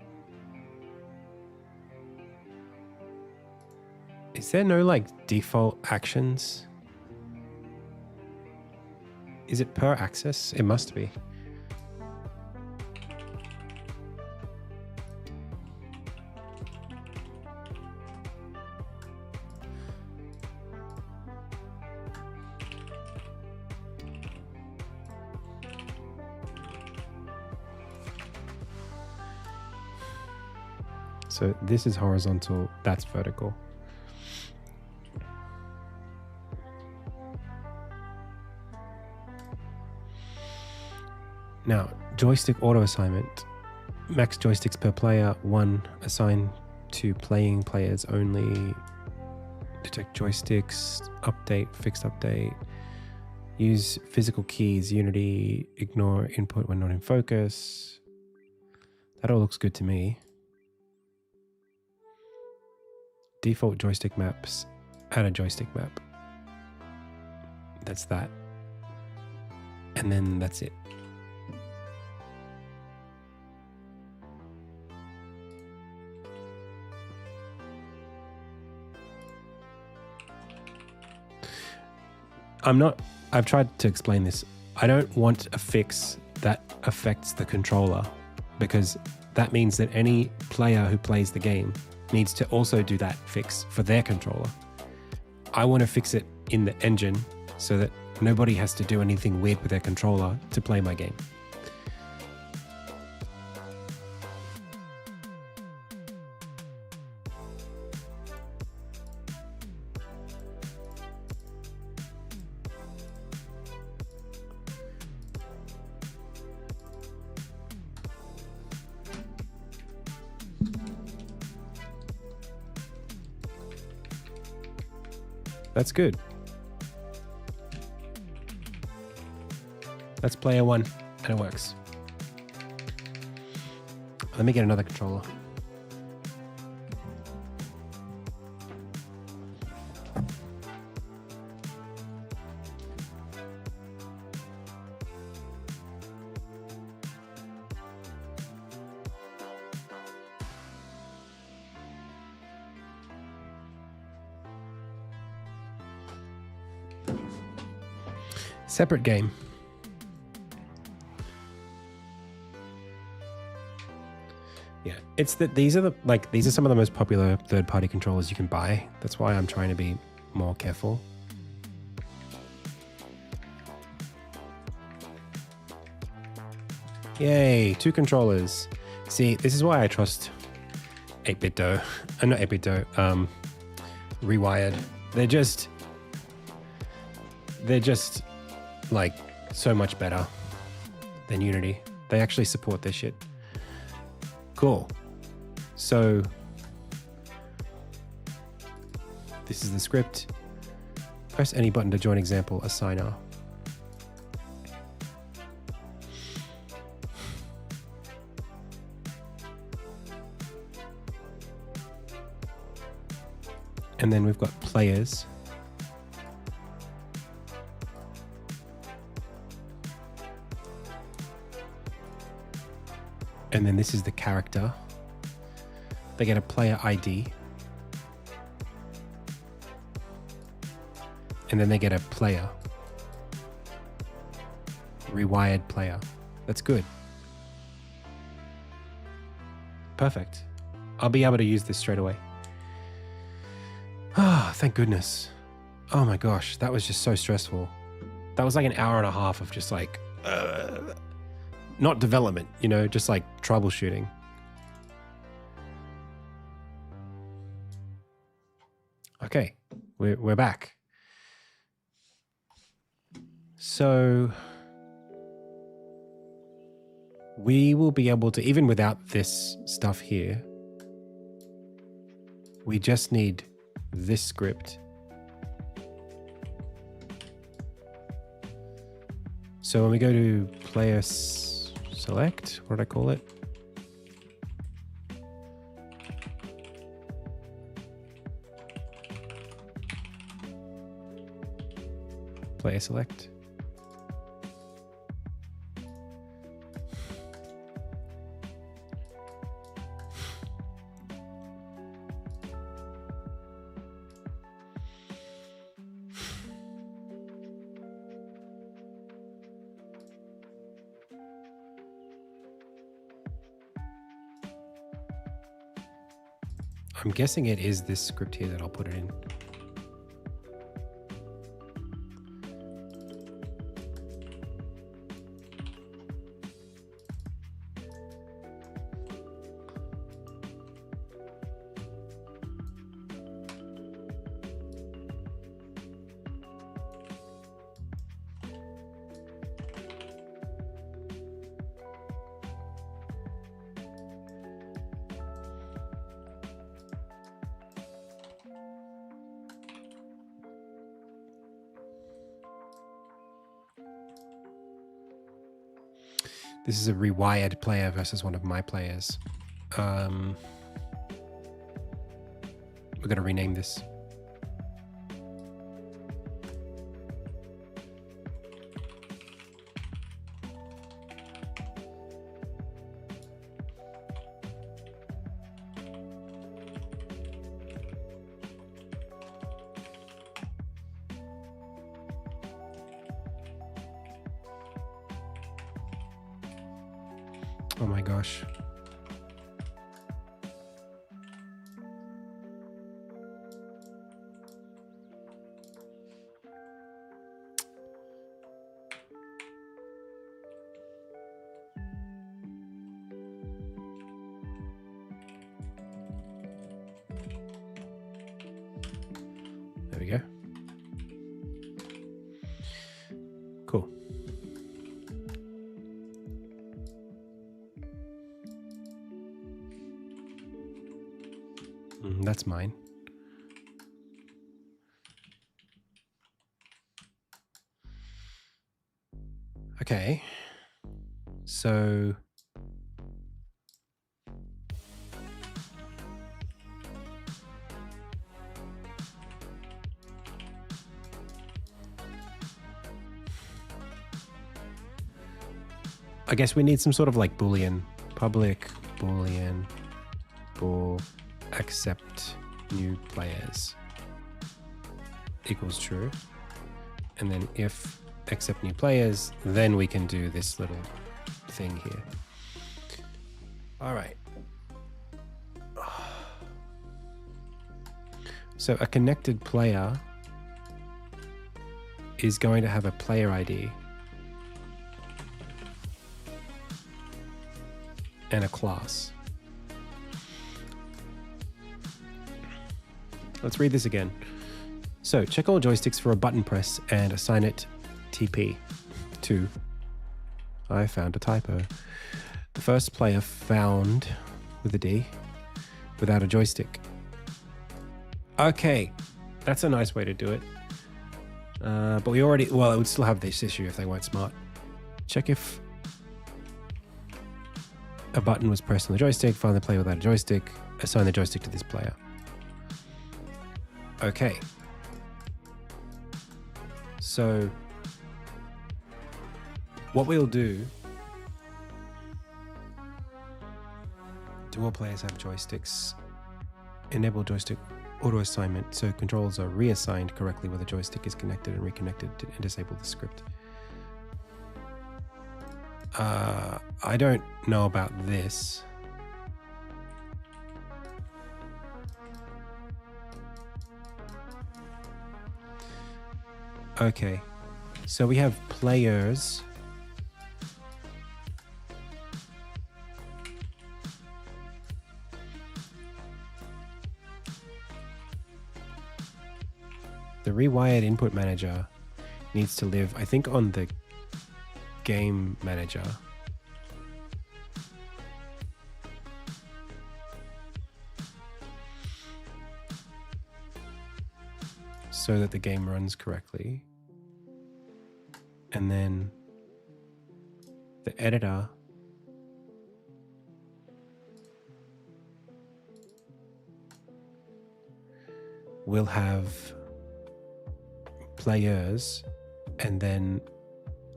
is there no like default actions? Is it per axis? It must be. So this is horizontal, that's vertical. Now, joystick auto assignment. Max joysticks per player, 1 assigned to playing players only. Detect joysticks, update, fixed update. Use physical keys, Unity, ignore input when not in focus. That all looks good to me. Default joystick maps, add a joystick map. That's that. And then that's it. I've tried to explain this. I don't want a fix that affects the controller, because that means that any player who plays the game needs to also do that fix for their controller. I want to fix it in the engine so that nobody has to do anything weird with their controller to play my game. That's good. That's player 1, and it works. Let me get another controller. Separate game. Yeah, it's that these are some of the most popular third-party controllers you can buy. That's why I'm trying to be more careful. Yay, 2 controllers. See, this is why I trust 8-bit dough. Not 8-bit dough. Rewired. They're just like so much better than Unity. They actually support this shit. Cool. So this is the script. Press any button to join example assigner. And then we've got players. And then this is the character. They get a player ID. And then they get a player. Rewired player. That's good. Perfect. I'll be able to use this straight away. Ah, thank goodness. Oh my gosh, that was just so stressful. That was like an hour and a half of just like, not development, you know, just like troubleshooting. Okay, we're back. So we will be able to, even without this stuff here, we just need this script. So when we go to player select, what did I call it? Player select. I'm guessing it is this script here that I'll put it in. This is a rewired player versus one of my players. We're going to rename this. Oh my gosh. There we go. Cool. That's mine. Okay. So I guess we need some sort of like Boolean, public Boolean, bool, accept new players equals true. And then if accept new players, then we can do this little thing here. All right. So a connected player is going to have a player ID and a class. Let's read this again. So check all joysticks for a button press and assign it TP to, I found a typo. The first player found, with a D, without a joystick. Okay, that's a nice way to do it. But we already, well, it would still have this issue if they weren't smart. Check if a button was pressed on the joystick, find the player without a joystick, assign the joystick to this player. Okay. So what we'll do, do all players have joysticks? Enable joystick auto assignment so controls are reassigned correctly where the joystick is connected and reconnected and disable the script. I don't know about this. Okay, so we have players. The rewired input manager needs to live, I think, on the game manager. So that the game runs correctly. And then the editor will have players, and then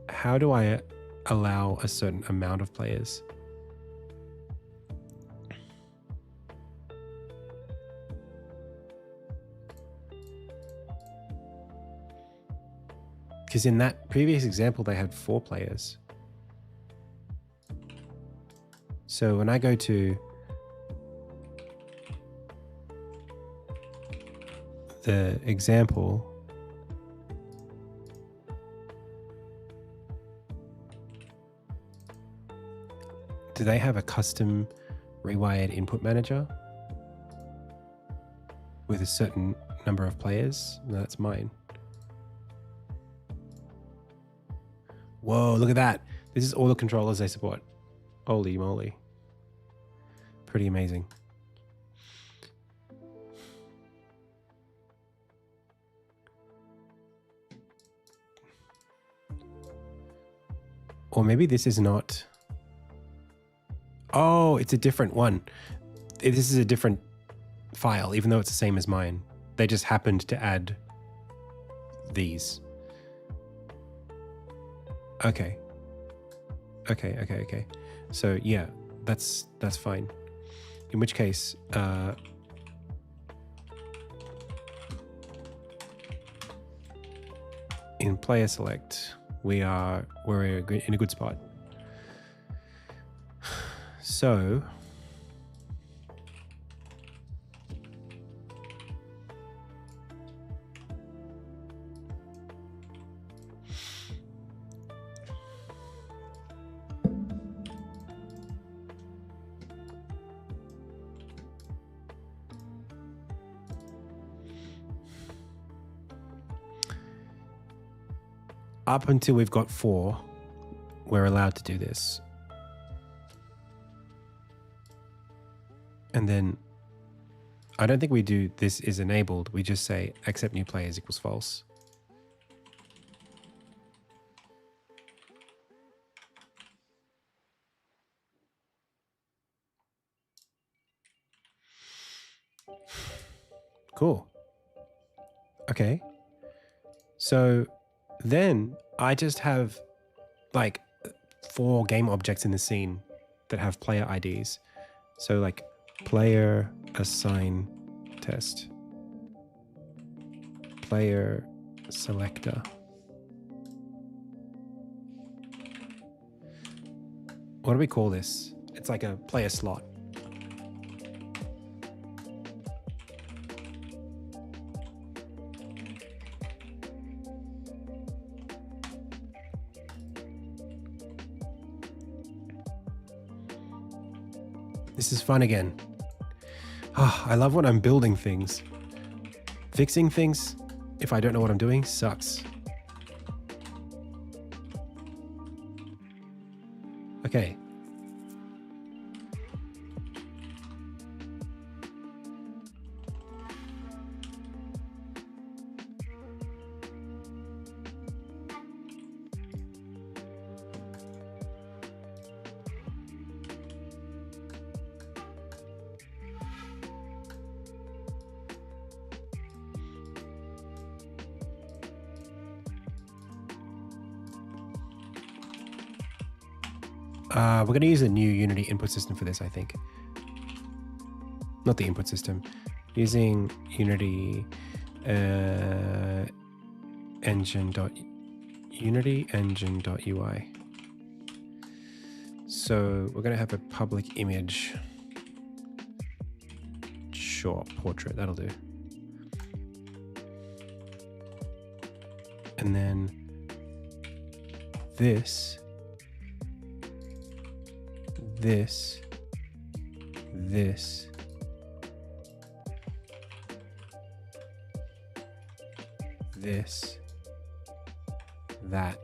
how do I allow a certain amount of players? Because in that previous example, they had 4 players. So when I go to the example, do they have a custom rewired input manager with a certain number of players? No, that's mine. Whoa, look at that. This is all the controllers they support. Holy moly. Pretty amazing. Or maybe this is not... Oh, it's a different one. This is a different file, even though it's the same as mine. They just happened to add these. Okay. Okay. So yeah, that's fine. In which case, in player select, we're in a good spot. So up until we've got 4, we're allowed to do this. And then I don't think we do this is enabled. We just say accept new players equals false. Cool. Okay. So then I just have like 4 game objects in the scene that have player IDs. So like player assign test, player selector. What do we call this? It's like a player slot. This is fun again. Oh, I love when I'm building things. Fixing things, if I don't know what I'm doing, sucks. Okay. We're going to use a new Unity input system for this, I think. Not the input system. Using Unity Unity engine.ui. So we're going to have a public image. Sure, portrait, that'll do. And then this, this, that,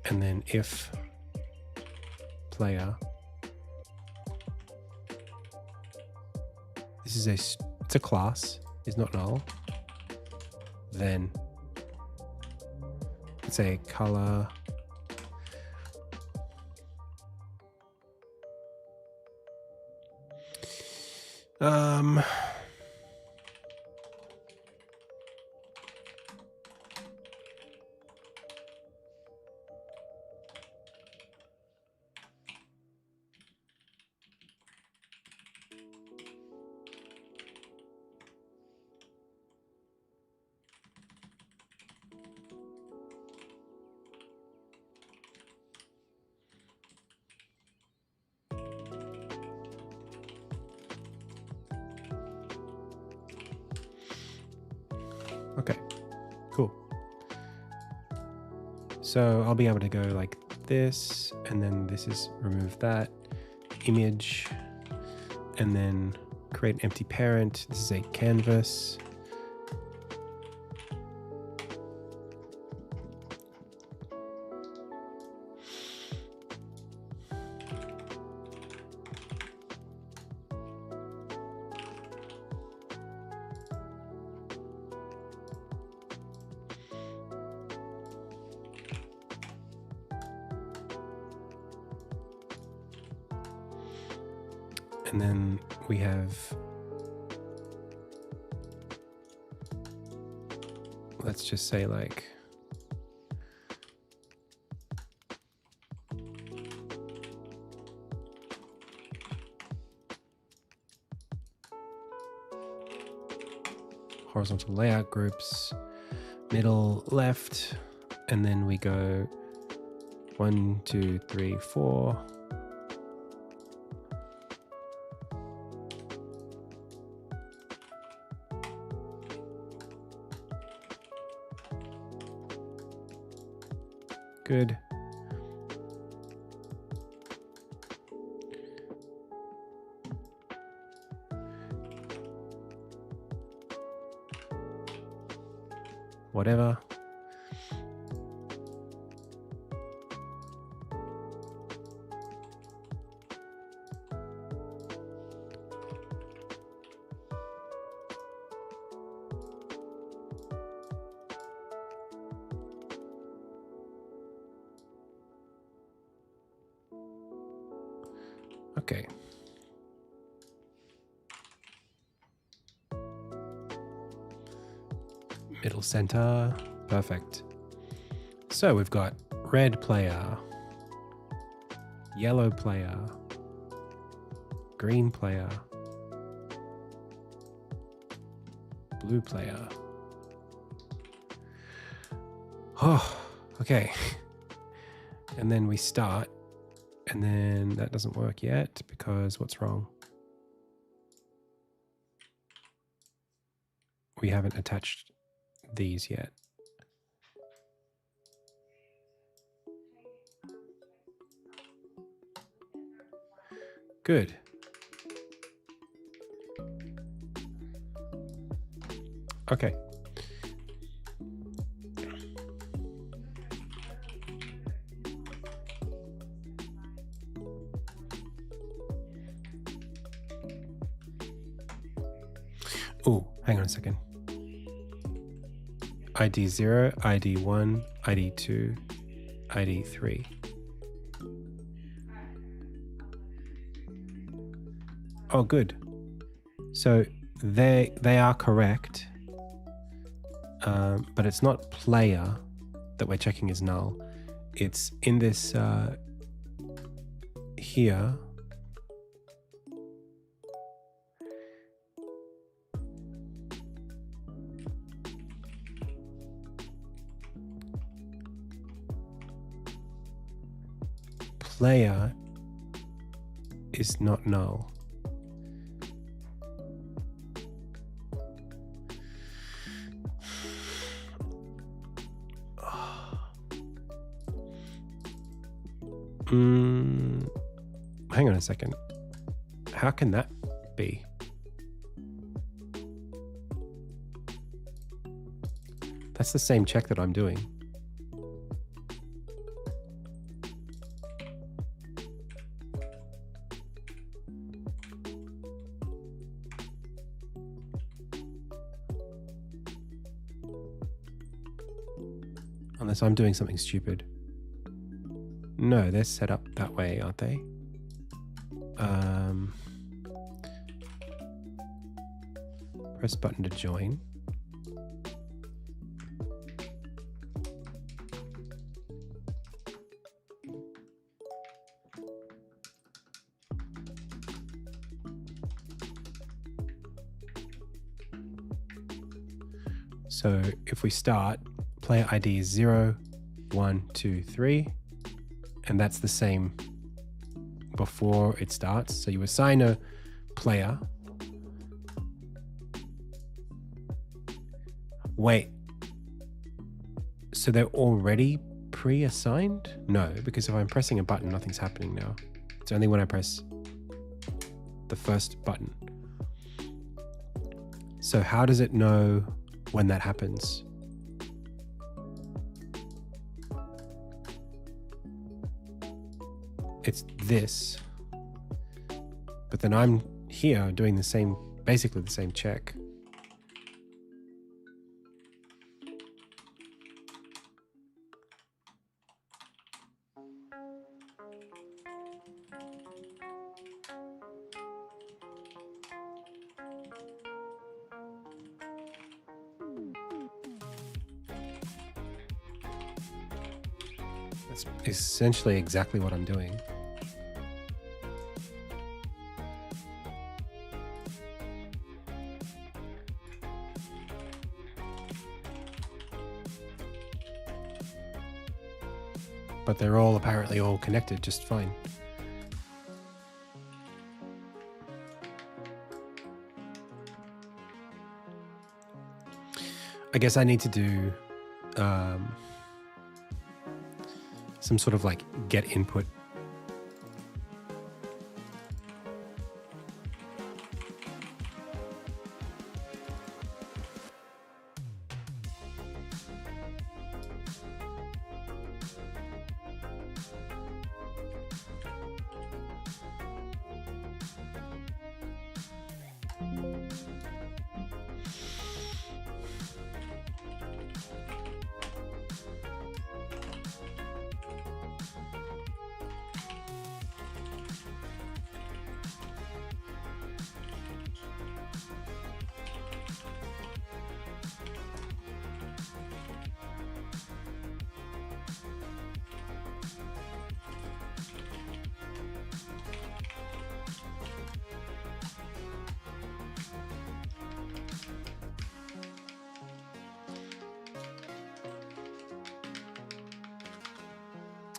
and then if player, this is it's a class, is not null, then let's say color okay, cool. So I'll be able to go like this, and then this is remove that image, and then create an empty parent. This is a canvas. And then we have, let's just say like, horizontal layout groups, middle, left, and then we go 1, 2, 3, 4. Good. Whatever. Okay. Middle center, perfect. So we've got red player, yellow player, green player, blue player. Oh, okay. And then we start, and then that doesn't work yet because what's wrong? We haven't attached these yet. Good. Okay. Oh, hang on a second. ID 0, ID 1, ID 2, ID 3. Oh, good. So they are correct, but it's not player that we're checking is null. It's in this here. Player is not null. Hang on a second. How can that be? That's the same check that I'm doing. Unless I'm doing something stupid. No, they're set up that way, aren't they? Press button to join. So if we start, player ID is 0, 1, 2, 3, and that's the same before it starts. So you assign a player. Wait, so they're already pre-assigned? No, because if I'm pressing a button, nothing's happening now. It's only when I press the first button. So how does it know when that happens? It's this, but then I'm here doing the same, basically the same check. That's essentially exactly what I'm doing. But they're all apparently all connected just fine. I guess I need to do some sort of like get input.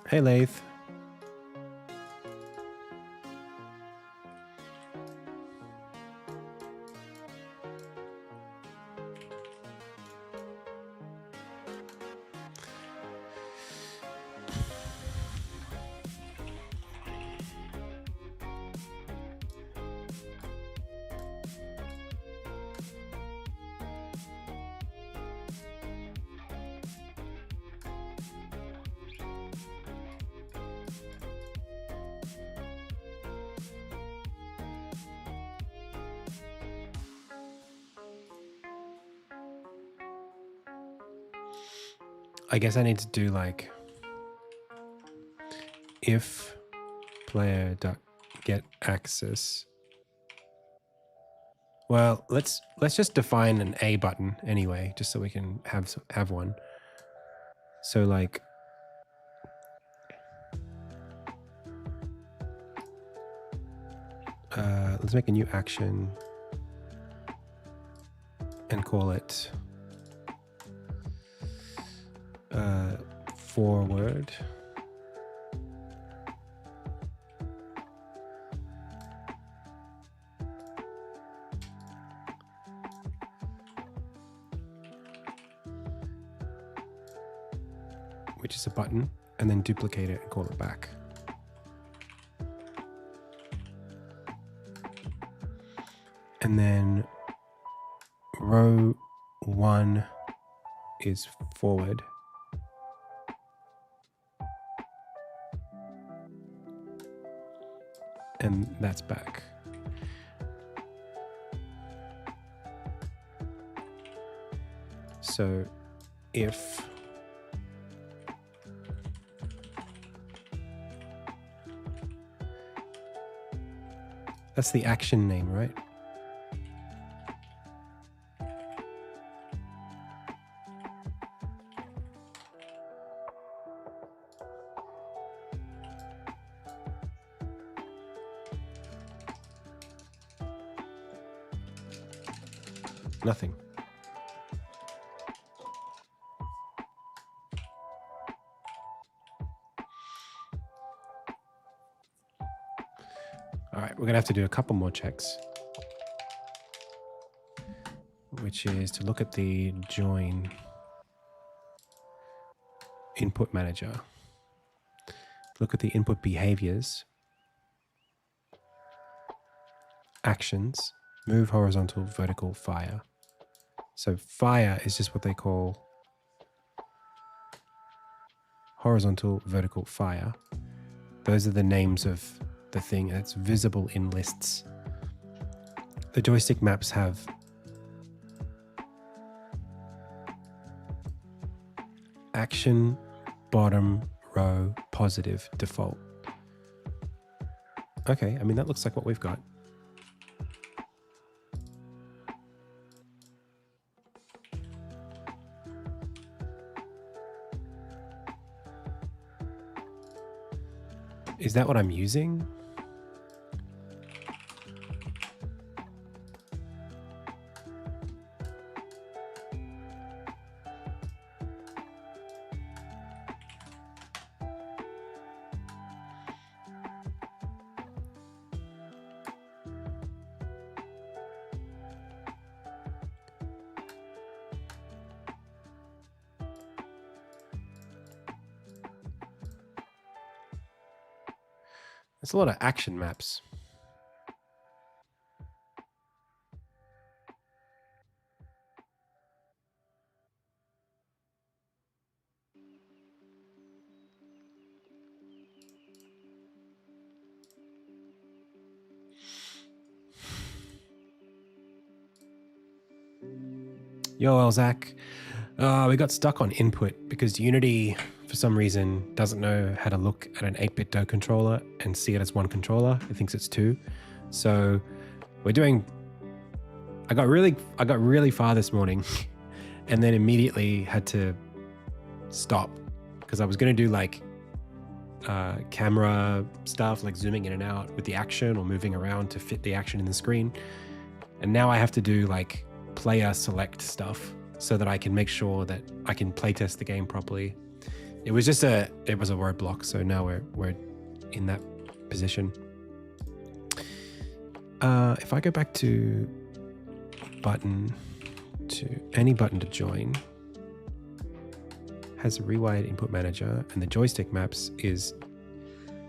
Hey, Lathe. I guess I need to do like if player get access. Well, let's just define an A button anyway, just so we can have one. So like let's make a new action and call it forward. Which is a button, and then duplicate it and call it back. And then row 1 is forward. And that's back. So if that's the action name, right? Nothing. All right, we're gonna have to do a couple more checks, which is to look at the join input manager. Look at the input behaviors, actions, move horizontal, vertical, fire. So fire is just what they call horizontal, vertical, fire. Those are the names of the thing that's visible in lists. The joystick maps have action, bottom, row, positive, default. Okay, I mean, that looks like what we've got. Is that what I'm using? There's a lot of action maps. Yo, Zach. We got stuck on input because Unity, for some reason, doesn't know how to look at an 8-bit DOE controller and see it as one controller. It thinks it's two. So we're doing... I got really far this morning and then immediately had to stop because I was going to do like camera stuff, like zooming in and out with the action or moving around to fit the action in the screen. And now I have to do like player select stuff so that I can make sure that I can playtest the game properly. It was a roadblock, so now we're in that position. If I go back to any button to join, has a rewired input manager, and the joystick maps is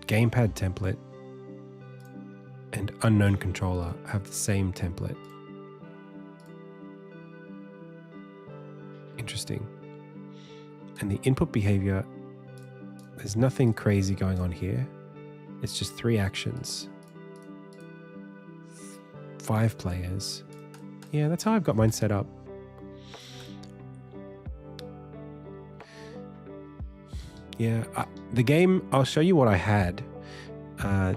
gamepad template and unknown controller have the same template. Interesting. And the input behavior, there's nothing crazy going on here. It's just 3 actions, 5 players. Yeah, that's how I've got mine set up. Yeah, the game, I'll show you what I had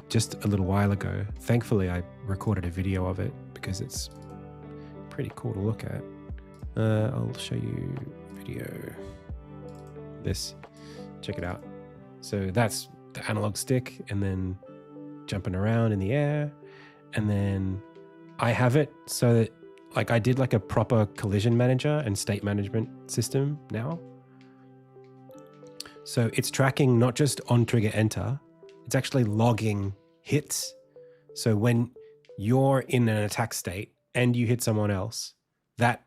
just a little while ago. Thankfully, I recorded a video of it because it's pretty cool to look at. I'll show you video. This, check it out. So that's the analog stick, and then jumping around in the air, and then I have it so that like I did like a proper collision manager and state management system now. So it's tracking not just on trigger enter, it's actually logging hits. So when you're in an attack state and you hit someone else, that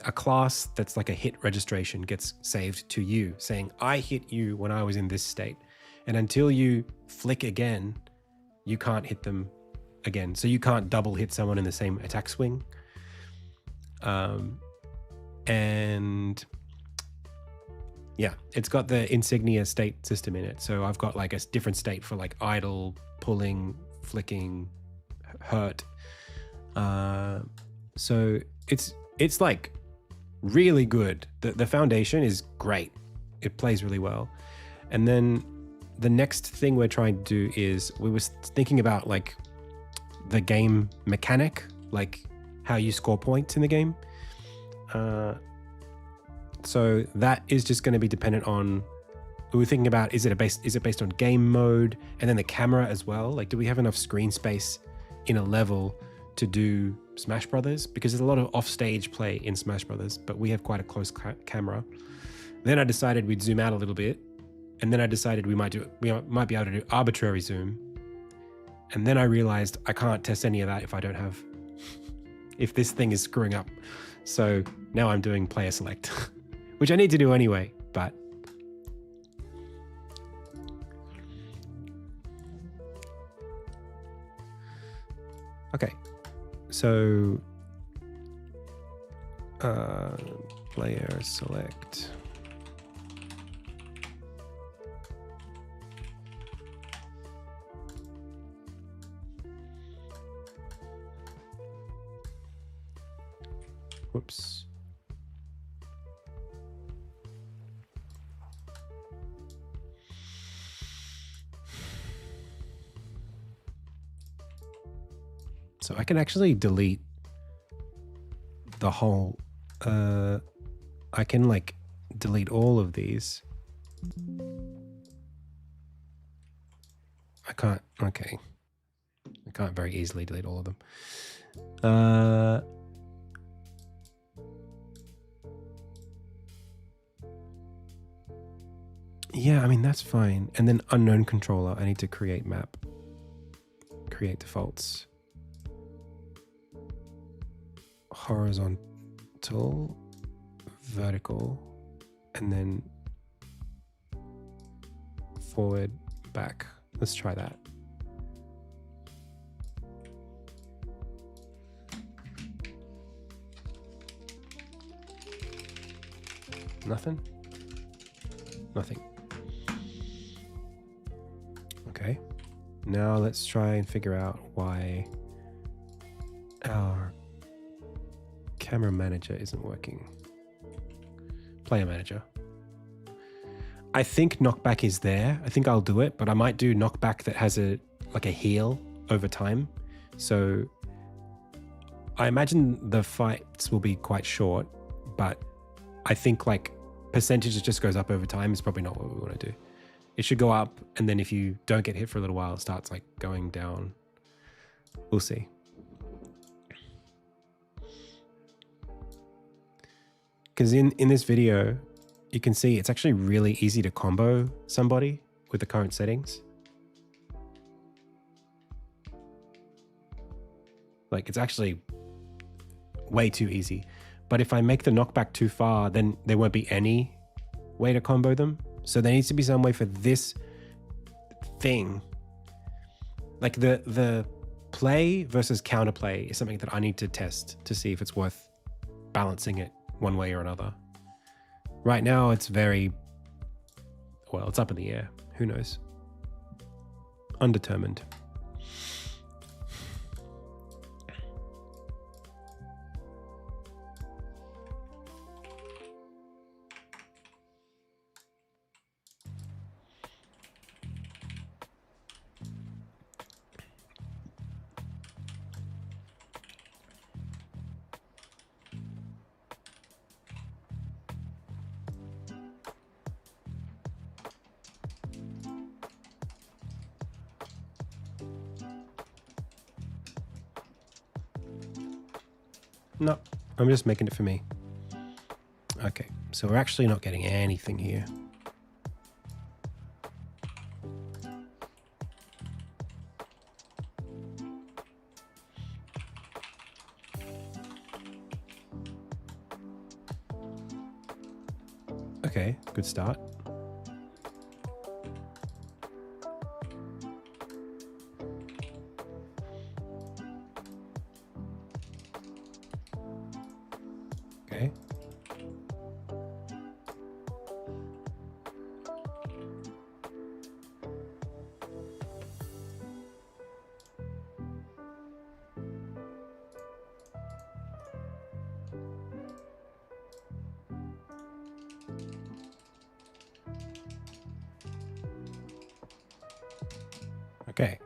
a class that's like a hit registration gets saved to you saying, I hit you when I was in this state. And until you flick again, you can't hit them again. So you can't double hit someone in the same attack swing. And yeah, it's got the insignia state system in it. So I've got like a different state for like idle, pulling, flicking, hurt. So it's like really good. The foundation is great. It plays really well. And then the next thing we're trying to do is we were thinking about like the game mechanic, like how you score points in the game. So that is just going to be dependent on, we were thinking about, is it based on game mode and then the camera as well? Like, do we have enough screen space in a level to do Smash Brothers? Because there's a lot of offstage play in Smash Brothers, but we have quite a close camera. Then I decided we'd zoom out a little bit. And then I decided we might be able to do arbitrary zoom. And then I realized I can't test any of that if I don't have, if this thing is screwing up. So now I'm doing player select, which I need to do anyway, but. Okay, so player select. Whoops. So I can actually delete the whole, I can like delete all of these. I can't, okay. I can't very easily delete all of them. Yeah, I mean, that's fine. And then unknown controller, I need to create map, create defaults. Horizontal, vertical, and then forward, back. Let's try that. Nothing? Nothing. Okay. Now let's try and figure out why our camera manager isn't working. Player manager. I think knockback is there. I think I'll do it, but I might do knockback that has a heal over time. So I imagine the fights will be quite short, but I think like percentage just goes up over time is probably not what we want to do. It should go up, and then if you don't get hit for a little while, it starts like going down. We'll see. Because in this video, you can see it's actually really easy to combo somebody with the current settings. Like, it's actually way too easy. But if I make the knockback too far, then there won't be any way to combo them. So there needs to be some way for this thing. Like the play versus counterplay is something that I need to test to see if it's worth balancing it one way or another. Right now, it's very, well, it's up in the air. Who knows? Undetermined. No, I'm just making it for me. Okay, so we're actually not getting anything here. Okay, good start. Okay. Okay.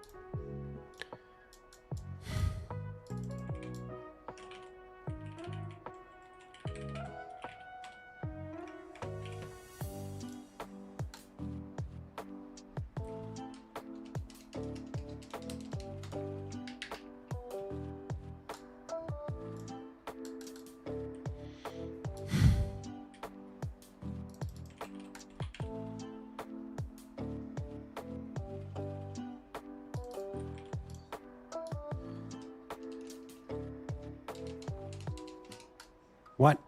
What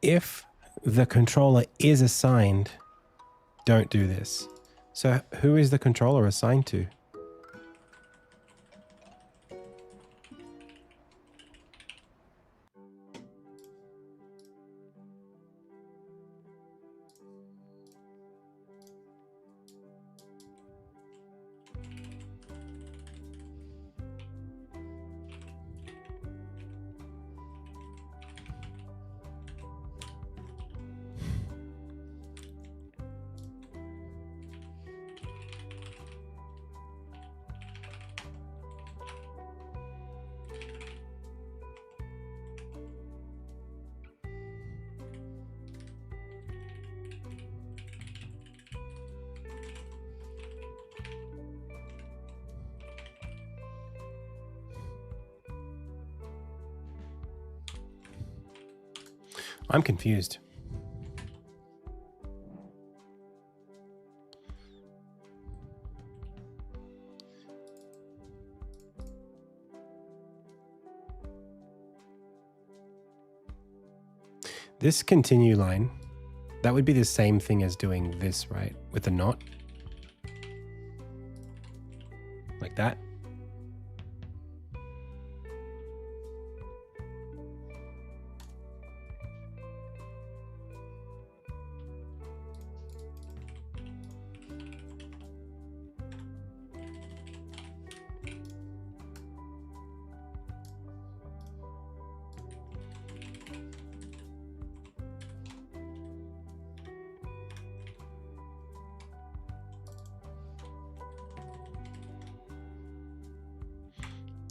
if the controller is assigned? Don't do this. So who is the controller assigned to? I'm confused. This continue line, that would be the same thing as doing this, right? With the knot. Like that.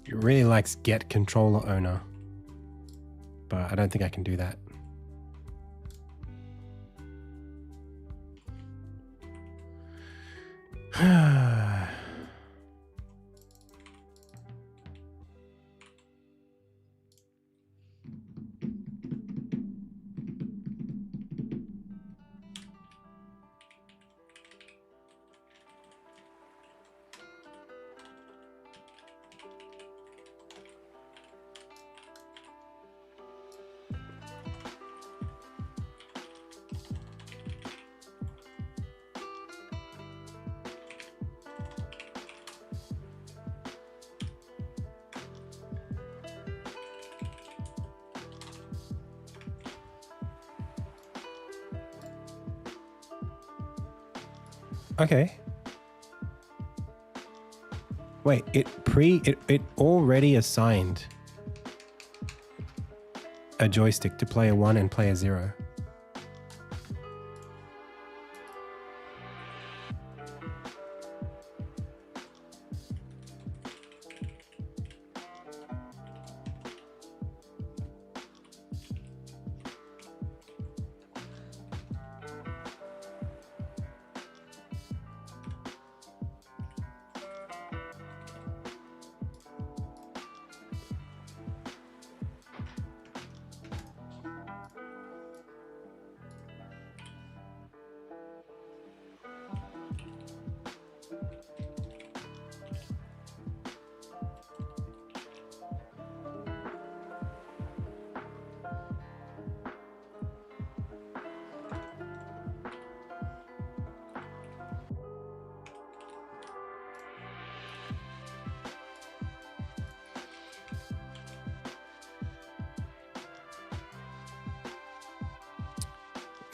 It really likes get controller owner, but I don't think I can do that. Okay. Wait, it already assigned a joystick to player 1 and player 0.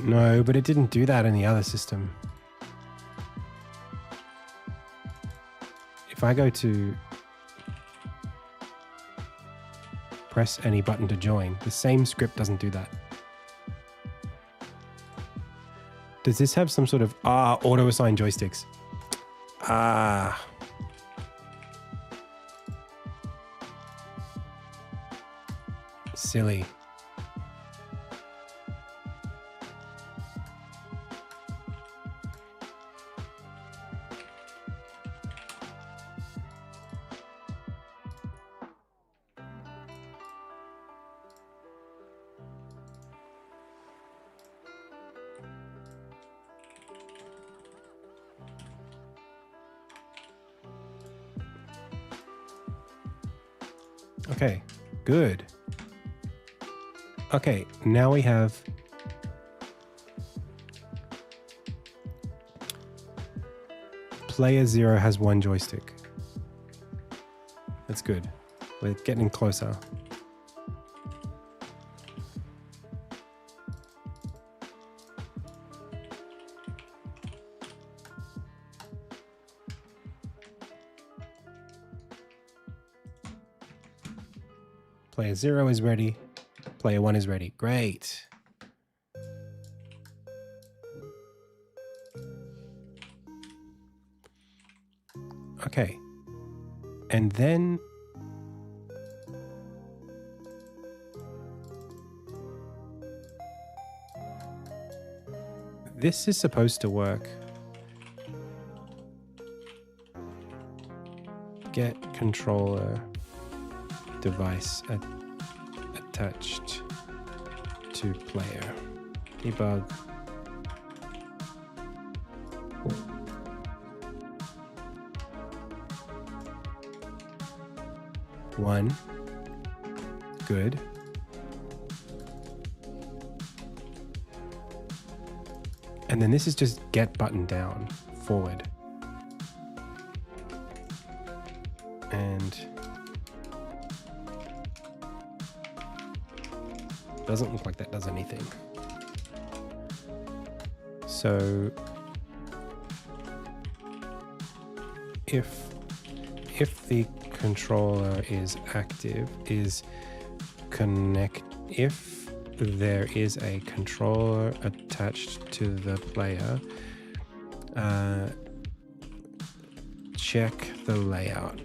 No, but it didn't do that in the other system. If I go to press any button to join, the same script doesn't do that. Does this have some sort of auto-assign joysticks? Silly. Okay, good. Okay, now we have player 0 has 1 joystick. That's good. We're getting closer. Player 0 is ready. Player 1 is ready. Great. Okay. And then this is supposed to work. Get controller device attached to player. Debug. One. Good. And then this is just get button down, forward. And doesn't look like that does anything. So if the controller is active, if there is a controller attached to the player, check the layout.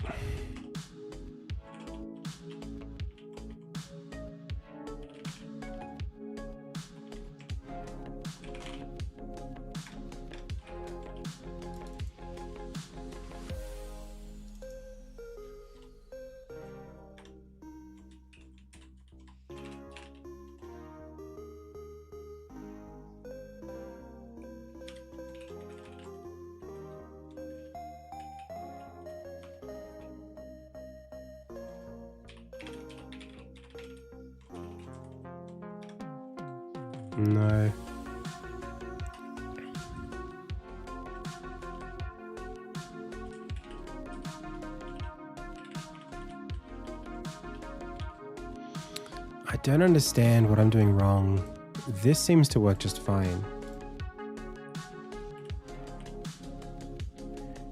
No. I don't understand what I'm doing wrong. This seems to work just fine.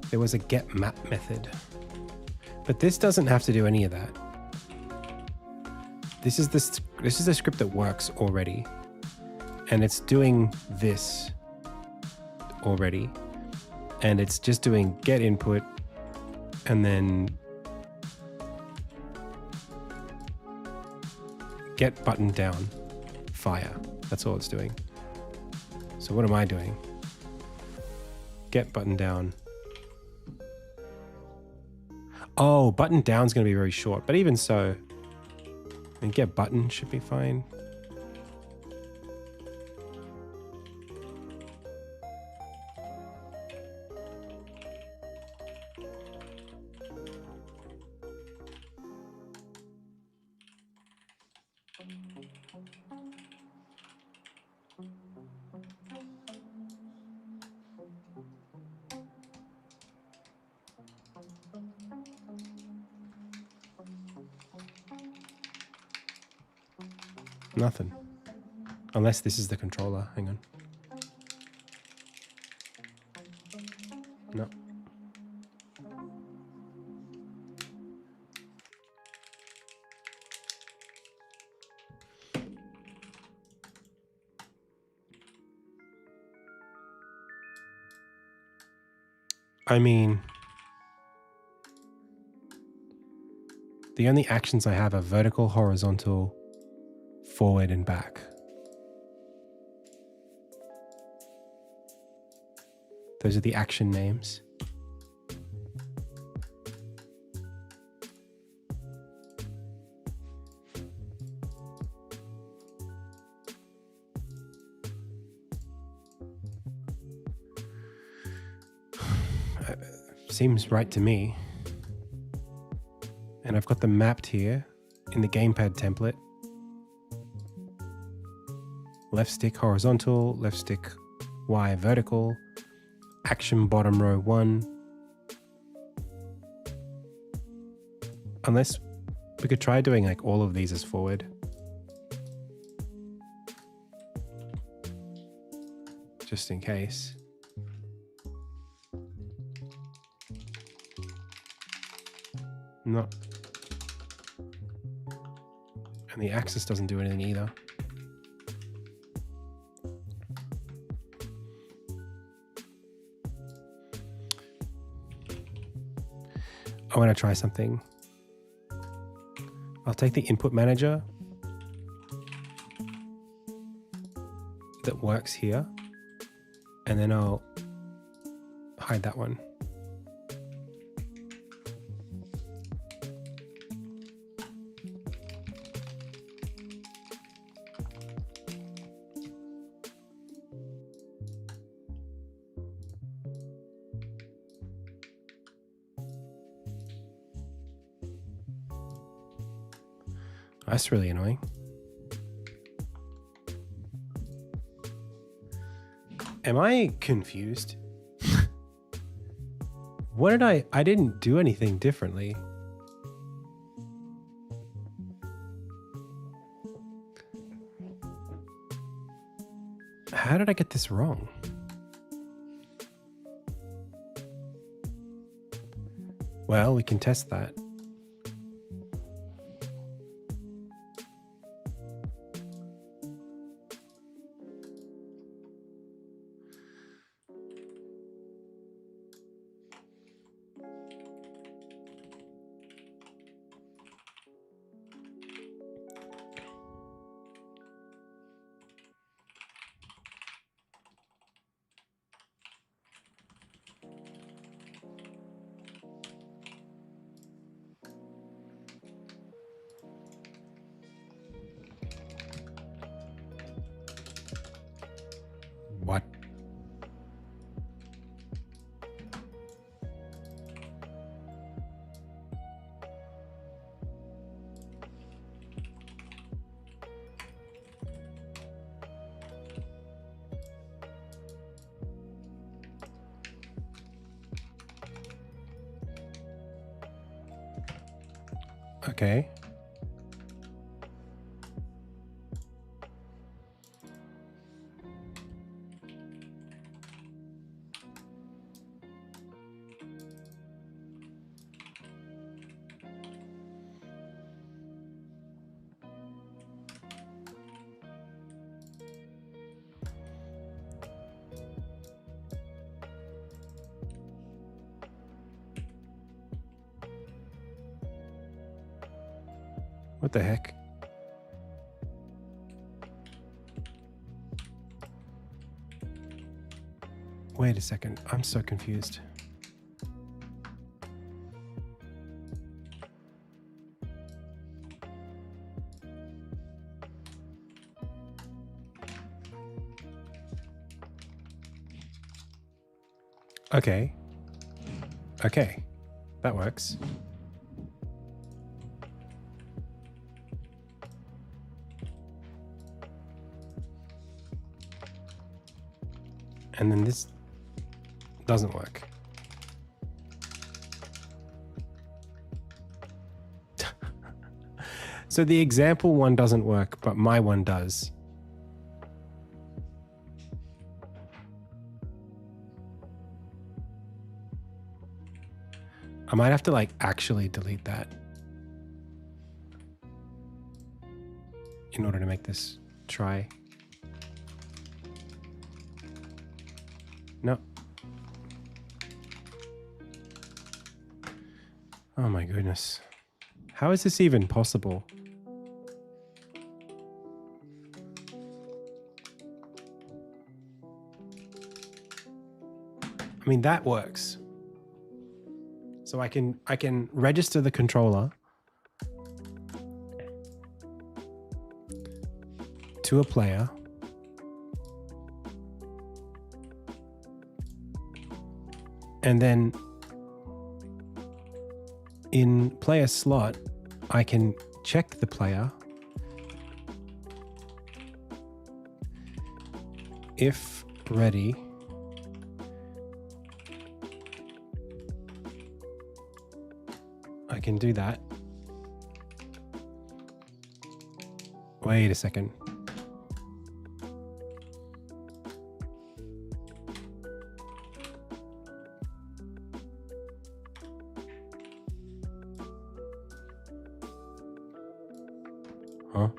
There was a get map method, but this doesn't have to do any of that. This is the script that works already. And it's doing this already. And it's just doing get input and then get button down, fire. That's all it's doing. So what am I doing? Get button down. Oh, button down is going to be very short, but even so, and get button should be fine. Nothing. Unless this is the controller. Hang on. No. I mean, the only actions I have are vertical, horizontal, forward, and back. Those are the action names. Seems right to me. And I've got them mapped here in the gamepad template. Left stick horizontal, left stick Y vertical, action bottom row 1. Unless we could try doing like all of these as forward. Just in case. No. And the axis doesn't do anything either. I want to try something. I'll take the input manager that works here, and then I'll hide that one. That's really annoying. Am I confused? What did I didn't do anything differently. How did I get this wrong? Well, we can test that. What? Okay. What the heck? Wait a second. I'm so confused. Okay. Okay. That works. And then this doesn't work. So the example one doesn't work, but my one does. I might have to like actually delete that in order to make this try. No. Oh my goodness. How is this even possible? I mean, that works. So I can register the controller to a player. And then in player slot, I can check the player. If ready, I can do that. Wait a second. Huh?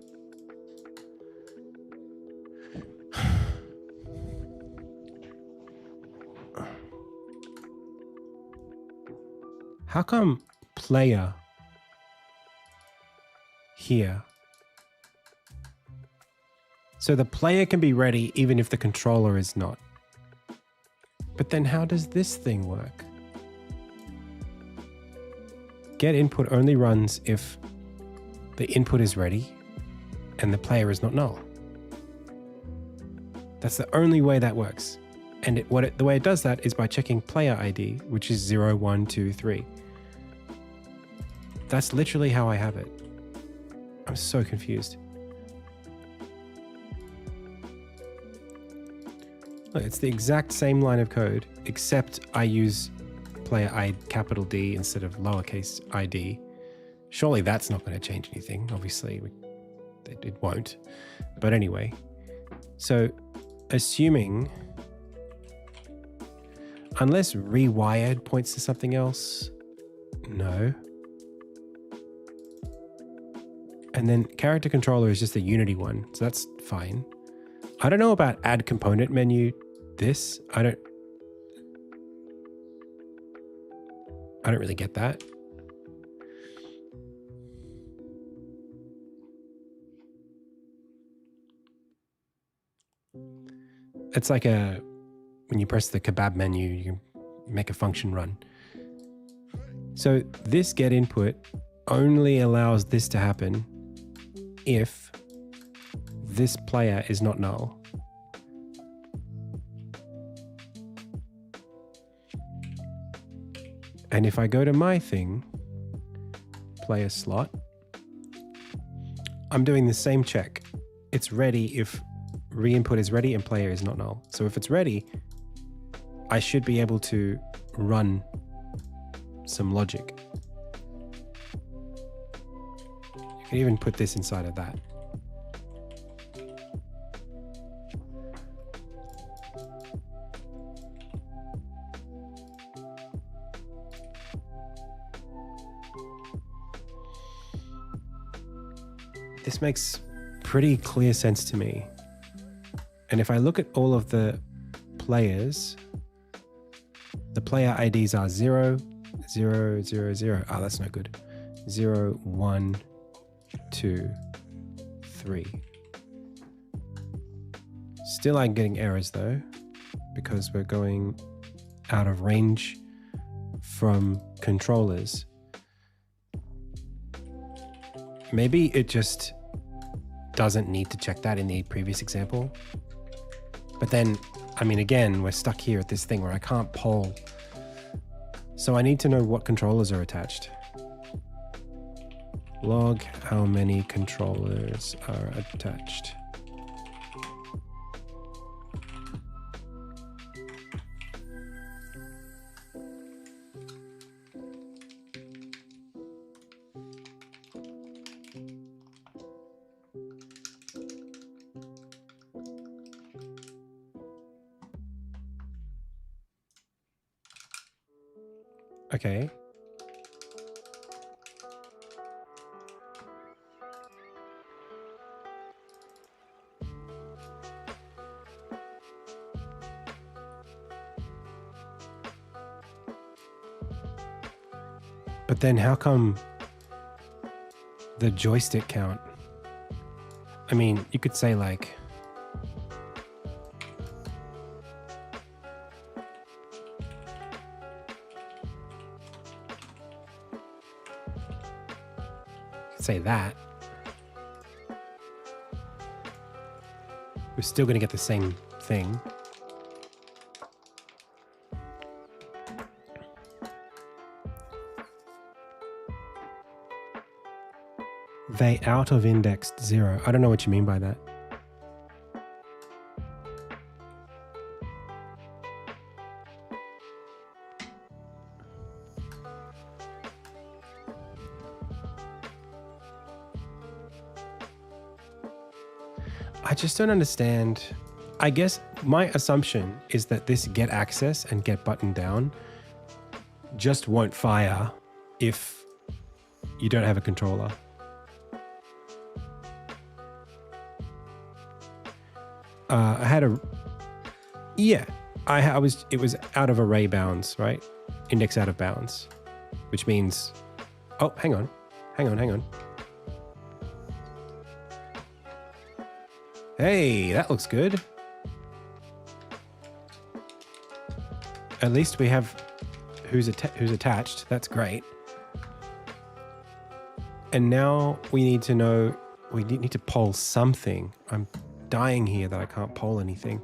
How come player here? So the player can be ready even if the controller is not. But then how does this thing work? Get input only runs if the input is ready and the player is not null. That's the only way that works. And the way it does that is by checking player ID, which is 0, 1, 2, 3. That's literally how I have it. I'm so confused. Look, it's the exact same line of code, except I use player capital D instead of lowercase id. Surely that's not going to change anything. Obviously, it won't. But anyway, so assuming, unless rewired points to something else, no. And then character controller is just a Unity one, so that's fine. I don't know about add component menu. This, I don't really get that. It's like when you press the kebab menu, you can make a function run. So this get input only allows this to happen if this player is not null. And if I go to my thing, player slot, I'm doing the same check. It's ready if re-input is ready and player is not null. So if it's ready, I should be able to run some logic. You can even put this inside of that. This makes pretty clear sense to me. And if I look at all of the players, the player IDs are 0, 0, 0, 0. Oh, that's no good. 0, 1, 2, 3. Still I'm getting errors though, because we're going out of range from controllers. Maybe it just doesn't need to check that in the previous example. But then, I mean, again, we're stuck here at this thing where I can't poll. So I need to know what controllers are attached. Log how many controllers are attached. Okay, But then how come the joystick count? I mean, you could say like, say that. We're still going to get the same thing. They out of indexed 0. I don't know what you mean by that. I just don't understand. I guess my assumption is that this get access and get button down just won't fire if you don't have a controller. I had a, yeah, it was out of array bounds, right? Index out of bounds, which means, oh, hang on. Hey, that looks good. At least we have who's attached. That's great. And now we need to know, we need to poll something. I'm dying here that I can't poll anything.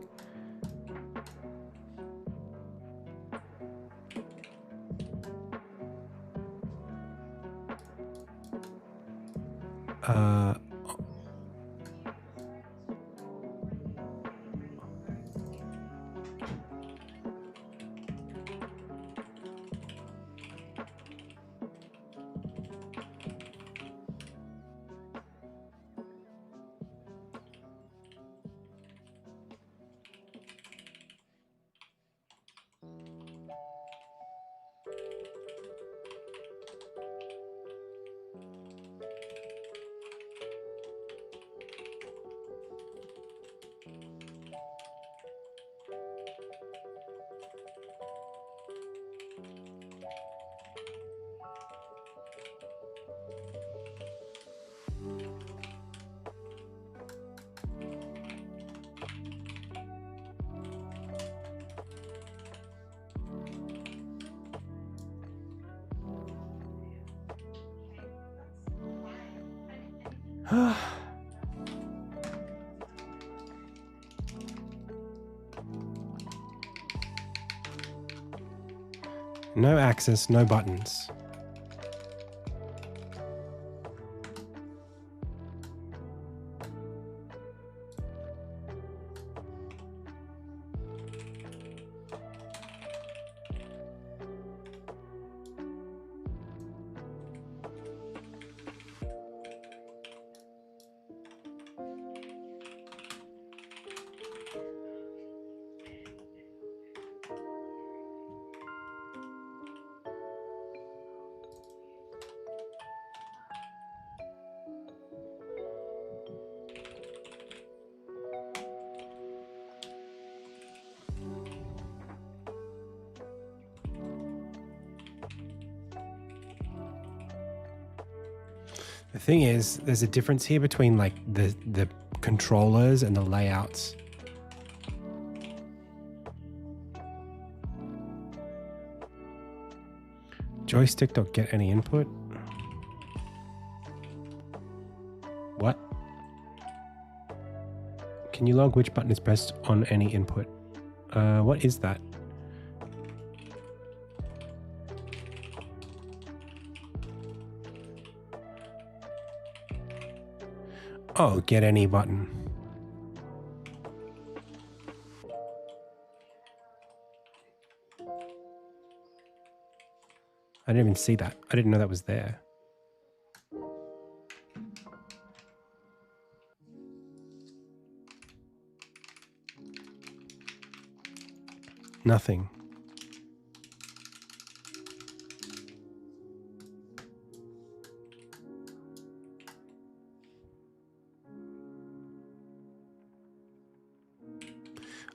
No access, no buttons. The thing is, there's a difference here between like the controllers and the layouts. Joystick don't get any input. What? Can you log which button is pressed on any input? What is that? Oh, get any button. I didn't even see that. I didn't know that was there. Nothing.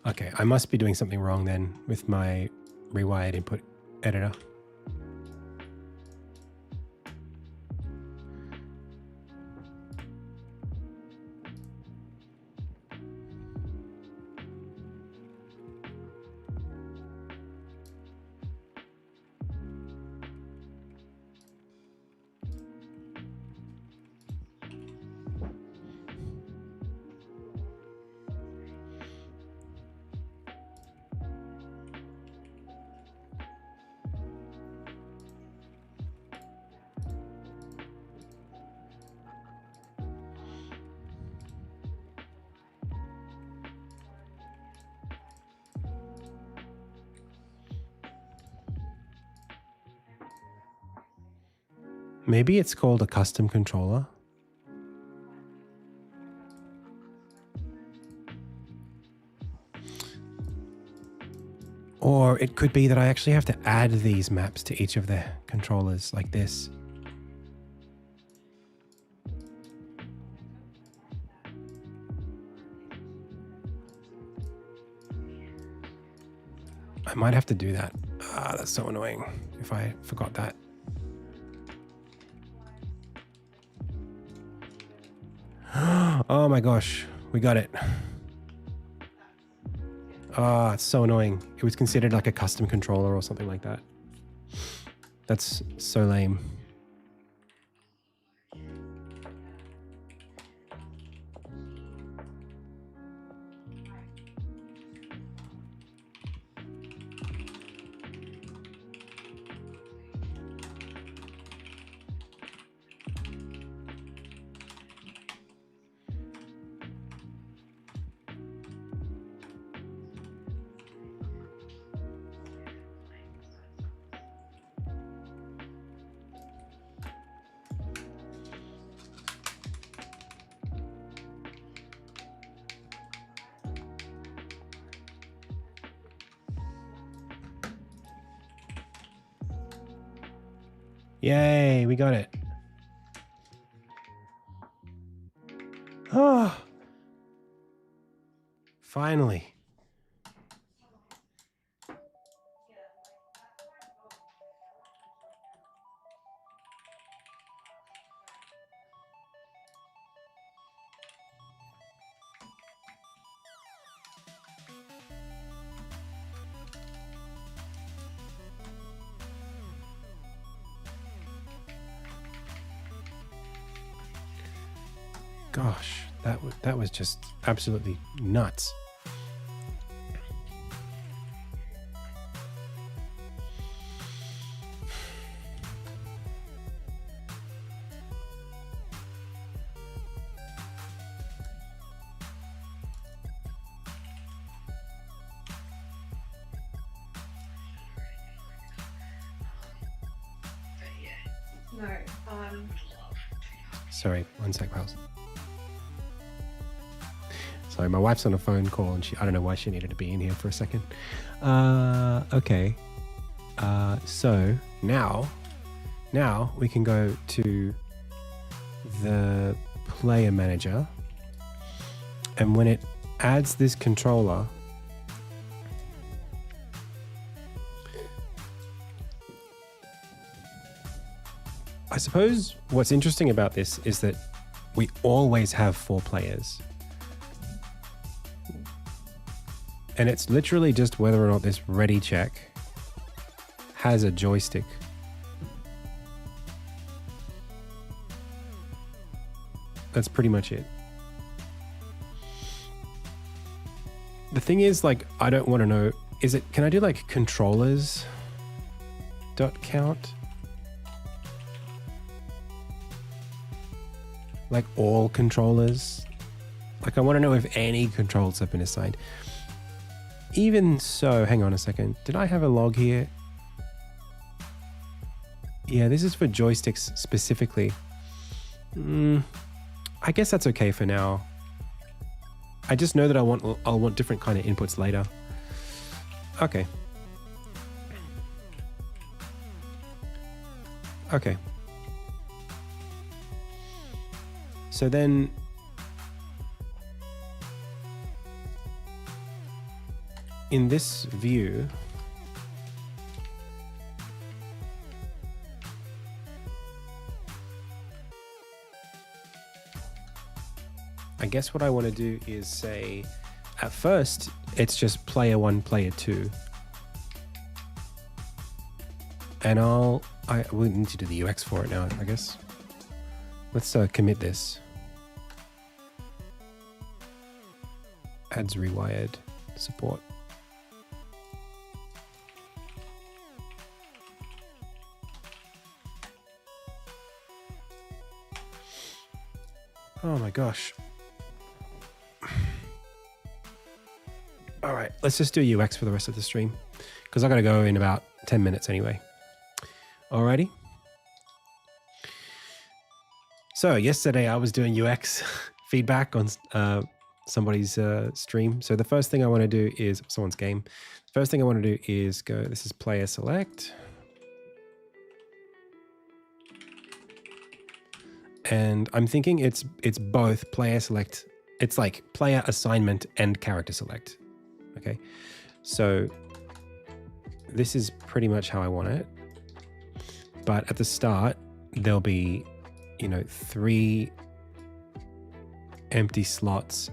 Okay, I must be doing something wrong then with my rewired input editor. Maybe it's called a custom controller. Or it could be that I actually have to add these maps to each of the controllers like this. I might have to do that. Ah, that's so annoying if I forgot that. Oh my gosh, we got it. Ah, it's so annoying. It was considered like a custom controller or something like that. That's so lame. Yay, we got it. Oh, finally. Gosh, that was just absolutely nuts. No, Sorry, one sec, pals. Sorry, my wife's on a phone call and I don't know why she needed to be in here for a second. Okay. So now we can go to the player manager, and when it adds this controller, I suppose what's interesting about this is that we always have 4 players. And it's literally just whether or not this ready check has a joystick. That's pretty much it. The thing is, like, I don't want to know, can I do like controllers dot count? Like all controllers? Like I want to know if any controls have been assigned. Even so, hang on a second. Did I have a log here? Yeah, this is for joysticks specifically. I guess that's okay for now. I just know that I'll want different kind of inputs later. Okay. Okay. So then in this view, I guess what I want to do is say, at first, it's just player 1, player 2. And we need to do the UX for it now, I guess. Let's commit this. Adds rewired support. Oh my gosh. All right, let's just do UX for the rest of the stream because I got to go in about 10 minutes anyway. Alrighty. So yesterday I was doing UX feedback on somebody's stream. So the first thing I want to do is someone's game. First thing I want to do is go, this is player select. And I'm thinking it's both player select. It's like player assignment and character select. Okay. So this is pretty much how I want it. But at the start, there'll be, you know, 3 empty slots.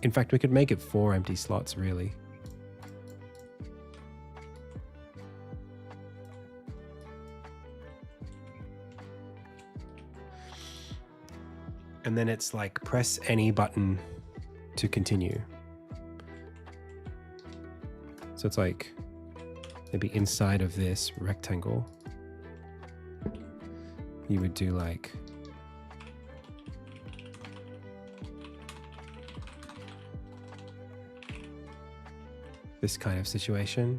In fact, we could make it 4 empty slots, really. And then it's like press any button to continue. So it's like maybe inside of this rectangle, you would do like this kind of situation.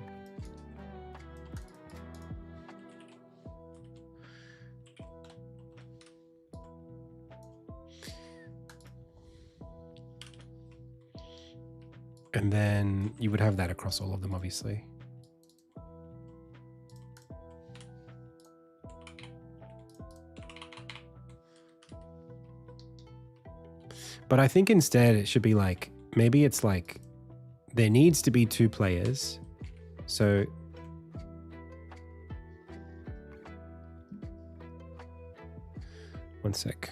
And then you would have that across all of them, obviously. But I think instead it should be like, maybe it's like, there needs to be 2 players. So one sec.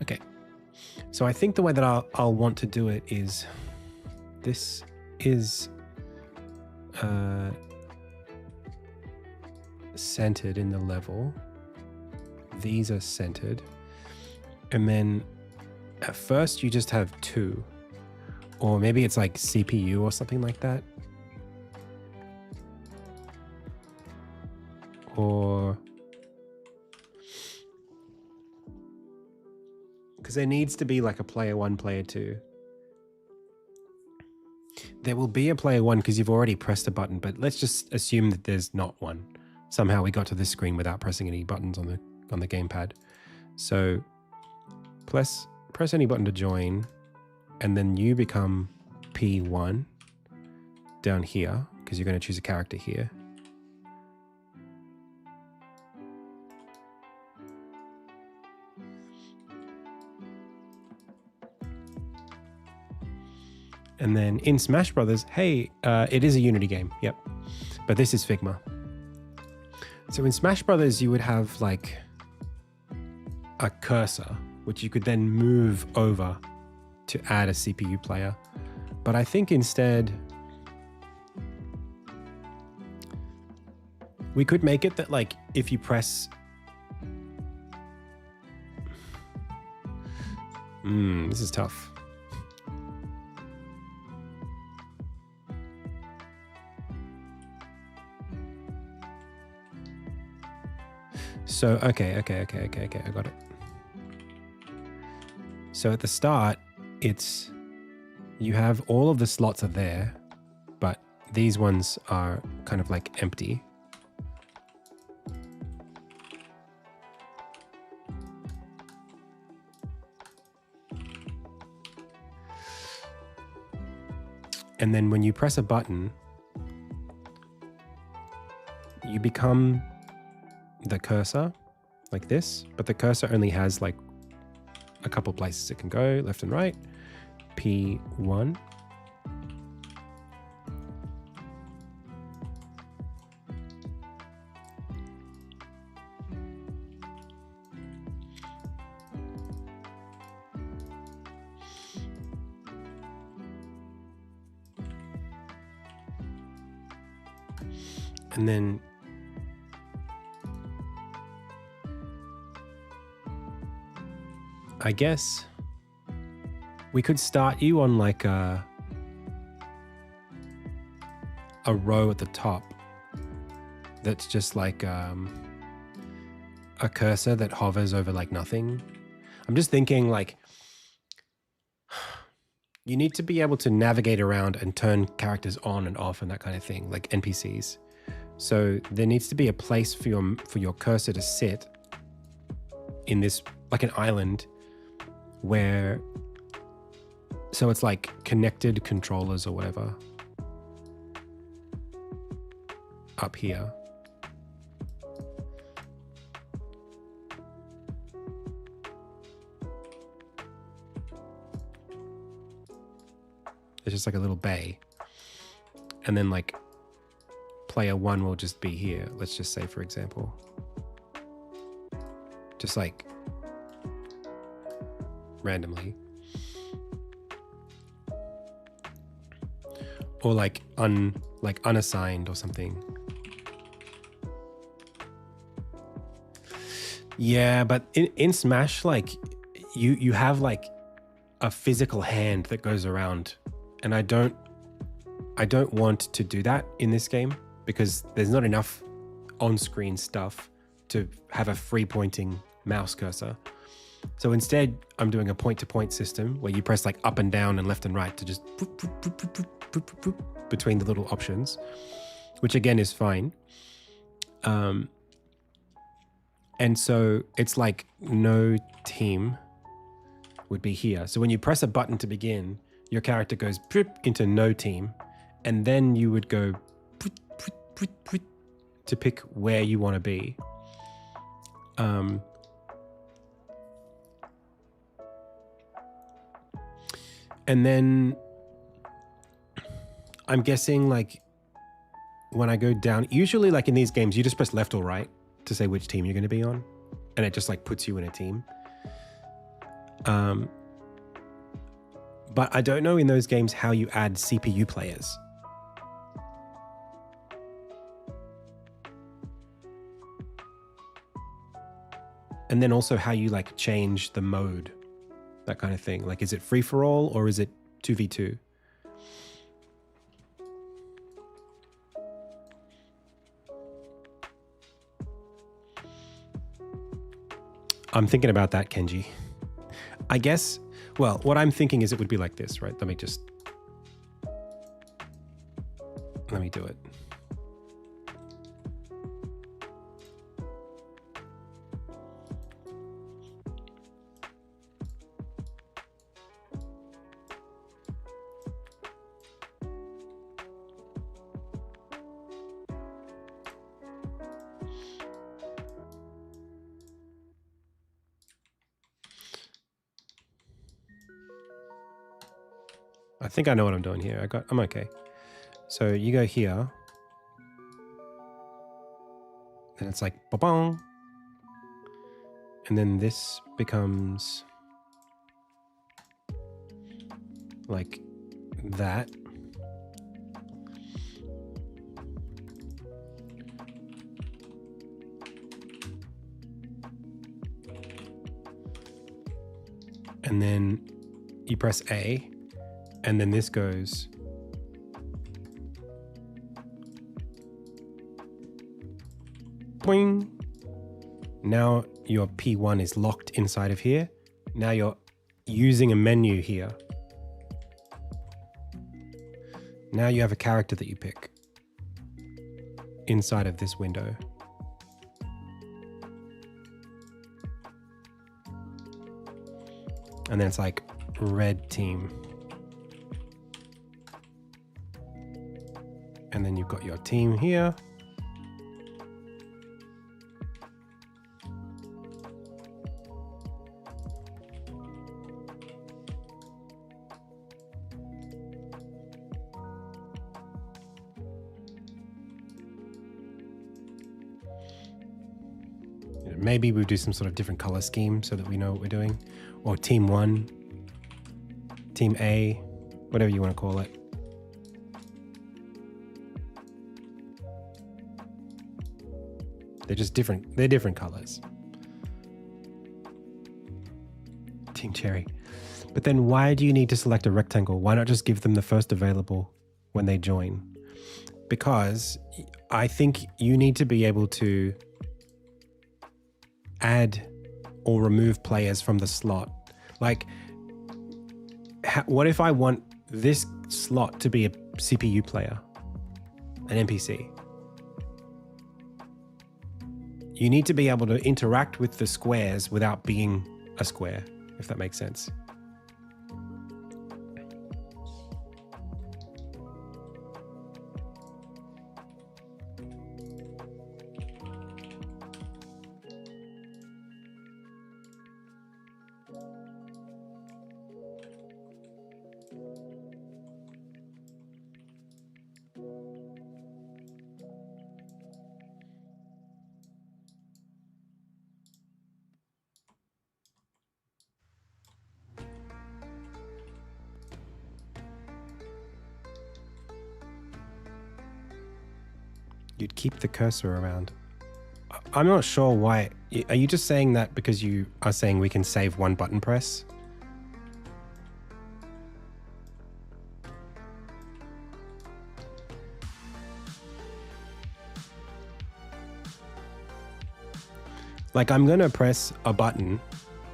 Okay. So I think the way that I'll want to do it is, this is centered in the level. These are centered. And then at first you just have 2. Or maybe it's like CPU or something like that. Or... because there needs to be like a player 1, player 2. There will be a player 1 because you've already pressed a button, but let's just assume that there's not one. Somehow we got to this screen without pressing any buttons on the gamepad. So press any button to join, and then you become P1 down here because you're going to choose a character here. And then in Smash Brothers, hey, it is a Unity game, yep. But this is Figma. So in Smash Brothers, you would have like a cursor, which you could then move over to add a CPU player. But I think instead, we could make it that like, if you press... this is tough. So, okay, I got it. So at the start, it's, you have all of the slots are there, but these ones are kind of like empty. And then when you press a button, you become the cursor like this, but the cursor only has like a couple places it can go, left and right. P1. And then I guess we could start you on like a row at the top that's just like a cursor that hovers over like nothing. I'm just thinking like you need to be able to navigate around and turn characters on and off and that kind of thing, like NPCs. So there needs to be a place for your cursor to sit in this, like an island where, so it's like connected controllers or whatever up here. It's just like a little bay. And then like player 1 will just be here. Let's just say, for example, just like randomly. Or like unassigned or something. Yeah, but in Smash, like you have like a physical hand that goes around. And I don't want to do that in this game because there's not enough on-screen stuff to have a free pointing mouse cursor. So instead, I'm doing a point-to-point system where you press like up and down and left and right to just boop, boop, boop, boop, boop, boop, boop, boop, between the little options, which again is fine. And so it's like no team would be here. So when you press a button to begin, your character goes into no team, and then you would go to pick where you want to be. And then I'm guessing like when I go down, usually like in these games, you just press left or right to say which team you're going to be on, and it just like puts you in a team. But I don't know in those games how you add CPU players. And then also how you like change the mode, that kind of thing. Like, is it free for all or is it 2v2? I'm thinking about that, Kenji. I guess, well, what I'm thinking is it would be like this, right? Let me do it. I think I know what I'm doing here. I'm okay. So you go here. And it's like ba-bong. And then this becomes like that. And then you press A. And then this goes boing. Now your P1 is locked inside of here. Now you're using a menu here. Now you have a character that you pick inside of this window. And then it's like red team. And then you've got your team here. Maybe we do some sort of different color scheme so that we know what we're doing. Or team 1, team A, whatever you want to call it. They're just different. They're different colors. Team Cherry. But then why do you need to select a rectangle? Why not just give them the first available when they join? Because I think you need to be able to add or remove players from the slot. Like, what if I want this slot to be a CPU player, an NPC? You need to be able to interact with the squares without being a square, if that makes sense. You'd keep the cursor around. I'm not sure why. Are you just saying that because you are saying we can save one button press? Like, I'm going to press a button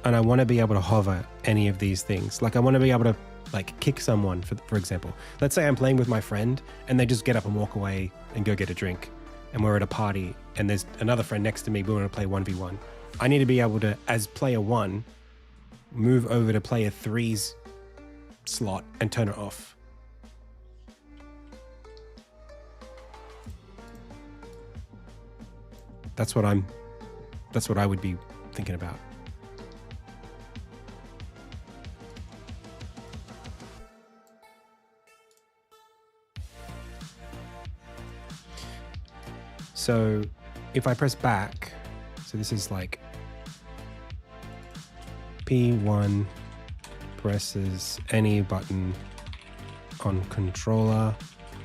and I want to be able to hover any of these things. Like, I want to be able to like kick someone, for example. Let's say I'm playing with my friend and they just get up and walk away and go get a drink. And we're at a party and there's another friend next to me. We want to play 1v1. I need to be able to, as player 1, move over to player 3's slot and turn it off. That's what I would be thinking about. So if I press back, so this is like P1 presses any button on controller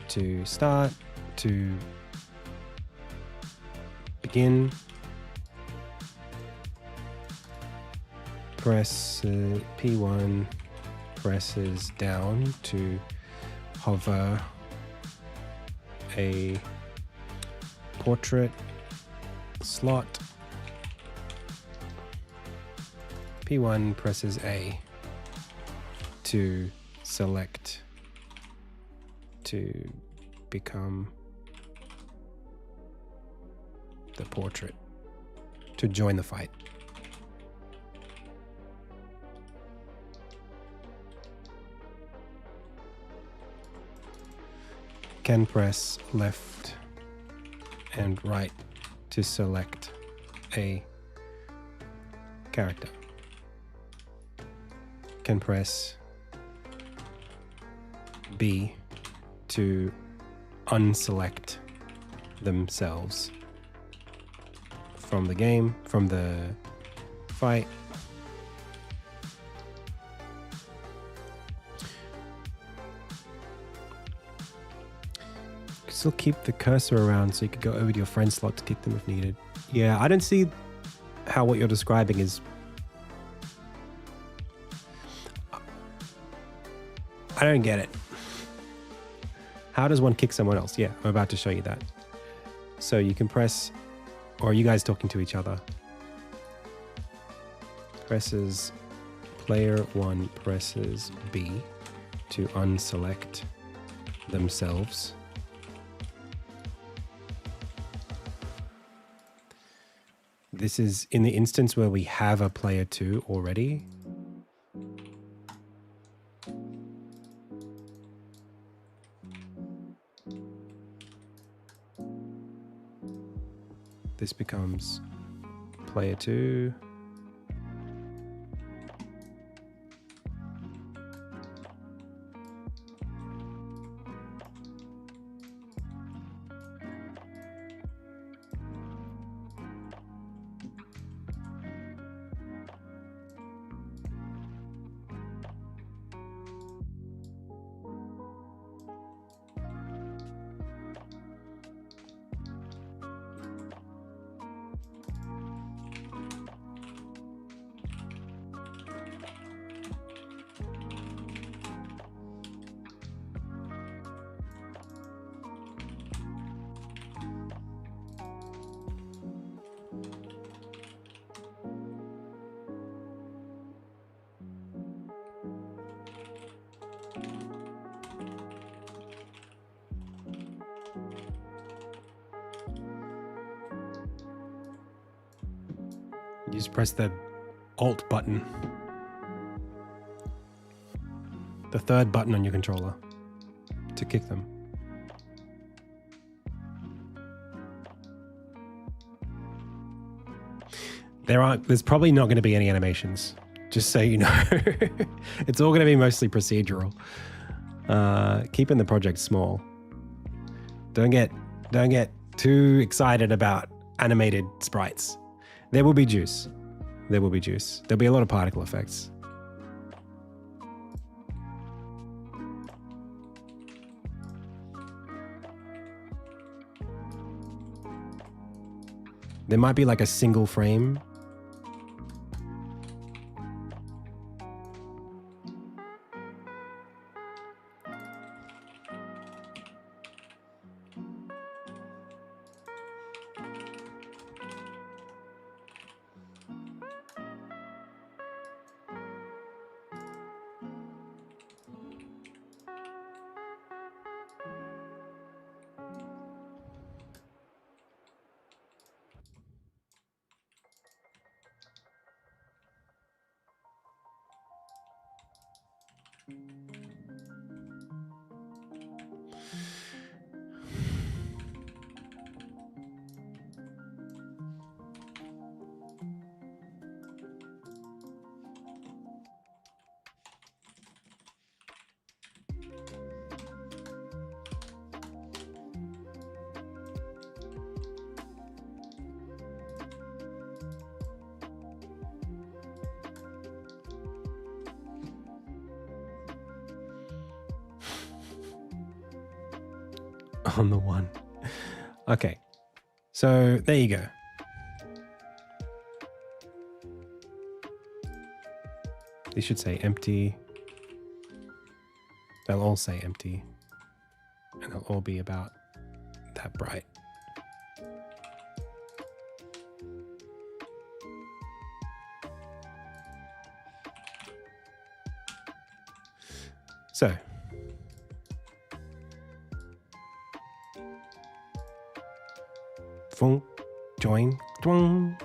to start, to begin, press P1 presses down to hover a portrait slot. P1 presses A to select to become the portrait, to join the fight. Can press left and right to select a character. Can press B to unselect themselves from the game, from the fight. Still keep the cursor around so you could go over to your friend's slot to kick them if needed. Yeah, I don't see how what you're describing is... I don't get it. How does one kick someone else? Yeah, I'm about to show you that. So you can press, or are you guys talking to each other? Presses, player 1 presses B to unselect themselves. This is in the instance where we have a player 2 already. This becomes player 2. You just press the Alt button. The third button on your controller to kick them. There's probably not going to be any animations, just so you know. It's all going to be mostly procedural. Keeping the project small. Don't get too excited about animated sprites. There will be juice. There will be juice. There'll be a lot of particle effects. There might be like a single frame. On the one. Okay. So there you go. These should say empty. They'll all say empty. And they'll all be about that bright. So join, boom.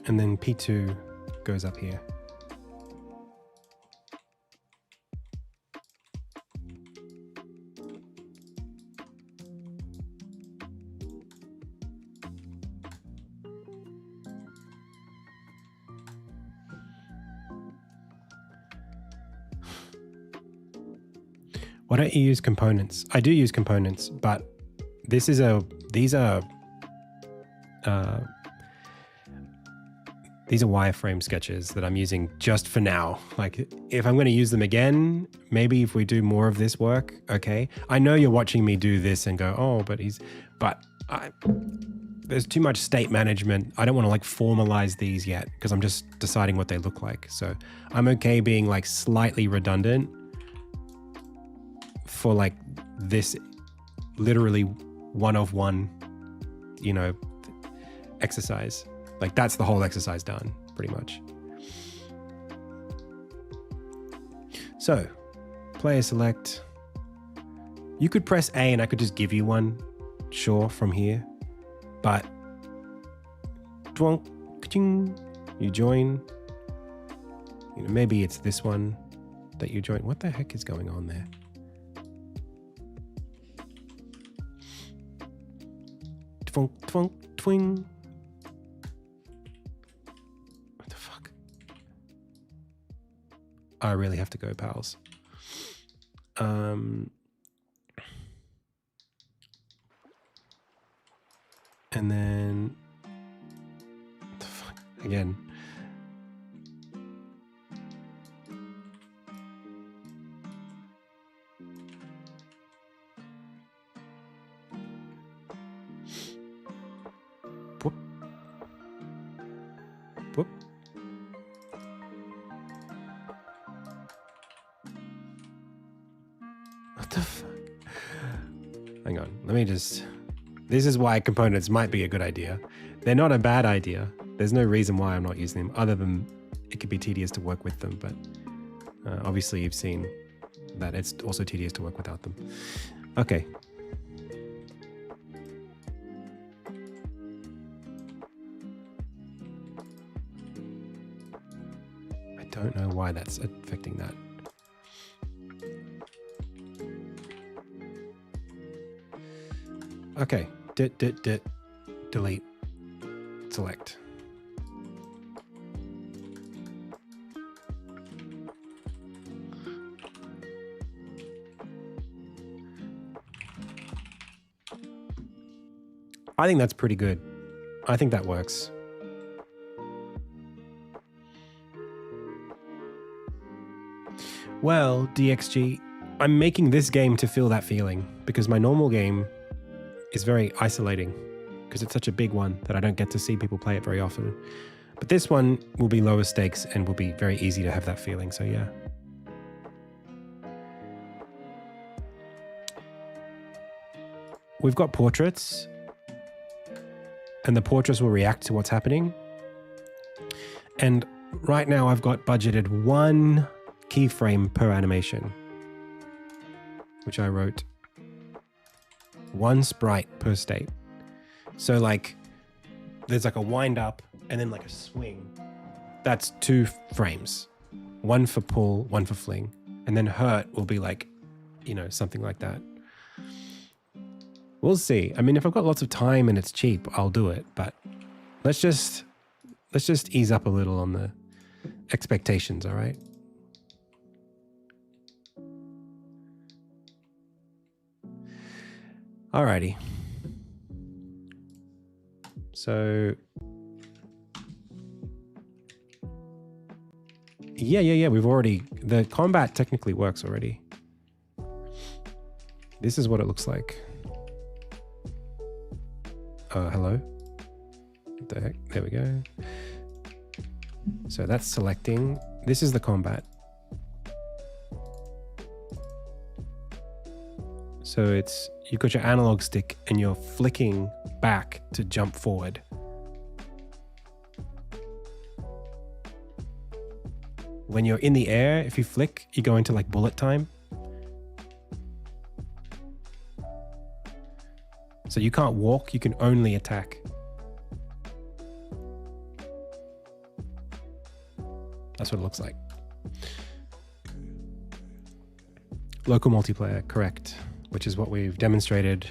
And then P2 goes up here. Why don't you use components? I do use components, but these are wireframe sketches that I'm using just for now. Like, if I'm going to use them again, maybe if we do more of this work, okay. I know you're watching me do this and go, oh, there's too much state management. I don't want to like formalize these yet because I'm just deciding what they look like. So I'm okay being like slightly redundant for like this literally one of one, exercise. Like that's the whole exercise done pretty much. So player select, you could press A and I could just give you one, sure, from here, but you join, maybe it's this one that you join. What the heck is going on there? Twing. What the fuck? I really have to go, pals. And then what the fuck again? the fuck? Hang on. Let me just... This is why components might be a good idea. They're not a bad idea. There's no reason why I'm not using them other than it could be tedious to work with them. But obviously you've seen that it's also tedious to work without them. Okay. I don't know why that's affecting that. Okay. Delete. Select. I think that's pretty good. I think that works. Well, DXG, I'm making this game to feel that feeling because my normal game is very isolating because it's such a big one that I don't get to see people play it very often. But this one will be lower stakes and will be very easy to have that feeling. So yeah. We've got portraits and the portraits will react to what's happening. And right now I've got budgeted 1 keyframe per animation, which I wrote 1 sprite per state. So like there's like a wind up and then like a swing. That's 2 frames. 1 for pull, 1 for fling. And then hurt will be like, you know, something like that. We'll see. I mean, if I've got lots of time and it's cheap, I'll do it. But let's just ease up a little on the expectations, all right? Alrighty. So yeah, we've already, the combat technically works already. This is what it looks like. Hello? What the heck? There we go. So that's selecting. This is the combat. So it's, you've got your analog stick and you're flicking back to jump forward. When you're in the air, if you flick, you go into like bullet time. So you can't walk, you can only attack. That's what it looks like. Local multiplayer, correct. Which is what we've demonstrated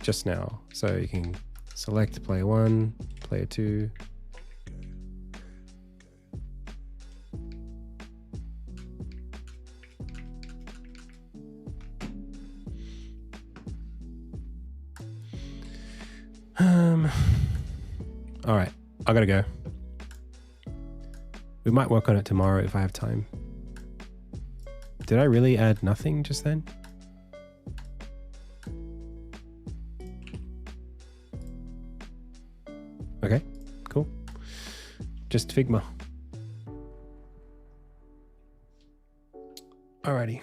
just now. So you can select player 1, player 2. All right, I gotta go. We might work on it tomorrow if I have time. Did I really add nothing just then? Okay, cool. Just Figma. Alrighty.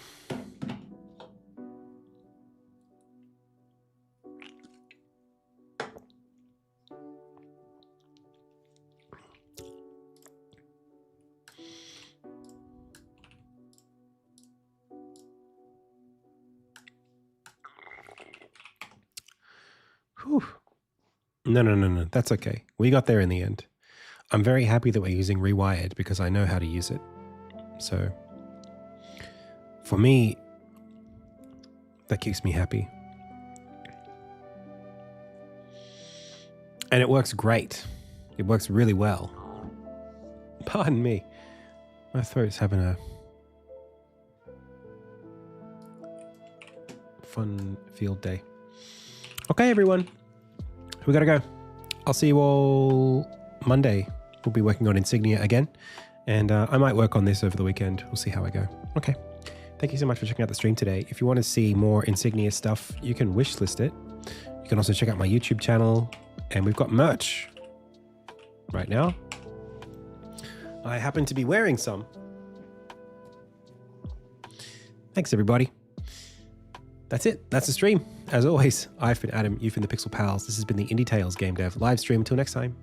Whew. No. That's okay. We got there in the end. I'm very happy that we're using Rewired because I know how to use it. So for me, that keeps me happy. And it works great. It works really well. Pardon me. My throat's having a fun field day. Okay, everyone. We gotta go. I'll see you all Monday. We'll be working on Insignia again. And I might work on this over the weekend. We'll see how I go. Okay. Thank you so much for checking out the stream today. If you want to see more Insignia stuff, you can wishlist it. You can also check out my YouTube channel. And we've got merch right now. I happen to be wearing some. Thanks, everybody. that's it. That's the stream. As always, I've been Adam. You've been the Pixel Pals. This has been the Indie Tales Game Dev live stream. Until next time.